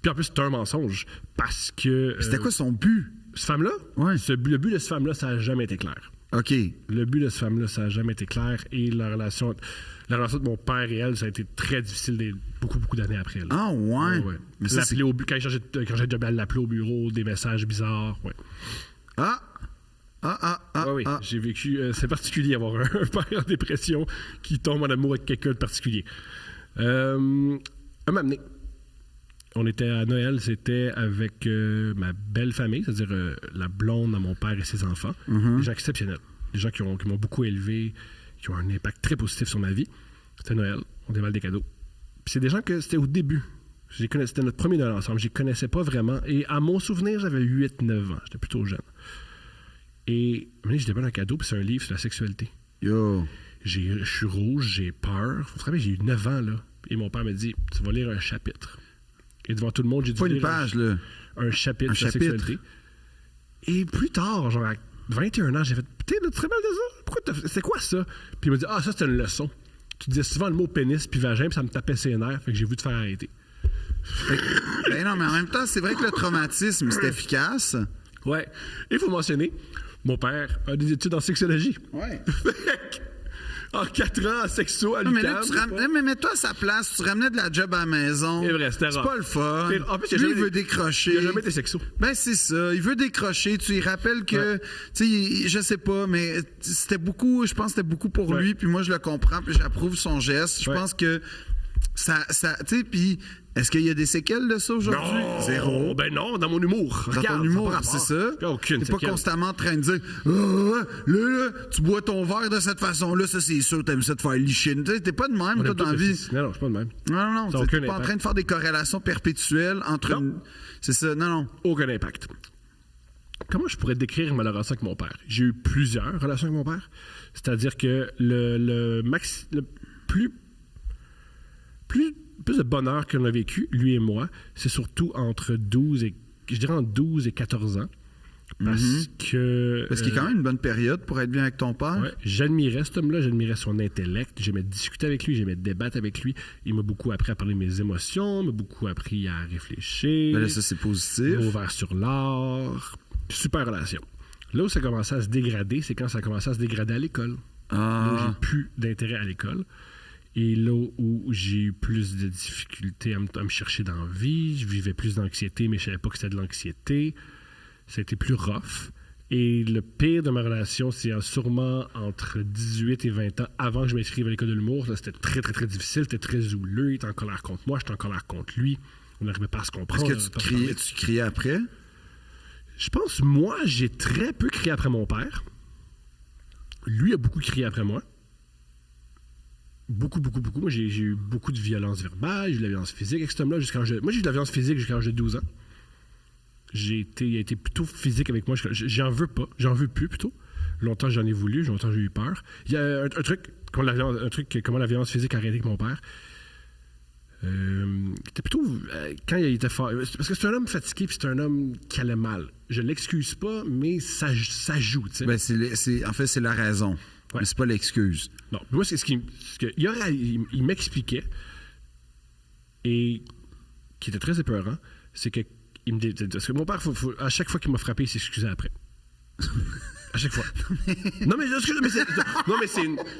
Puis en plus, c'était un mensonge. Parce que. C'était quoi son but? Cette femme-là? Ouais. Le but de cette femme-là, ça n'a jamais été clair. OK. Le but de cette femme-là, ça n'a jamais été clair. Et la relation de mon père et elle, ça a été très difficile beaucoup d'années après. Là. Ah ouais? Ouais. Mais ça, c'est... Quand j'ai de job, elle l'appelait au bureau, des messages bizarres. Ouais. Oui. J'ai vécu... c'est particulier d'avoir un père en dépression qui tombe en amour avec quelqu'un de particulier. Un moment donné, on était à Noël, c'était avec ma belle famille, c'est-à-dire la blonde à mon père et ses enfants. Des gens exceptionnels. Des gens qui m'ont beaucoup élevé, qui ont un impact très positif sur ma vie. C'était Noël, on déballe des cadeaux. Puis c'est des gens que c'était au début C'était notre premier Noël ensemble. Je les connaissais pas vraiment. Et à mon souvenir, j'avais 8-9 ans. J'étais plutôt jeune. Et j'étais pas un cadeau, puis c'est un livre sur la sexualité. Yo. Je suis rouge, j'ai peur. Faut se rappeler, j'ai eu 9 ans, là. Et mon père m'a dit, tu vas lire un chapitre. Et devant tout le monde, j'ai dû Pas une lire page, là. un chapitre Un sur la chapitre. sexualité. Et plus tard, genre à 21 ans, j'ai fait, putain, tu te rappelles de ça? C'est quoi ça? Puis il m'a dit, ça, c'était une leçon. Tu disais souvent le mot pénis puis vagin, puis ça me tapait ses nerfs, fait que j'ai voulu te faire arrêter. Ben non, mais en même temps, c'est vrai que le traumatisme, c'est efficace. Ouais. Il faut mentionner, mon père a des études en sexologie. Ouais. En 4 ans, en sexo, à Non, mais là, l'UQAM. mais mets-toi à sa place, tu ramenais de la job à la maison. C'est vrai, c'était C'est rare. pas le fun. En plus, Lui, il veut décrocher. Il a jamais été sexo. Ben, c'est ça. Il veut décrocher. Tu lui rappelles que, tu sais, je sais pas, mais c'était beaucoup, je pense que c'était beaucoup pour lui, puis moi, je le comprends, puis j'approuve son geste. Je pense que ça tu sais, puis est-ce qu'il y a des séquelles de ça aujourd'hui? Non! Zéro. Ben non, dans mon humour. Dans Regarde, ton humour, ça a pas c'est rapport. ça. Il y a aucune T'es pas séquelle. constamment en train de dire là, tu bois ton verre de cette façon-là, ça c'est sûr, t'aimes ça te faire licher. T'es pas de même, On toi, aime dans la tout vie. le- Non, je suis pas de même. Non, Ça a t'es aucun pas en impact. train de faire des corrélations perpétuelles entre Non. une. C'est ça, non. Aucun impact. Comment je pourrais décrire ma relation avec mon père? J'ai eu plusieurs relations avec mon père. C'est-à-dire que le plus de bonheur qu'on a vécu, lui et moi, c'est surtout entre 12 et 14 ans. Parce que... Parce qu'il y a quand même une bonne période pour être bien avec ton père. Ouais, j'admirais cet homme-là, j'admirais son intellect, j'aimais discuter avec lui, j'aimais débattre avec lui. Il m'a beaucoup appris à parler de mes émotions, m'a beaucoup appris à réfléchir. Ben là, ça, c'est positif. m'a ouvert sur l'art. Super relation. Là où ça a commencé à se dégrader, c'est quand ça a commencé à se dégrader à l'école. Là où j'ai plus d'intérêt à l'école. Et là où j'ai eu plus de difficultés à me chercher dans la vie, je vivais plus d'anxiété, mais je savais pas que c'était de l'anxiété. Ça a été plus rough. Et le pire de ma relation, c'est sûrement entre 18 et 20 ans, avant que je m'inscrive à l'école de l'humour. Là, c'était très, très, très difficile. C'était très houleux. Il était en colère contre moi, j'étais en colère contre lui. On n'arrivait pas à se comprendre. Est-ce que tu criais après? Je pense, moi, j'ai très peu crié après mon père. Lui a beaucoup crié après moi. Beaucoup, beaucoup, beaucoup. Moi, j'ai eu beaucoup de violence verbale, j'ai eu de la violence physique avec cet homme-là. Moi, j'ai eu de la violence physique jusqu'à l'âge de 12 ans. Il a été plutôt physique avec moi. J'en veux pas. J'en veux plus, plutôt. Longtemps, j'en ai voulu. Longtemps, j'ai eu peur. Il y a un truc, comment la violence physique a arrêté avec mon père. C'était plutôt quand il était fort. Parce que c'est un homme fatigué puis c'est un homme qui allait mal. Je l'excuse pas, mais ça joue, tu sais. Ben, en fait, c'est la raison. Ouais. Mais c'est pas l'excuse. Non, moi, c'est il m'expliquait, et qui était très épeurant, c'est que il me dit, parce que mon père, à chaque fois qu'il m'a frappé, il s'excusait après. À chaque fois. Non, mais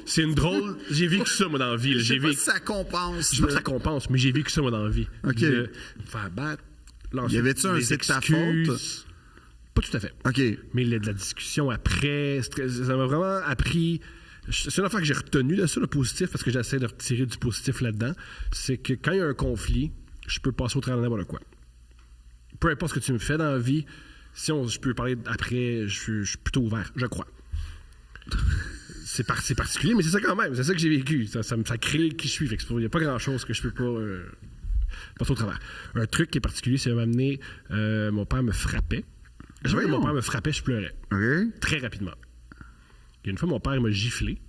c'est une drôle. J'ai vécu ça, moi, dans la vie. Je sais J'ai pas vécu. si ça compense. Je sais pas là. si ça compense, mais j'ai vécu ça, moi, dans la vie. OK. De me faire battre. Y avait-tu un c'est de ta faute? Pas tout à fait. OK. Mais de la discussion après, ça m'a vraiment appris. C'est une affaire que j'ai retenue de ça, le positif, parce que j'essaie de retirer du positif là-dedans. C'est que quand il y a un conflit, je peux passer au travers de n'importe quoi. Peu importe ce que tu me fais dans la vie, je peux parler après, je suis plutôt ouvert, je crois. C'est particulier, mais c'est ça quand même. C'est ça que j'ai vécu. Ça crée qui je suis. Il n'y a pas grand-chose que je peux pas passer au travers. Un truc qui est particulier, c'est m'amener. Mon père me frappait. Chaque fois que mon père me frappait, je pleurais. OK. Très rapidement. Il y a une fois, mon père m'a giflé,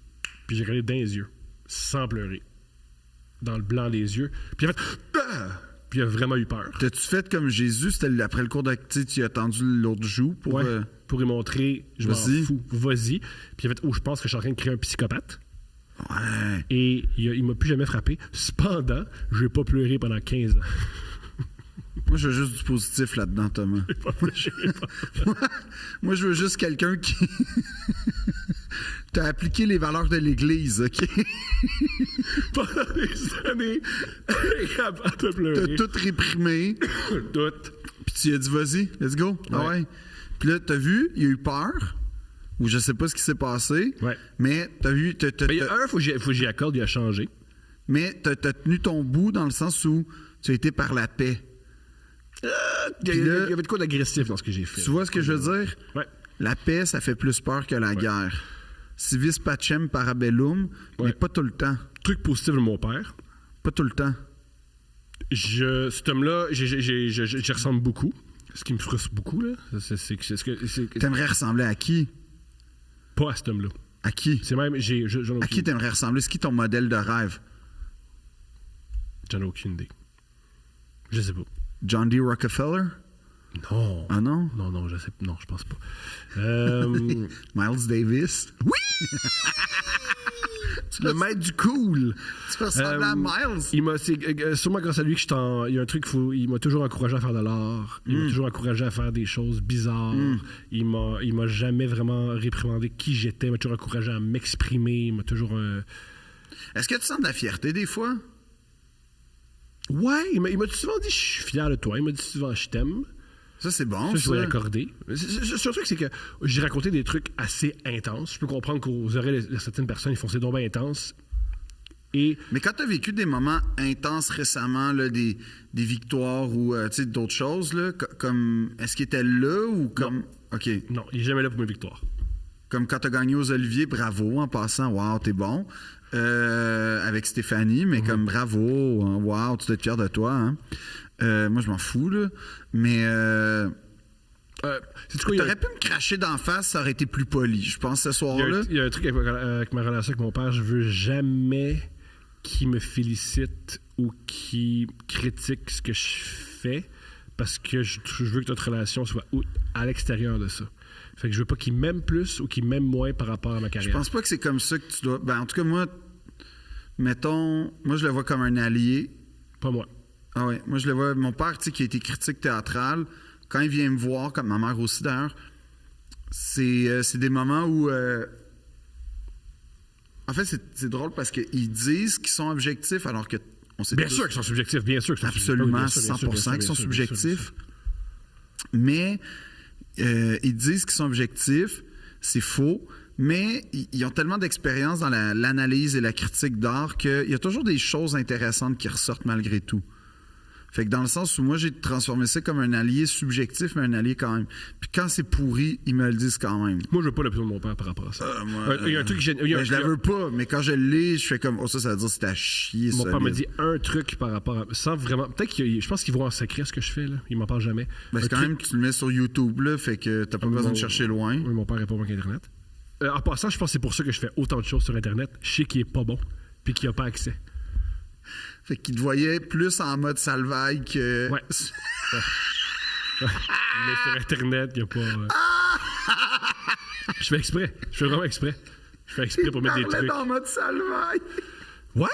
puis j'ai regardé dans les yeux, sans pleurer. Dans le blanc des yeux. Puis il a fait. Ah! Puis il a vraiment eu peur. T'as-tu fait comme Jésus? C'était après le cours d'activité, tu as tendu l'autre joue pour. Ouais, pour lui montrer, je m'en Vas-y. fous, vas-y. Puis il a fait, je pense que je suis en train de créer un psychopathe. Ouais. Et il m'a plus jamais frappé. Cependant, je n'ai pas pleuré pendant 15 ans. Moi, je veux juste du positif là-dedans, Thomas. Moi, je veux juste quelqu'un qui. T'as appliqué les valeurs de l'Église, OK? Pendant des années, capable de T'as pleurer. tout réprimé. Tout. Puis tu as dit, vas-y, let's go. Ah ouais. Puis là, t'as vu, il a eu peur. Ou je sais pas ce qui s'est passé. Ouais. Mais t'as vu. Mais il y a un, faut que j'y accorde, il a changé. Mais t'as tenu ton bout dans le sens où tu as été par la paix. Il y avait de quoi d'agressif dans ce que j'ai fait. Tu vois ce que je veux dire? Ouais. La paix, ça fait plus peur que la guerre. Civis pacem parabellum, mais Ouais. pas tout le temps. Truc positif de mon père. Pas tout le temps. Cet homme-là, j'y ressemble beaucoup. Ce qui me frustre beaucoup, là, c'est T'aimerais ressembler à qui? pas à cet homme-là. À qui? C'est même, À qui t'aimerais ressembler? C'est qui ton modèle de rêve? J'en ai aucune idée. Je sais pas. John D. Rockefeller? Non. Ah non? Non, je pense pas. Miles Davis? Oui! Le maître du cool. Tu peux ressembler à Miles? C'est sûrement grâce à lui que il y a un truc, il m'a toujours encouragé à faire de l'art. Il m'a toujours encouragé à faire des choses bizarres. Il m'a jamais vraiment réprimandé qui j'étais. Il m'a toujours encouragé à m'exprimer. Il m'a toujours... Est-ce que tu sens de la fierté des fois? Ouais, il m'a souvent dit « Je suis fier de toi ». Il m'a dit souvent « Je t'aime ». Ça, c'est bon, Ça, je dois ça. l'accorder. Le truc, c'est que j'ai raconté des trucs assez intenses. Je peux comprendre qu'aux oreilles de certaines personnes, ils font ces dons bien intenses. Et Mais quand tu as vécu des moments intenses récemment, là, des victoires ou tu sais, d'autres choses, là, comme est-ce qu'il était là ou comme. OK. non, il n'est jamais là pour mes victoires. Comme quand tu as gagné aux Oliviers, bravo en passant, wow, t'es bon. Avec Stéphanie, mais comme bravo, hein, wow, tu dois être fier de toi. Hein. Moi, je m'en fous, là. Mais. C'est quoi, T'aurais pu me cracher d'en face, ça aurait été plus poli, je pense, ce soir-là. il y a un truc avec ma relation avec mon père. Je veux jamais qu'il me félicite ou qu'il critique ce que je fais parce que je veux que notre relation soit à l'extérieur de ça. Fait que je veux pas qu'il m'aime plus ou qu'il m'aime moins par rapport à ma Je carrière. pense pas que c'est comme ça que tu dois. Ben, en tout cas, moi, mettons, moi, je le vois comme un allié. Pas moi. Ah oui, moi, je le vois. Mon père, tu sais, qui a été critique théâtrale, quand il vient me voir, comme ma mère aussi d'ailleurs, c'est des moments où. En fait, c'est drôle parce qu'ils disent qu'ils sont objectifs alors que. On sait Bien tous- sûr qu'ils sont subjectifs, bien sûr qu'ils sont subjectifs. Absolument, Oui, bien sûr, bien sûr, 100% qu'ils sont bien sûr, bien sûr, bien sûr. subjectifs. Mais ils disent qu'ils sont objectifs, c'est faux, mais ils ont tellement d'expérience dans l'analyse et la critique d'art qu'il y a toujours des choses intéressantes qui ressortent malgré tout. Fait que dans le sens où moi, j'ai transformé ça comme un allié subjectif, mais un allié quand même. Puis quand c'est pourri, ils me le disent quand même. Moi, je veux pas l'opinion de mon père par rapport à ça. Il y a un truc que Ben, je la veux pas, mais quand je l'ai, je fais comme, oh, ça veut dire que c'est à chier. Mon ça, père me là. dit un truc par rapport à. Sans vraiment. Peut-être je pense qu'il voit en secret ce que je fais, là. Il m'en parle jamais. Ben, c'est quand même, tu le mets sur YouTube, là, fait que t'as pas besoin de chercher loin. Oui, mon père est pas bon qu'Internet. En passant, je pense que c'est pour ça que je fais autant de choses sur Internet. Je sais qu'il est pas bon, puis qu'il a pas accès. Fait qu'il te voyait plus en mode salvaille que. Ouais. Mais sur Internet, il n'y a pas. Je fais exprès. Je fais vraiment exprès. Je fais exprès pour mettre des trucs. en mode salvaille. Ouais,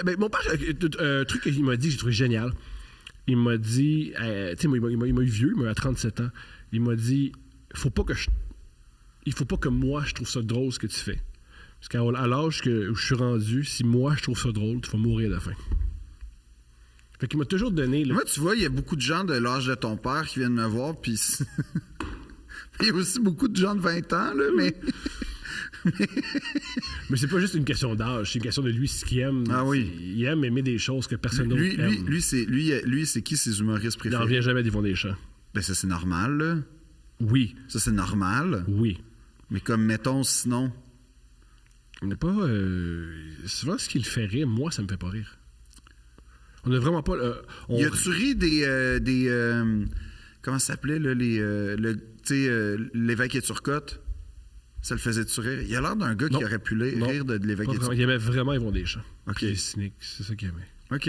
ben, mon père, un truc qu'il m'a dit, j'ai trouvé génial. Il m'a dit, tu sais, il m'a eu vieux, il m'a eu à 37 ans. Il m'a dit, il faut pas que moi, je trouve ça drôle ce que tu fais. Parce qu'à l'âge où je suis rendu, si moi, je trouve ça drôle, tu vas mourir de faim. Fait qu'il m'a toujours donné... Moi, tu vois, il y a beaucoup de gens de l'âge de ton père qui viennent me voir, puis. Il y a aussi beaucoup de gens de 20 ans, là, mais. Mais c'est pas juste une question d'âge, c'est une question de lui, ce qu'il aime. Ah oui. Il aime aimer des choses que personne d'autre aime. Lui, c'est qui ses humoristes Il n'en préférés? revient jamais d'Yvon Deschamps. Ben, ça, c'est normal, là. Oui. Ça, c'est normal. Oui. Mais comme, mettons, sinon. On n'est pas... souvent, ce qui le fait rire, moi, ça me fait pas rire. On n'a vraiment pas... Y a-tu ri des comment ça s'appelait, là, l'évêque et Turcotte? Ça le faisait-tu rire? Il a l'air d'un gars Non. qui aurait pu Non. rire de l'évêque Pas et vraiment. Turcotte. Il aimait vraiment Yvon Deschamps. OK. Puis il est cynique, c'est ça qu'il aimait. OK.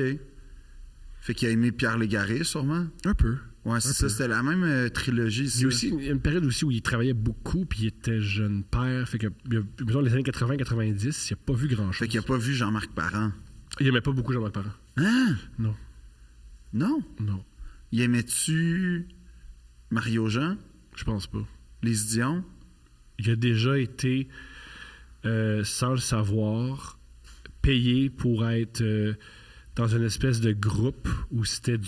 Fait qu'il a aimé Pierre Légaré, sûrement? Un peu. Ouais, c'est ça. C'était la même trilogie, ça. Il y a aussi une période aussi où il travaillait beaucoup, puis il était jeune père. Fait que, disons, les années 80-90, il n'a pas vu grand-chose. Fait qu'il a pas vu Jean-Marc Parent. Il aimait pas beaucoup Jean-Marc Parent. Hein? Non. Non? Non. Il aimait-tu Mario Jean? Je pense pas. Les Dion? Il a déjà été, sans le savoir, payé pour être dans une espèce de groupe où c'était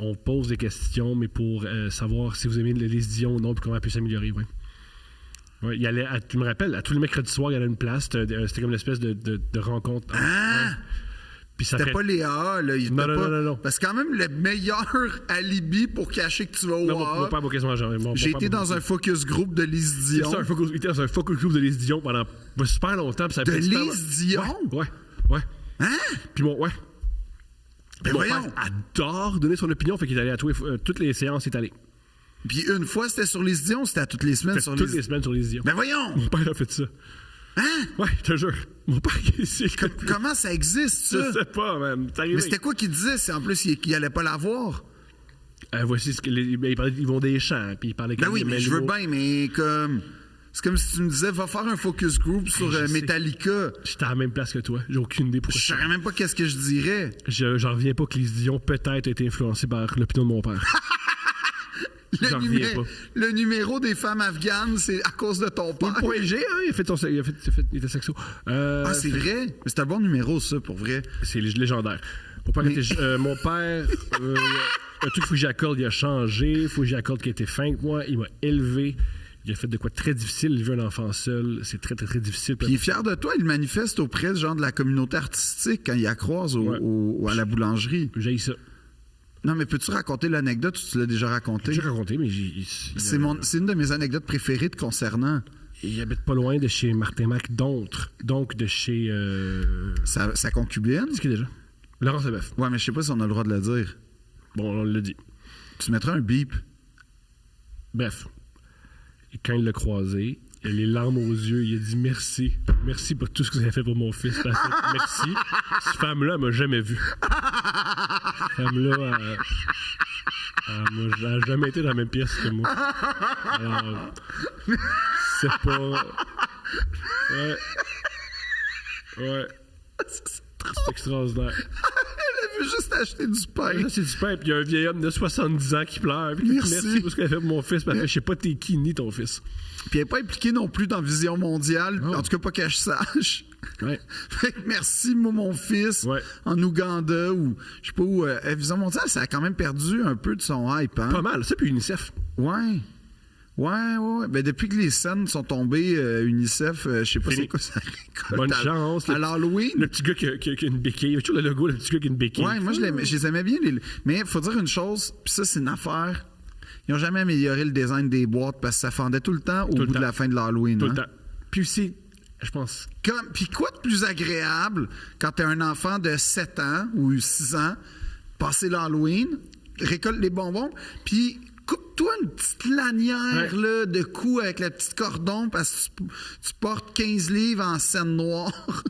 on pose des questions, mais pour savoir si vous aimez les Dion ou non, puis comment elle peut s'améliorer, oui. Ouais, il allait, tu me rappelles, à tous les mercredis soirs, il y avait une place, c'était comme une espèce de rencontre. Ah! Ouais. Puis ça C'était fait... pas Léa, là. Il Non, était non, pas... non, non. Parce que quand même, le meilleur alibi pour cacher que tu vas au Non, AA, mon père m'a quasiment genre. j'ai été dans un focus group de Lise C'est Dion. ça, il était dans un focus group de Lise Dion pendant super longtemps. Puis ça a De pris super Lise Dion? Ouais. Hein? Puis ouais. Ben Mon voyons. père adore donner son opinion, fait qu'il est allé à toutes les séances, il est allé. Puis une fois, c'était sur les idiots, c'était à toutes les semaines Fait sur toutes les les semaines sur les idiots. Ben voyons! Mon père a fait ça. Hein? Ouais, je te jure. Mon père, c'est comme... Comment ça existe, ça? Je sais pas, man. C'est arrivé. Mais c'était quoi qu'il disait? C'est en plus qu'il allait pas l'avoir. Voici ce que il parlait, ils vont des champs, puis il parlait Ben comme oui, des mais je veux animaux. bien, mais comme... C'est comme si tu me disais, va faire un focus group sur je sais. Metallica. J'étais à la même place que toi. J'ai aucune idée Je pourquoi. saurais même pas qu'est-ce que je dirais. J'en reviens pas que les Dion peut-être été influencés par l'opinion de mon père. J'en reviens pas. Le numéro des femmes afghanes, c'est à cause de ton père. Point G, hein, il était sexo. Ah, c'est vrai? Mais c'est un bon numéro, ça, pour vrai. C'est légendaire. Mon père, un truc qu'il faut que j'accorde, il a changé. Il faut que j'accorde qu'il a été fin avec moi. Il m'a élevé. Il a fait de quoi de très difficile, élever un enfant seul. C'est très, très, très difficile. Puis il est fier de toi, il manifeste auprès genre, de la communauté artistique quand il la croise à la boulangerie. J'ai ça. Non, mais peux-tu raconter l'anecdote ou tu l'as déjà raconté? J'ai raconté, mais C'est une de mes anecdotes préférées te concernant. il habite pas loin de chez Martin Mac, donc de chez... Sa concubine? C'est qui déjà? Laurence Leboeuf. Ouais, mais je sais pas si on a le droit de le dire. Bon, on l'a dit. Tu mettras un bip. Bref. Et quand il l'a croisé, il a les larmes aux yeux, il a dit merci. Merci pour tout ce que vous avez fait pour mon fils. Merci. Cette femme-là, elle m'a jamais vu. Cette femme-là, elle n'a jamais été dans la même pièce que moi. Alors, c'est pas... Ouais. Ouais. C'est extraordinaire. Elle veut juste acheter du pain. Là, c'est du pain, puis il y a un vieil homme de 70 ans qui pleure. Puis Merci. merci pour ce qu'elle a fait pour mon fils. Parce que je sais pas t'es qui ni ton fils. Puis elle n'est pas impliquée non plus dans Vision Mondiale, Oh. en tout cas pas que je sache. Ouais. Fait que merci, moi, mon fils, Ouais. en Ouganda, ou je sais pas où. Vision Mondiale, ça a quand même perdu un peu de son hype, hein? Pas mal. Ça, puis UNICEF. Ouais. Ouais. Ben, depuis que les scènes sont tombées, UNICEF, je sais pas Fini. c'est quoi ça récolte. Bonne chance. À l'Halloween. Le petit gars qui a une béquille. Il y a toujours le logo, le petit gars qui a une béquille. Ouais, moi, je les aimais bien. Mais il faut dire une chose, puis ça, c'est une affaire. Ils n'ont jamais amélioré le design des boîtes parce que ça fendait tout le temps au Tout le bout de temps. la fin de l'Halloween. Tout hein. le temps. Puis aussi, je pense... Puis quoi de plus agréable quand t'es un enfant de 7 ans ou 6 ans, passer l'Halloween, récolte les bonbons, puis coupe-toi une petite lanière Ouais. là, de cou avec le petit cordon parce que tu portes 15 livres en scène noire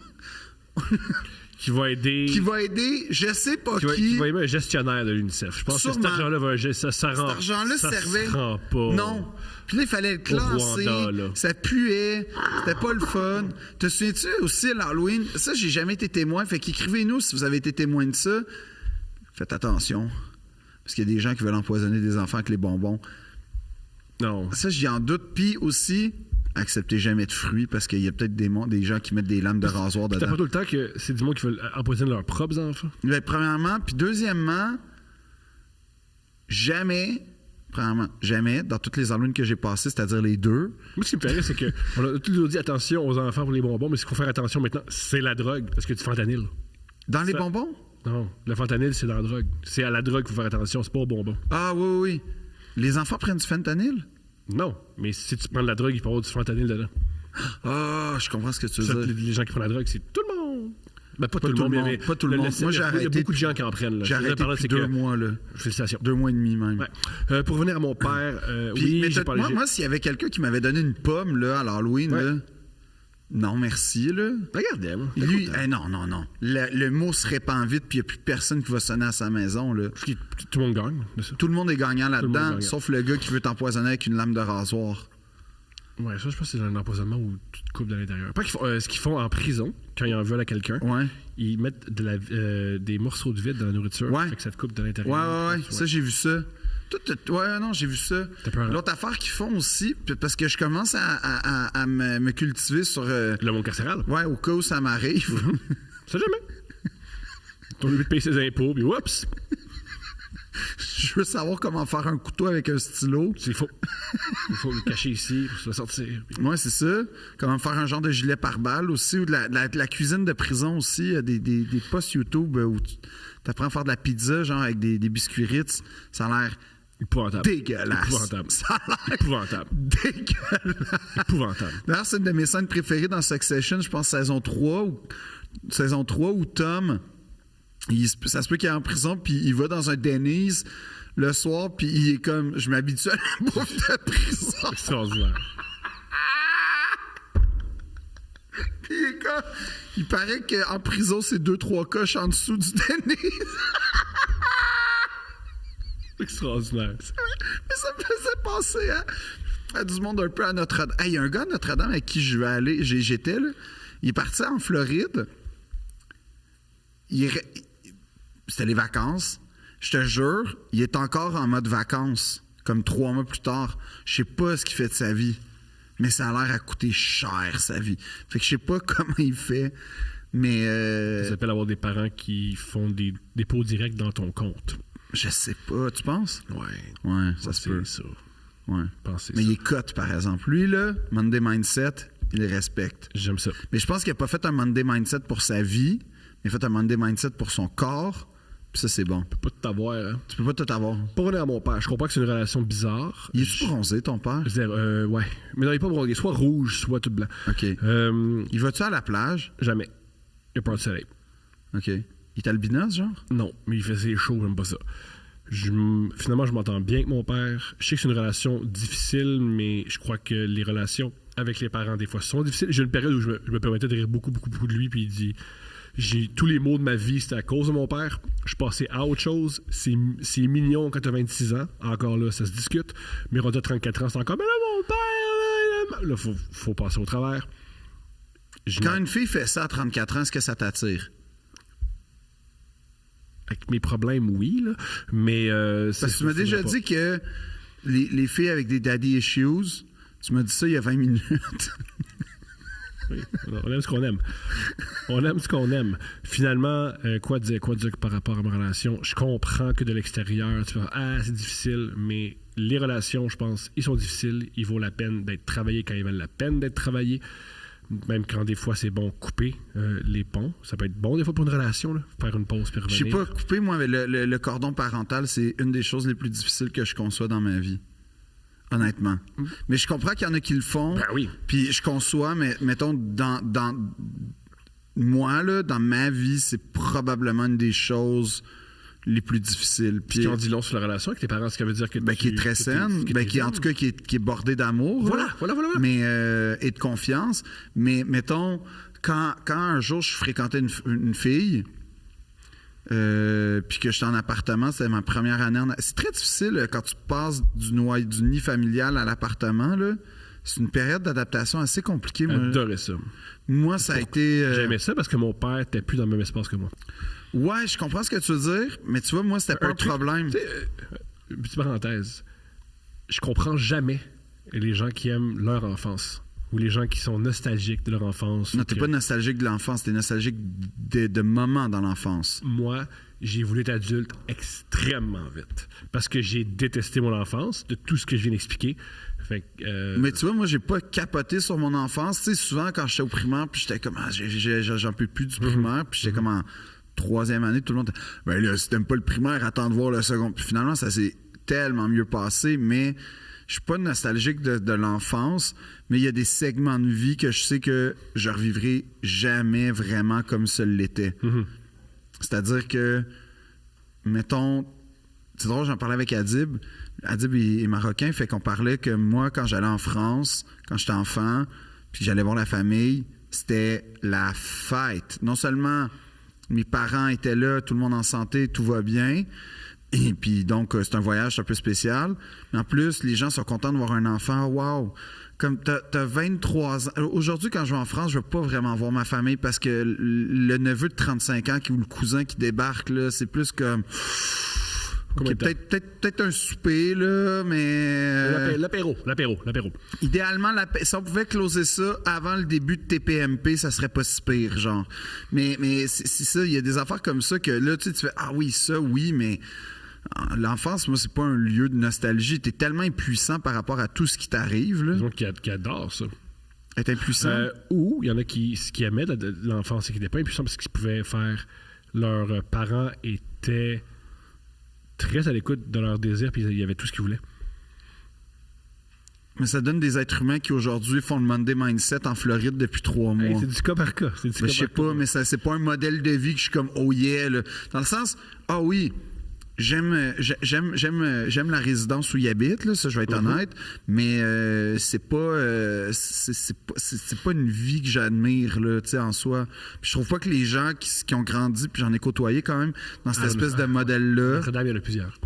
Qui va aider... qui va aider, je sais pas qui va aider un gestionnaire de l'UNICEF. Je pense que cet Sûrement. argent-là va... Ça rend... Cet argent-là ça servait. se rend pas. Non. Puis là, il fallait le classer. Rwanda, là. Ça puait. C'était pas le fun. Te souviens-tu aussi à l'Halloween? Ça, j'ai jamais été témoin. Fait qu'écrivez-nous si vous avez été témoin de ça. Faites attention. Parce qu'il y a des gens qui veulent empoisonner des enfants avec les bonbons. Non. Ça, j'y en doute. Puis aussi, acceptez jamais de fruits parce qu'il y a peut-être des gens qui mettent des lames de rasoir T'as dedans. pas tout le temps que c'est du monde qui veut empoisonner leurs propres enfants? Ben, premièrement. Puis deuxièmement, jamais, dans toutes les Halloween que j'ai passées, c'est-à-dire les deux, Moi, ce qui me fait rire, c'est qu'on a toujours dit attention aux enfants pour les bonbons, mais ce qu'il faut faire attention maintenant, c'est la drogue, parce que du fentanyl. dans les Ça- bonbons. Non, le fentanyl, c'est dans la drogue. C'est à la drogue qu'il faut faire attention, c'est pas aux bonbons. Ah oui. Les enfants prennent du fentanyl? Non, mais si tu prends de la drogue, il peut y avoir du fentanyl dedans. Ah, je comprends ce que tu Ça, veux dire. les gens qui prennent la drogue, c'est tout le monde. Ben, pas, tout le tout monde, le monde, mais pas tout le monde. Moi, j'ai il y a arrêté beaucoup de gens qui en prennent. Là. J'ai Ce que je veux arrêté dire par là, depuis c'est 2 que- mois, là. Félicitations. 2 mois et demi, même. Ouais. Pour revenir à mon père, Puis, oui, mais j'ai parlé... moi, s'il y avait quelqu'un qui m'avait donné une pomme, là, à l'Halloween, Ouais. là, non, merci, là. Regardez, moi. Lui, non. Le mot se répand vite, puis il n'y a plus personne qui va sonner à sa maison, là. Tout le monde gagne, de ça. Tout le monde est gagnant le monde est là-dedans, gagnant. sauf le gars qui veut t'empoisonner avec une lame de rasoir. Ouais, ça, je pense que c'est un empoisonnement où tu te coupes de l'intérieur. Pas qu'ils font, ce qu'ils font en prison, quand ils en veulent à quelqu'un, Ouais. ils mettent des morceaux de vide dans la nourriture, Ouais. fait que ça te coupe de Ouais, l'intérieur. ouais. Ça, j'ai vu ça. Ouais, non, j'ai vu ça. T'as peur, hein? L'autre affaire qu'ils font aussi, parce que je commence à me cultiver sur. Le monde carcéral. Ouais, au cas où ça m'arrive. Ça jamais. T'as oublié de payer ses impôts, puis oups, Je veux savoir comment faire un couteau avec un stylo. c'est faux. Il faut le cacher ici, pour se le sortir. puis- Ouais, c'est ça. Comment faire un genre de gilet pare-balles aussi, ou de la cuisine de prison aussi. Il y a des posts YouTube où tu apprends à faire de la pizza, genre avec des biscuits Ritz. Ça a l'air Épouvantable. dégueulasse. Épouvantable. Ça a l'air Épouvantable. dégueulasse. Épouvantable. D'ailleurs, c'est une de mes scènes préférées dans Succession, je pense saison 3 où Tom Ça se peut qu'il est en prison, puis il va dans un Denny's le soir, puis il est comme, je m'habitue à la bouffe de prison. Extraordinaire. Puis il est comme, il paraît qu'en prison, c'est 2-3 coches en dessous du Denny's. Extraordinaire. Mais ça me faisait penser à du monde un peu à Notre-Dame. Il y a un gars à Notre-Dame avec qui je vais aller, j'étais, là, il est parti en Floride. C'était les vacances. Je te jure, il est encore en mode vacances, comme 3 mois plus tard. Je sais pas ce qu'il fait de sa vie, mais ça a l'air à coûter cher, sa vie. Fait que je sais pas comment il fait, mais... Ça s'appelle avoir des parents qui font des dépôts directs dans ton compte. Je sais pas, tu penses? Ouais, ça se peut. ça. Ouais. Pensez Mais ça. il est cut, par exemple. Lui, là, Monday Mindset, il le respecte. J'aime ça. Mais je pense qu'il n'a pas fait un Monday Mindset pour sa vie, mais il a fait un Monday Mindset pour son corps, puis ça, c'est bon. Pas tout avoir, hein. Tu peux pas tout avoir. Pour revenir à mon père, je comprends que c'est une relation bizarre. Il est-tu bronzé, ton père? Ouais. Mais non, il est pas bronzé. Soit rouge, soit tout blanc. OK. Il va-tu à la plage? Jamais. Il a pas de soleil. OK. Il est albinos, genre? Non, mais il faisait chaud, j'aime pas ça. Finalement, je m'entends bien avec mon père. Je sais que c'est une relation difficile, mais je crois que les relations avec les parents, des fois, sont difficiles. J'ai une période où je me permettais de rire beaucoup de lui, puis il dit... Tous les mots de ma vie, c'était à cause de mon père. Je passais à autre chose. C'est mignon quand t'as 26 ans. Encore là, ça se discute. Mais quand t'as 34 ans, c'est encore... Mais là, mon père... Là, faut passer au travers. Quand une fille fait ça à 34 ans, est-ce que ça t'attire? Avec mes problèmes, oui, là. Mais... Parce que tu m'as déjà dit que les filles avec des daddy issues, tu m'as dit ça il y a 20 minutes. Oui, on aime ce qu'on aime. On aime ce qu'on aime. Finalement, quoi dire par rapport à ma relation? Je comprends que de l'extérieur, tu vas c'est difficile, mais les relations, je pense, ils sont difficiles. Ils vaut la peine d'être travaillés quand ils valent la peine d'être travaillés. Même quand des fois c'est bon couper les ponts. Ça peut être bon des fois pour une relation, là, faire une pause puis revenir. Je sais pas couper, moi, mais le cordon parental, c'est une des choses les plus difficiles que je conçois dans ma vie. Honnêtement. Mais je comprends qu'il y en a qui le font. Ben oui. Puis je conçois, mais mettons, dans moi, là, dans ma vie, c'est probablement une des choses les plus difficiles. Puis qui en dit long sur la relation avec tes parents, ce qui veut dire que qui est très saine, en tout cas qui est bordée d'amour. Voilà. Mais, et de confiance. Mais mettons, quand un jour je fréquentais une fille, puis que j'étais en appartement, c'était ma première année. C'est très difficile quand tu passes du nid familial à l'appartement. Là. C'est une période d'adaptation assez compliquée. J'adorais ça. Moi, ça a été... J'aimais ça parce que mon père n'était plus dans le même espace que moi. Ouais, je comprends ce que tu veux dire, mais tu vois, moi, c'était pas un problème. Une petite parenthèse. Je comprends jamais les gens qui aiment leur enfance ou les gens qui sont nostalgiques de leur enfance. Non, t'es pas nostalgique de l'enfance, t'es nostalgique de moments dans l'enfance. Moi, j'ai voulu être adulte extrêmement vite parce que j'ai détesté mon enfance, de tout ce que je viens d'expliquer. Fait que, mais tu vois, moi, j'ai pas capoté sur mon enfance. Tu sais, souvent, quand j'étais au primaire, puis j'étais comme, j'en peux plus du primaire, puis j'étais comme en 3e année, tout le monde était, ben là, si t'aimes pas le primaire, attends de voir le second. Puis finalement, ça s'est tellement mieux passé, mais je suis pas nostalgique de l'enfance, mais il y a des segments de vie que je sais que je revivrai jamais vraiment comme ça l'était. C'est-à-dire que, mettons, c'est drôle, j'en parlais avec Adib. Adib est marocain, fait qu'on parlait que moi, quand j'allais en France, quand j'étais enfant, puis j'allais voir la famille, c'était la fête. Non seulement mes parents étaient là, tout le monde en santé, tout va bien, et puis donc c'est un voyage un peu spécial, mais en plus, les gens sont contents de voir un enfant. Wow! Comme t'as 23 ans. Aujourd'hui, quand je vais en France, je veux pas vraiment voir ma famille parce que le neveu de 35 ans ou le cousin qui débarque, là, c'est plus comme... Okay, peut-être un souper, là, mais... L'apéro. Idéalement, si on pouvait closer ça avant le début de TPMP, ça serait pas si pire, genre. Mais c'est ça, il y a des affaires comme ça que là, tu fais « Ah oui, ça, oui, mais... » L'enfance, moi, c'est pas un lieu de nostalgie. T'es tellement impuissant par rapport à tout ce qui t'arrive, là. Il y en a qui adorent ça. Être impuissant? Ou il y en a qui aimaient l'enfance et qui n'étaient pas impuissants parce qu'ils pouvaient faire... Leurs parents étaient... très à l'écoute de leurs désirs, puis il y avait tout ce qu'ils voulaient. Mais ça donne des êtres humains qui aujourd'hui font le Monday Mindset en Floride depuis 3 mois. Hey, c'est du cas par cas. C'est du cas Je sais par cas. pas, mais ça, c'est pas un modèle de vie que je suis comme oh yeah. Là. Dans le sens, ah oui, j'aime la résidence où il habite, là, ça je vais être honnête, mais c'est pas une vie que j'admire là, tu sais, en soi. Puis je trouve pas que les gens qui ont grandi, puis j'en ai côtoyé quand même dans cette espèce de modèle-là. Notre-Dame, il y en a plusieurs.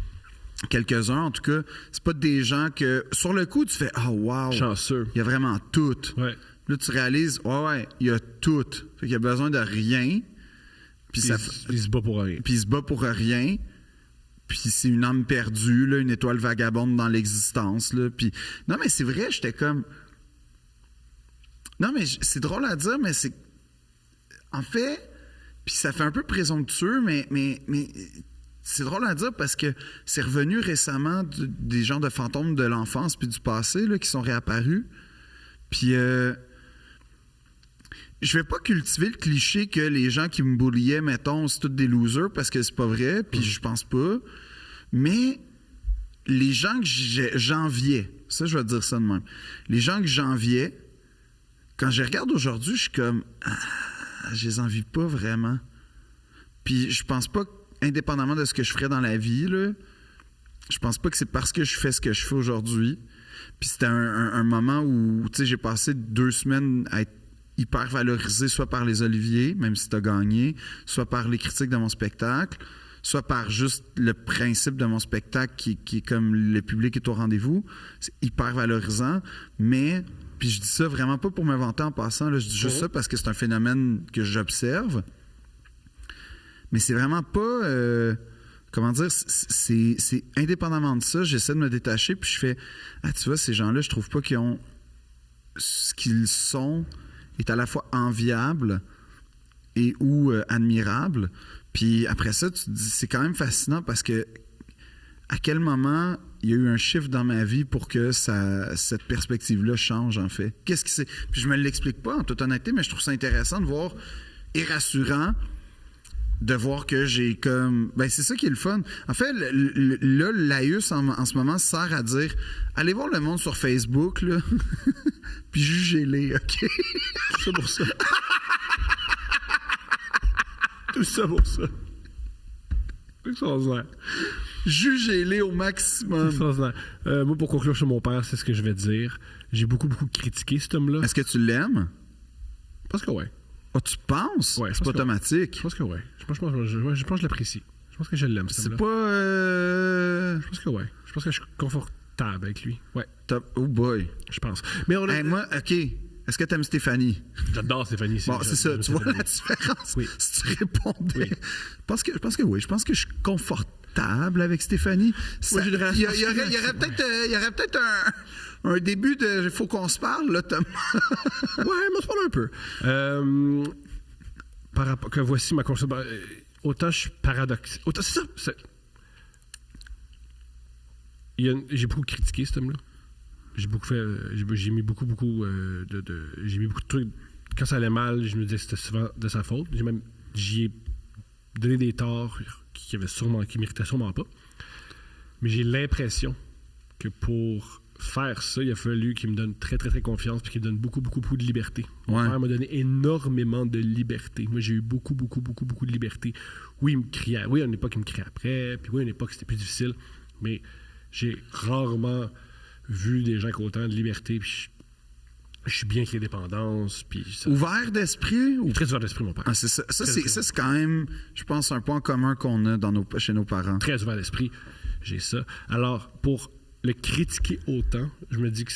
Quelques-uns, en tout cas, c'est pas des gens que, sur le coup, tu fais « Ah, wow! » Chanceux. Il y a vraiment tout. Ouais. Là, tu réalises « Ouais, il y a tout. » Fait qu'il y a besoin de rien. Puis Il se bat pour rien. il se bat pour rien. Puis c'est une âme perdue, là, une étoile vagabonde dans l'existence. Là. Puis, non, mais c'est vrai, j'étais comme... Non, mais c'est drôle à dire, mais c'est... En fait, puis ça fait un peu présomptueux, mais c'est drôle à dire parce que c'est revenu récemment des genres de fantômes de l'enfance puis du passé là, qui sont réapparus. Puis je vais pas cultiver le cliché que les gens qui me bulliaient, mettons, c'est tous des losers parce que c'est pas vrai, puis je pense pas. Mais les gens que j'enviais, ça je vais dire ça de même, les gens que j'enviais, quand je regarde aujourd'hui, je suis comme je les envie pas vraiment. Puis je pense pas, indépendamment de ce que je ferais dans la vie, là, je pense pas que c'est parce que je fais ce que je fais aujourd'hui. Puis c'était un moment où, tu sais, j'ai passé 2 semaines à être hyper valorisé, soit par les Oliviers, même si t'as gagné, soit par les critiques de mon spectacle, soit par juste le principe de mon spectacle qui est comme le public est au rendez-vous. C'est hyper valorisant, mais... Puis je dis ça vraiment pas pour me vanter en passant, là, je dis juste ça parce que c'est un phénomène que j'observe. Mais c'est vraiment pas... comment dire? C'est indépendamment de ça, j'essaie de me détacher, puis je fais... Ah, tu vois, ces gens-là, je trouve pas qu'ils ont... Ce qu'ils sont est à la fois enviable et ou admirable. Puis après ça, tu te dis... C'est quand même fascinant parce que à quel moment il y a eu un shift dans ma vie pour que cette perspective-là change, en fait? Qu'est-ce qui c'est? Puis je me l'explique pas, en toute honnêteté, mais je trouve ça intéressant de voir et rassurant de voir que j'ai comme... Ben c'est ça qui est le fun. En fait, là, l'AIUS en ce moment sert à dire allez voir le monde sur Facebook, là, puis jugez-les, OK? Tout ça pour ça. Tout ça pour ça. C'est extraordinaire. Jugez-les au maximum. Extraordinaire. Moi, pour conclure sur mon père, c'est ce que je vais dire. J'ai beaucoup critiqué cet homme-là. Est-ce que tu l'aimes? Je pense que ouais. Ah, tu penses? Ouais, je c'est pas pense que- automatique. Je pense que ouais. Je pense que je l'apprécie. Je pense que je l'aime, cet C'est homme-là. pas... Je pense que ouais. Je pense que je suis confortable avec lui. Ouais, top. Oh boy. je pense. Mais on a... Hey, moi, OK. Est-ce que t'aimes Stéphanie? J'adore Stéphanie. Bon, c'est ça. j'aime Tu vois Stéphanie. la différence? Oui. Si tu répondais... Oui. Je pense que oui. Je pense que je suis confortable avec Stéphanie. Ça- j'ai une il y relation- aurait peut-être un début de... Il faut qu'on se parle, là, Thomas. Ouais, on se parle un peu. Par rapport que voici ma conception. Autant je suis paradoxal. Autant c'est ça. J'ai beaucoup critiqué cet homme-là. J'ai beaucoup fait. J'ai mis beaucoup j'ai mis beaucoup de trucs. Quand ça allait mal, je me disais que c'était souvent de sa faute. J'y ai donné des torts qui méritaient sûrement pas. Mais j'ai l'impression que pour faire ça, il a fallu qu'il me donne très confiance puis qu'il me donne beaucoup de liberté. Mon Ouais. père m'a donné énormément de liberté. Moi, j'ai eu beaucoup de liberté. Oui, il me criait. Oui, à une époque, il me criait après. Puis oui, à une époque, c'était plus difficile. Mais j'ai rarement vu des gens qui ont autant de liberté. Puis je suis bien avec les dépendances. Puis ça, Ouvert d'esprit ou... très ouvert d'esprit, mon père. Ah, c'est ça. Ça, c'est quand même, je pense, un point commun qu'on a chez nos parents. Très ouvert d'esprit. J'ai ça. Alors, pour le critiquer autant, je me dis que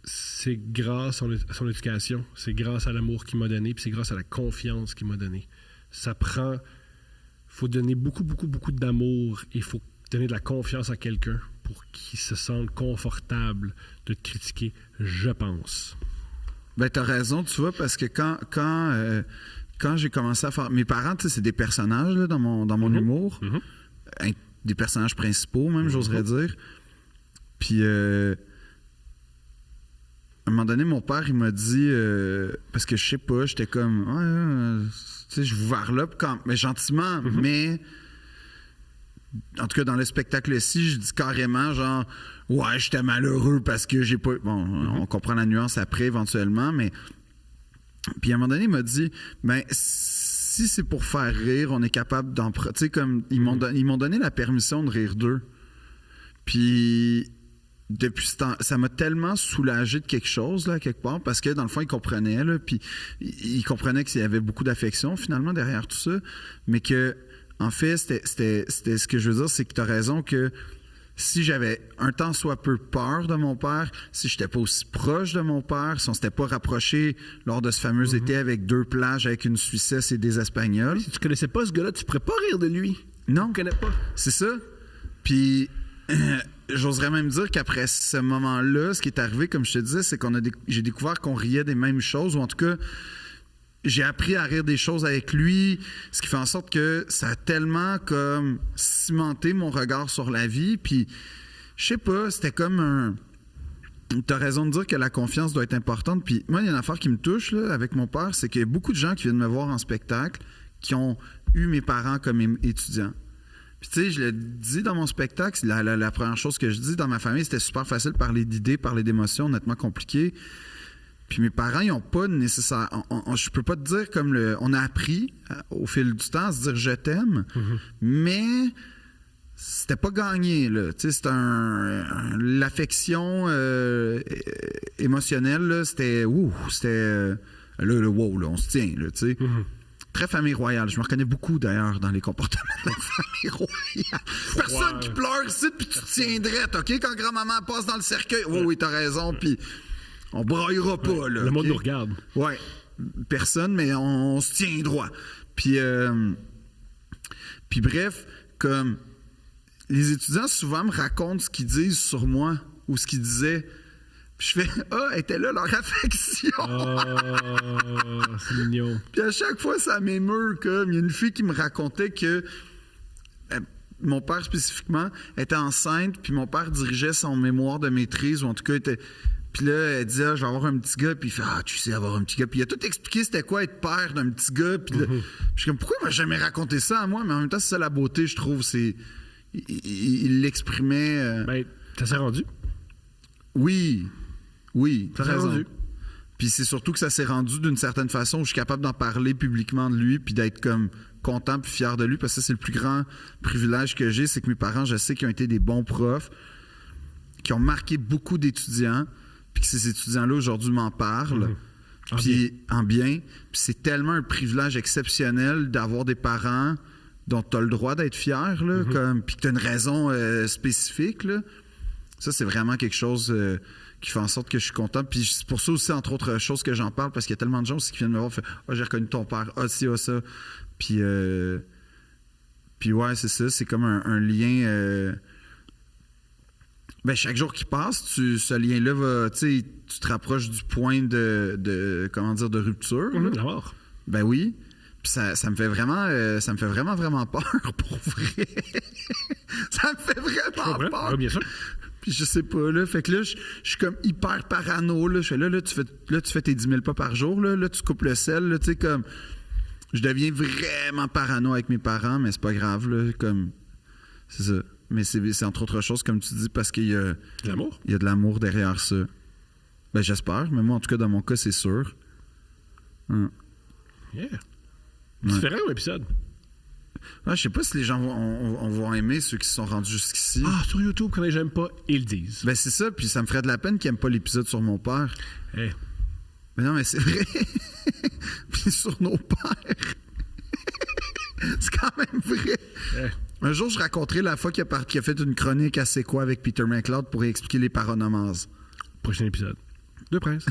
c'est grâce à son éducation, c'est grâce à l'amour qu'il m'a donné, puis c'est grâce à la confiance qu'il m'a donné. Ça prend... faut donner beaucoup d'amour et il faut donner de la confiance à quelqu'un pour qu'il se sente confortable de te critiquer, je pense. Ben, t'as raison, tu vois, parce que quand j'ai commencé à faire... Mes parents, tu sais, c'est des personnages là, dans mon humour. Des personnages principaux, même, j'oserais dire. Puis, à un moment donné, mon père, il m'a dit... parce que je sais pas, j'étais comme... tu sais, je vous varlope quand... Mais gentiment, mais... En tout cas, dans le spectacle-ci, je dis carrément, genre... Ouais, j'étais malheureux parce que j'ai pas. Bon, on comprend la nuance après, éventuellement, mais. Puis à un moment donné, il m'a dit, ben, si c'est pour faire rire, on est capable d'en. Tu sais, comme. Ils m'ont donné la permission de rire d'eux. Puis. Depuis ce temps, ça m'a tellement soulagé de quelque chose, là, quelque part, parce que dans le fond, ils comprenaient, là, puis ils comprenaient qu'il y avait beaucoup d'affection, finalement, derrière tout ça, mais que, en fait, c'était ce que je veux dire, c'est que tu as raison que si j'avais un tant soit peu peur de mon père, si je n'étais pas aussi proche de mon père, si on ne s'était pas rapproché lors de ce fameux été avec 2 plages, avec une Suissesse et des Espagnols. Si tu connaissais pas ce gars-là, tu pourrais pas rire de lui. Non. Tu connais pas. C'est ça. Puis, j'oserais même dire qu'après ce moment-là, ce qui est arrivé, comme je te disais, c'est j'ai découvert qu'on riait des mêmes choses, ou en tout cas, j'ai appris à rire des choses avec lui, ce qui fait en sorte que ça a tellement comme cimenté mon regard sur la vie. Puis, je sais pas, c'était comme un... T'as raison de dire que la confiance doit être importante. Puis moi, il y a une affaire qui me touche là, avec mon père, c'est qu'il y a beaucoup de gens qui viennent me voir en spectacle qui ont eu mes parents comme étudiants. Puis tu sais, je le dis dans mon spectacle, la première chose que je dis dans ma famille, c'était super facile de parler d'idées, parler d'émotions, nettement compliqué. Puis mes parents, ils n'ont pas nécessairement... Je peux pas te dire comme on a appris au fil du temps à se dire « je t'aime mais c'était pas gagné, là. Tu sais, c'était l'affection émotionnelle, là, c'était... c'était... le wow, là, on se tient, là, tu sais. Très famille royale. Je me reconnais beaucoup, d'ailleurs, dans les comportements de la famille royale. Personne qui pleure ici, puis tu te tiendrais, OK? Quand grand-maman passe dans le cercueil. Oui, t'as raison, puis on braillera pas, là. Le monde okay? nous regarde. Ouais. Personne, mais on se tient droit. Puis bref, comme... Les étudiants, souvent, me racontent ce qu'ils disent sur moi, ou ce qu'ils disaient. Puis je fais « Ah, était là leur affection! » C'est mignon. Puis à chaque fois, ça m'émeut comme. Il y a une fille qui me racontait que mon père spécifiquement était enceinte, puis mon père dirigeait son mémoire de maîtrise, ou en tout cas était. Puis là, elle disait je vais avoir un petit gars, puis il fait tu sais avoir un petit gars. Puis il a tout expliqué c'était quoi être père d'un petit gars. Puis là, je suis comme pourquoi il m'a jamais raconté ça à moi? Mais en même temps, c'est ça la beauté, je trouve. C'est. Il l'exprimait. Ben, ça s'est rendu. Oui, t'as raison. Rendu. Puis c'est surtout que ça s'est rendu d'une certaine façon où je suis capable d'en parler publiquement de lui puis d'être comme content puis fier de lui parce que ça, c'est le plus grand privilège que j'ai, c'est que mes parents, je sais qu'ils ont été des bons profs, qui ont marqué beaucoup d'étudiants puis que ces étudiants-là aujourd'hui m'en parlent. Puis en bien. Puis c'est tellement un privilège exceptionnel d'avoir des parents dont tu as le droit d'être fier, là, comme, puis que tu as une raison spécifique. Là. Ça, c'est vraiment quelque chose qui fait en sorte que je suis content. Puis c'est pour ça aussi, entre autres choses, que j'en parle, parce qu'il y a tellement de gens aussi qui viennent me voir et font j'ai reconnu ton père, ci, ça. Puis ouais, c'est ça, c'est comme un lien. Ben, chaque jour qui passe, ce lien-là va, tu te rapproches du point de comment dire, de rupture. D'abord. Ben oui. Puis ça me fait vraiment vraiment peur, pour vrai. Ça me fait vraiment peur. Oui, bien sûr. Puis je sais pas, là. Fait que là, je suis comme hyper parano, là. Je fais là, tu fais tes 10 000 pas par jour, là. Là, tu coupes le sel, là. Tu sais, comme. Je deviens vraiment parano avec mes parents, mais c'est pas grave, là. Comme. C'est ça. Mais c'est entre autres choses, comme tu dis, parce qu'il y a. De l'amour? Il y a de l'amour derrière ça. Ben, j'espère. Mais moi, en tout cas, dans mon cas, c'est sûr. Yeah. Différent ou épisode? Ah, je sais pas si les gens vont aimer ceux qui se sont rendus jusqu'ici. Ah, sur YouTube, quand j'aime pas, ils le disent. Ben, c'est ça. Puis ça me ferait de la peine qu'ils n'aiment pas l'épisode sur mon père. Hey. Mais non, mais c'est vrai. Puis sur nos pères. C'est quand même vrai. Hey. Un jour, je raconterai la fois qu'il a fait une chronique à C'est quoi avec Peter McLeod pour expliquer les paronomases. Prochain épisode. De Prince.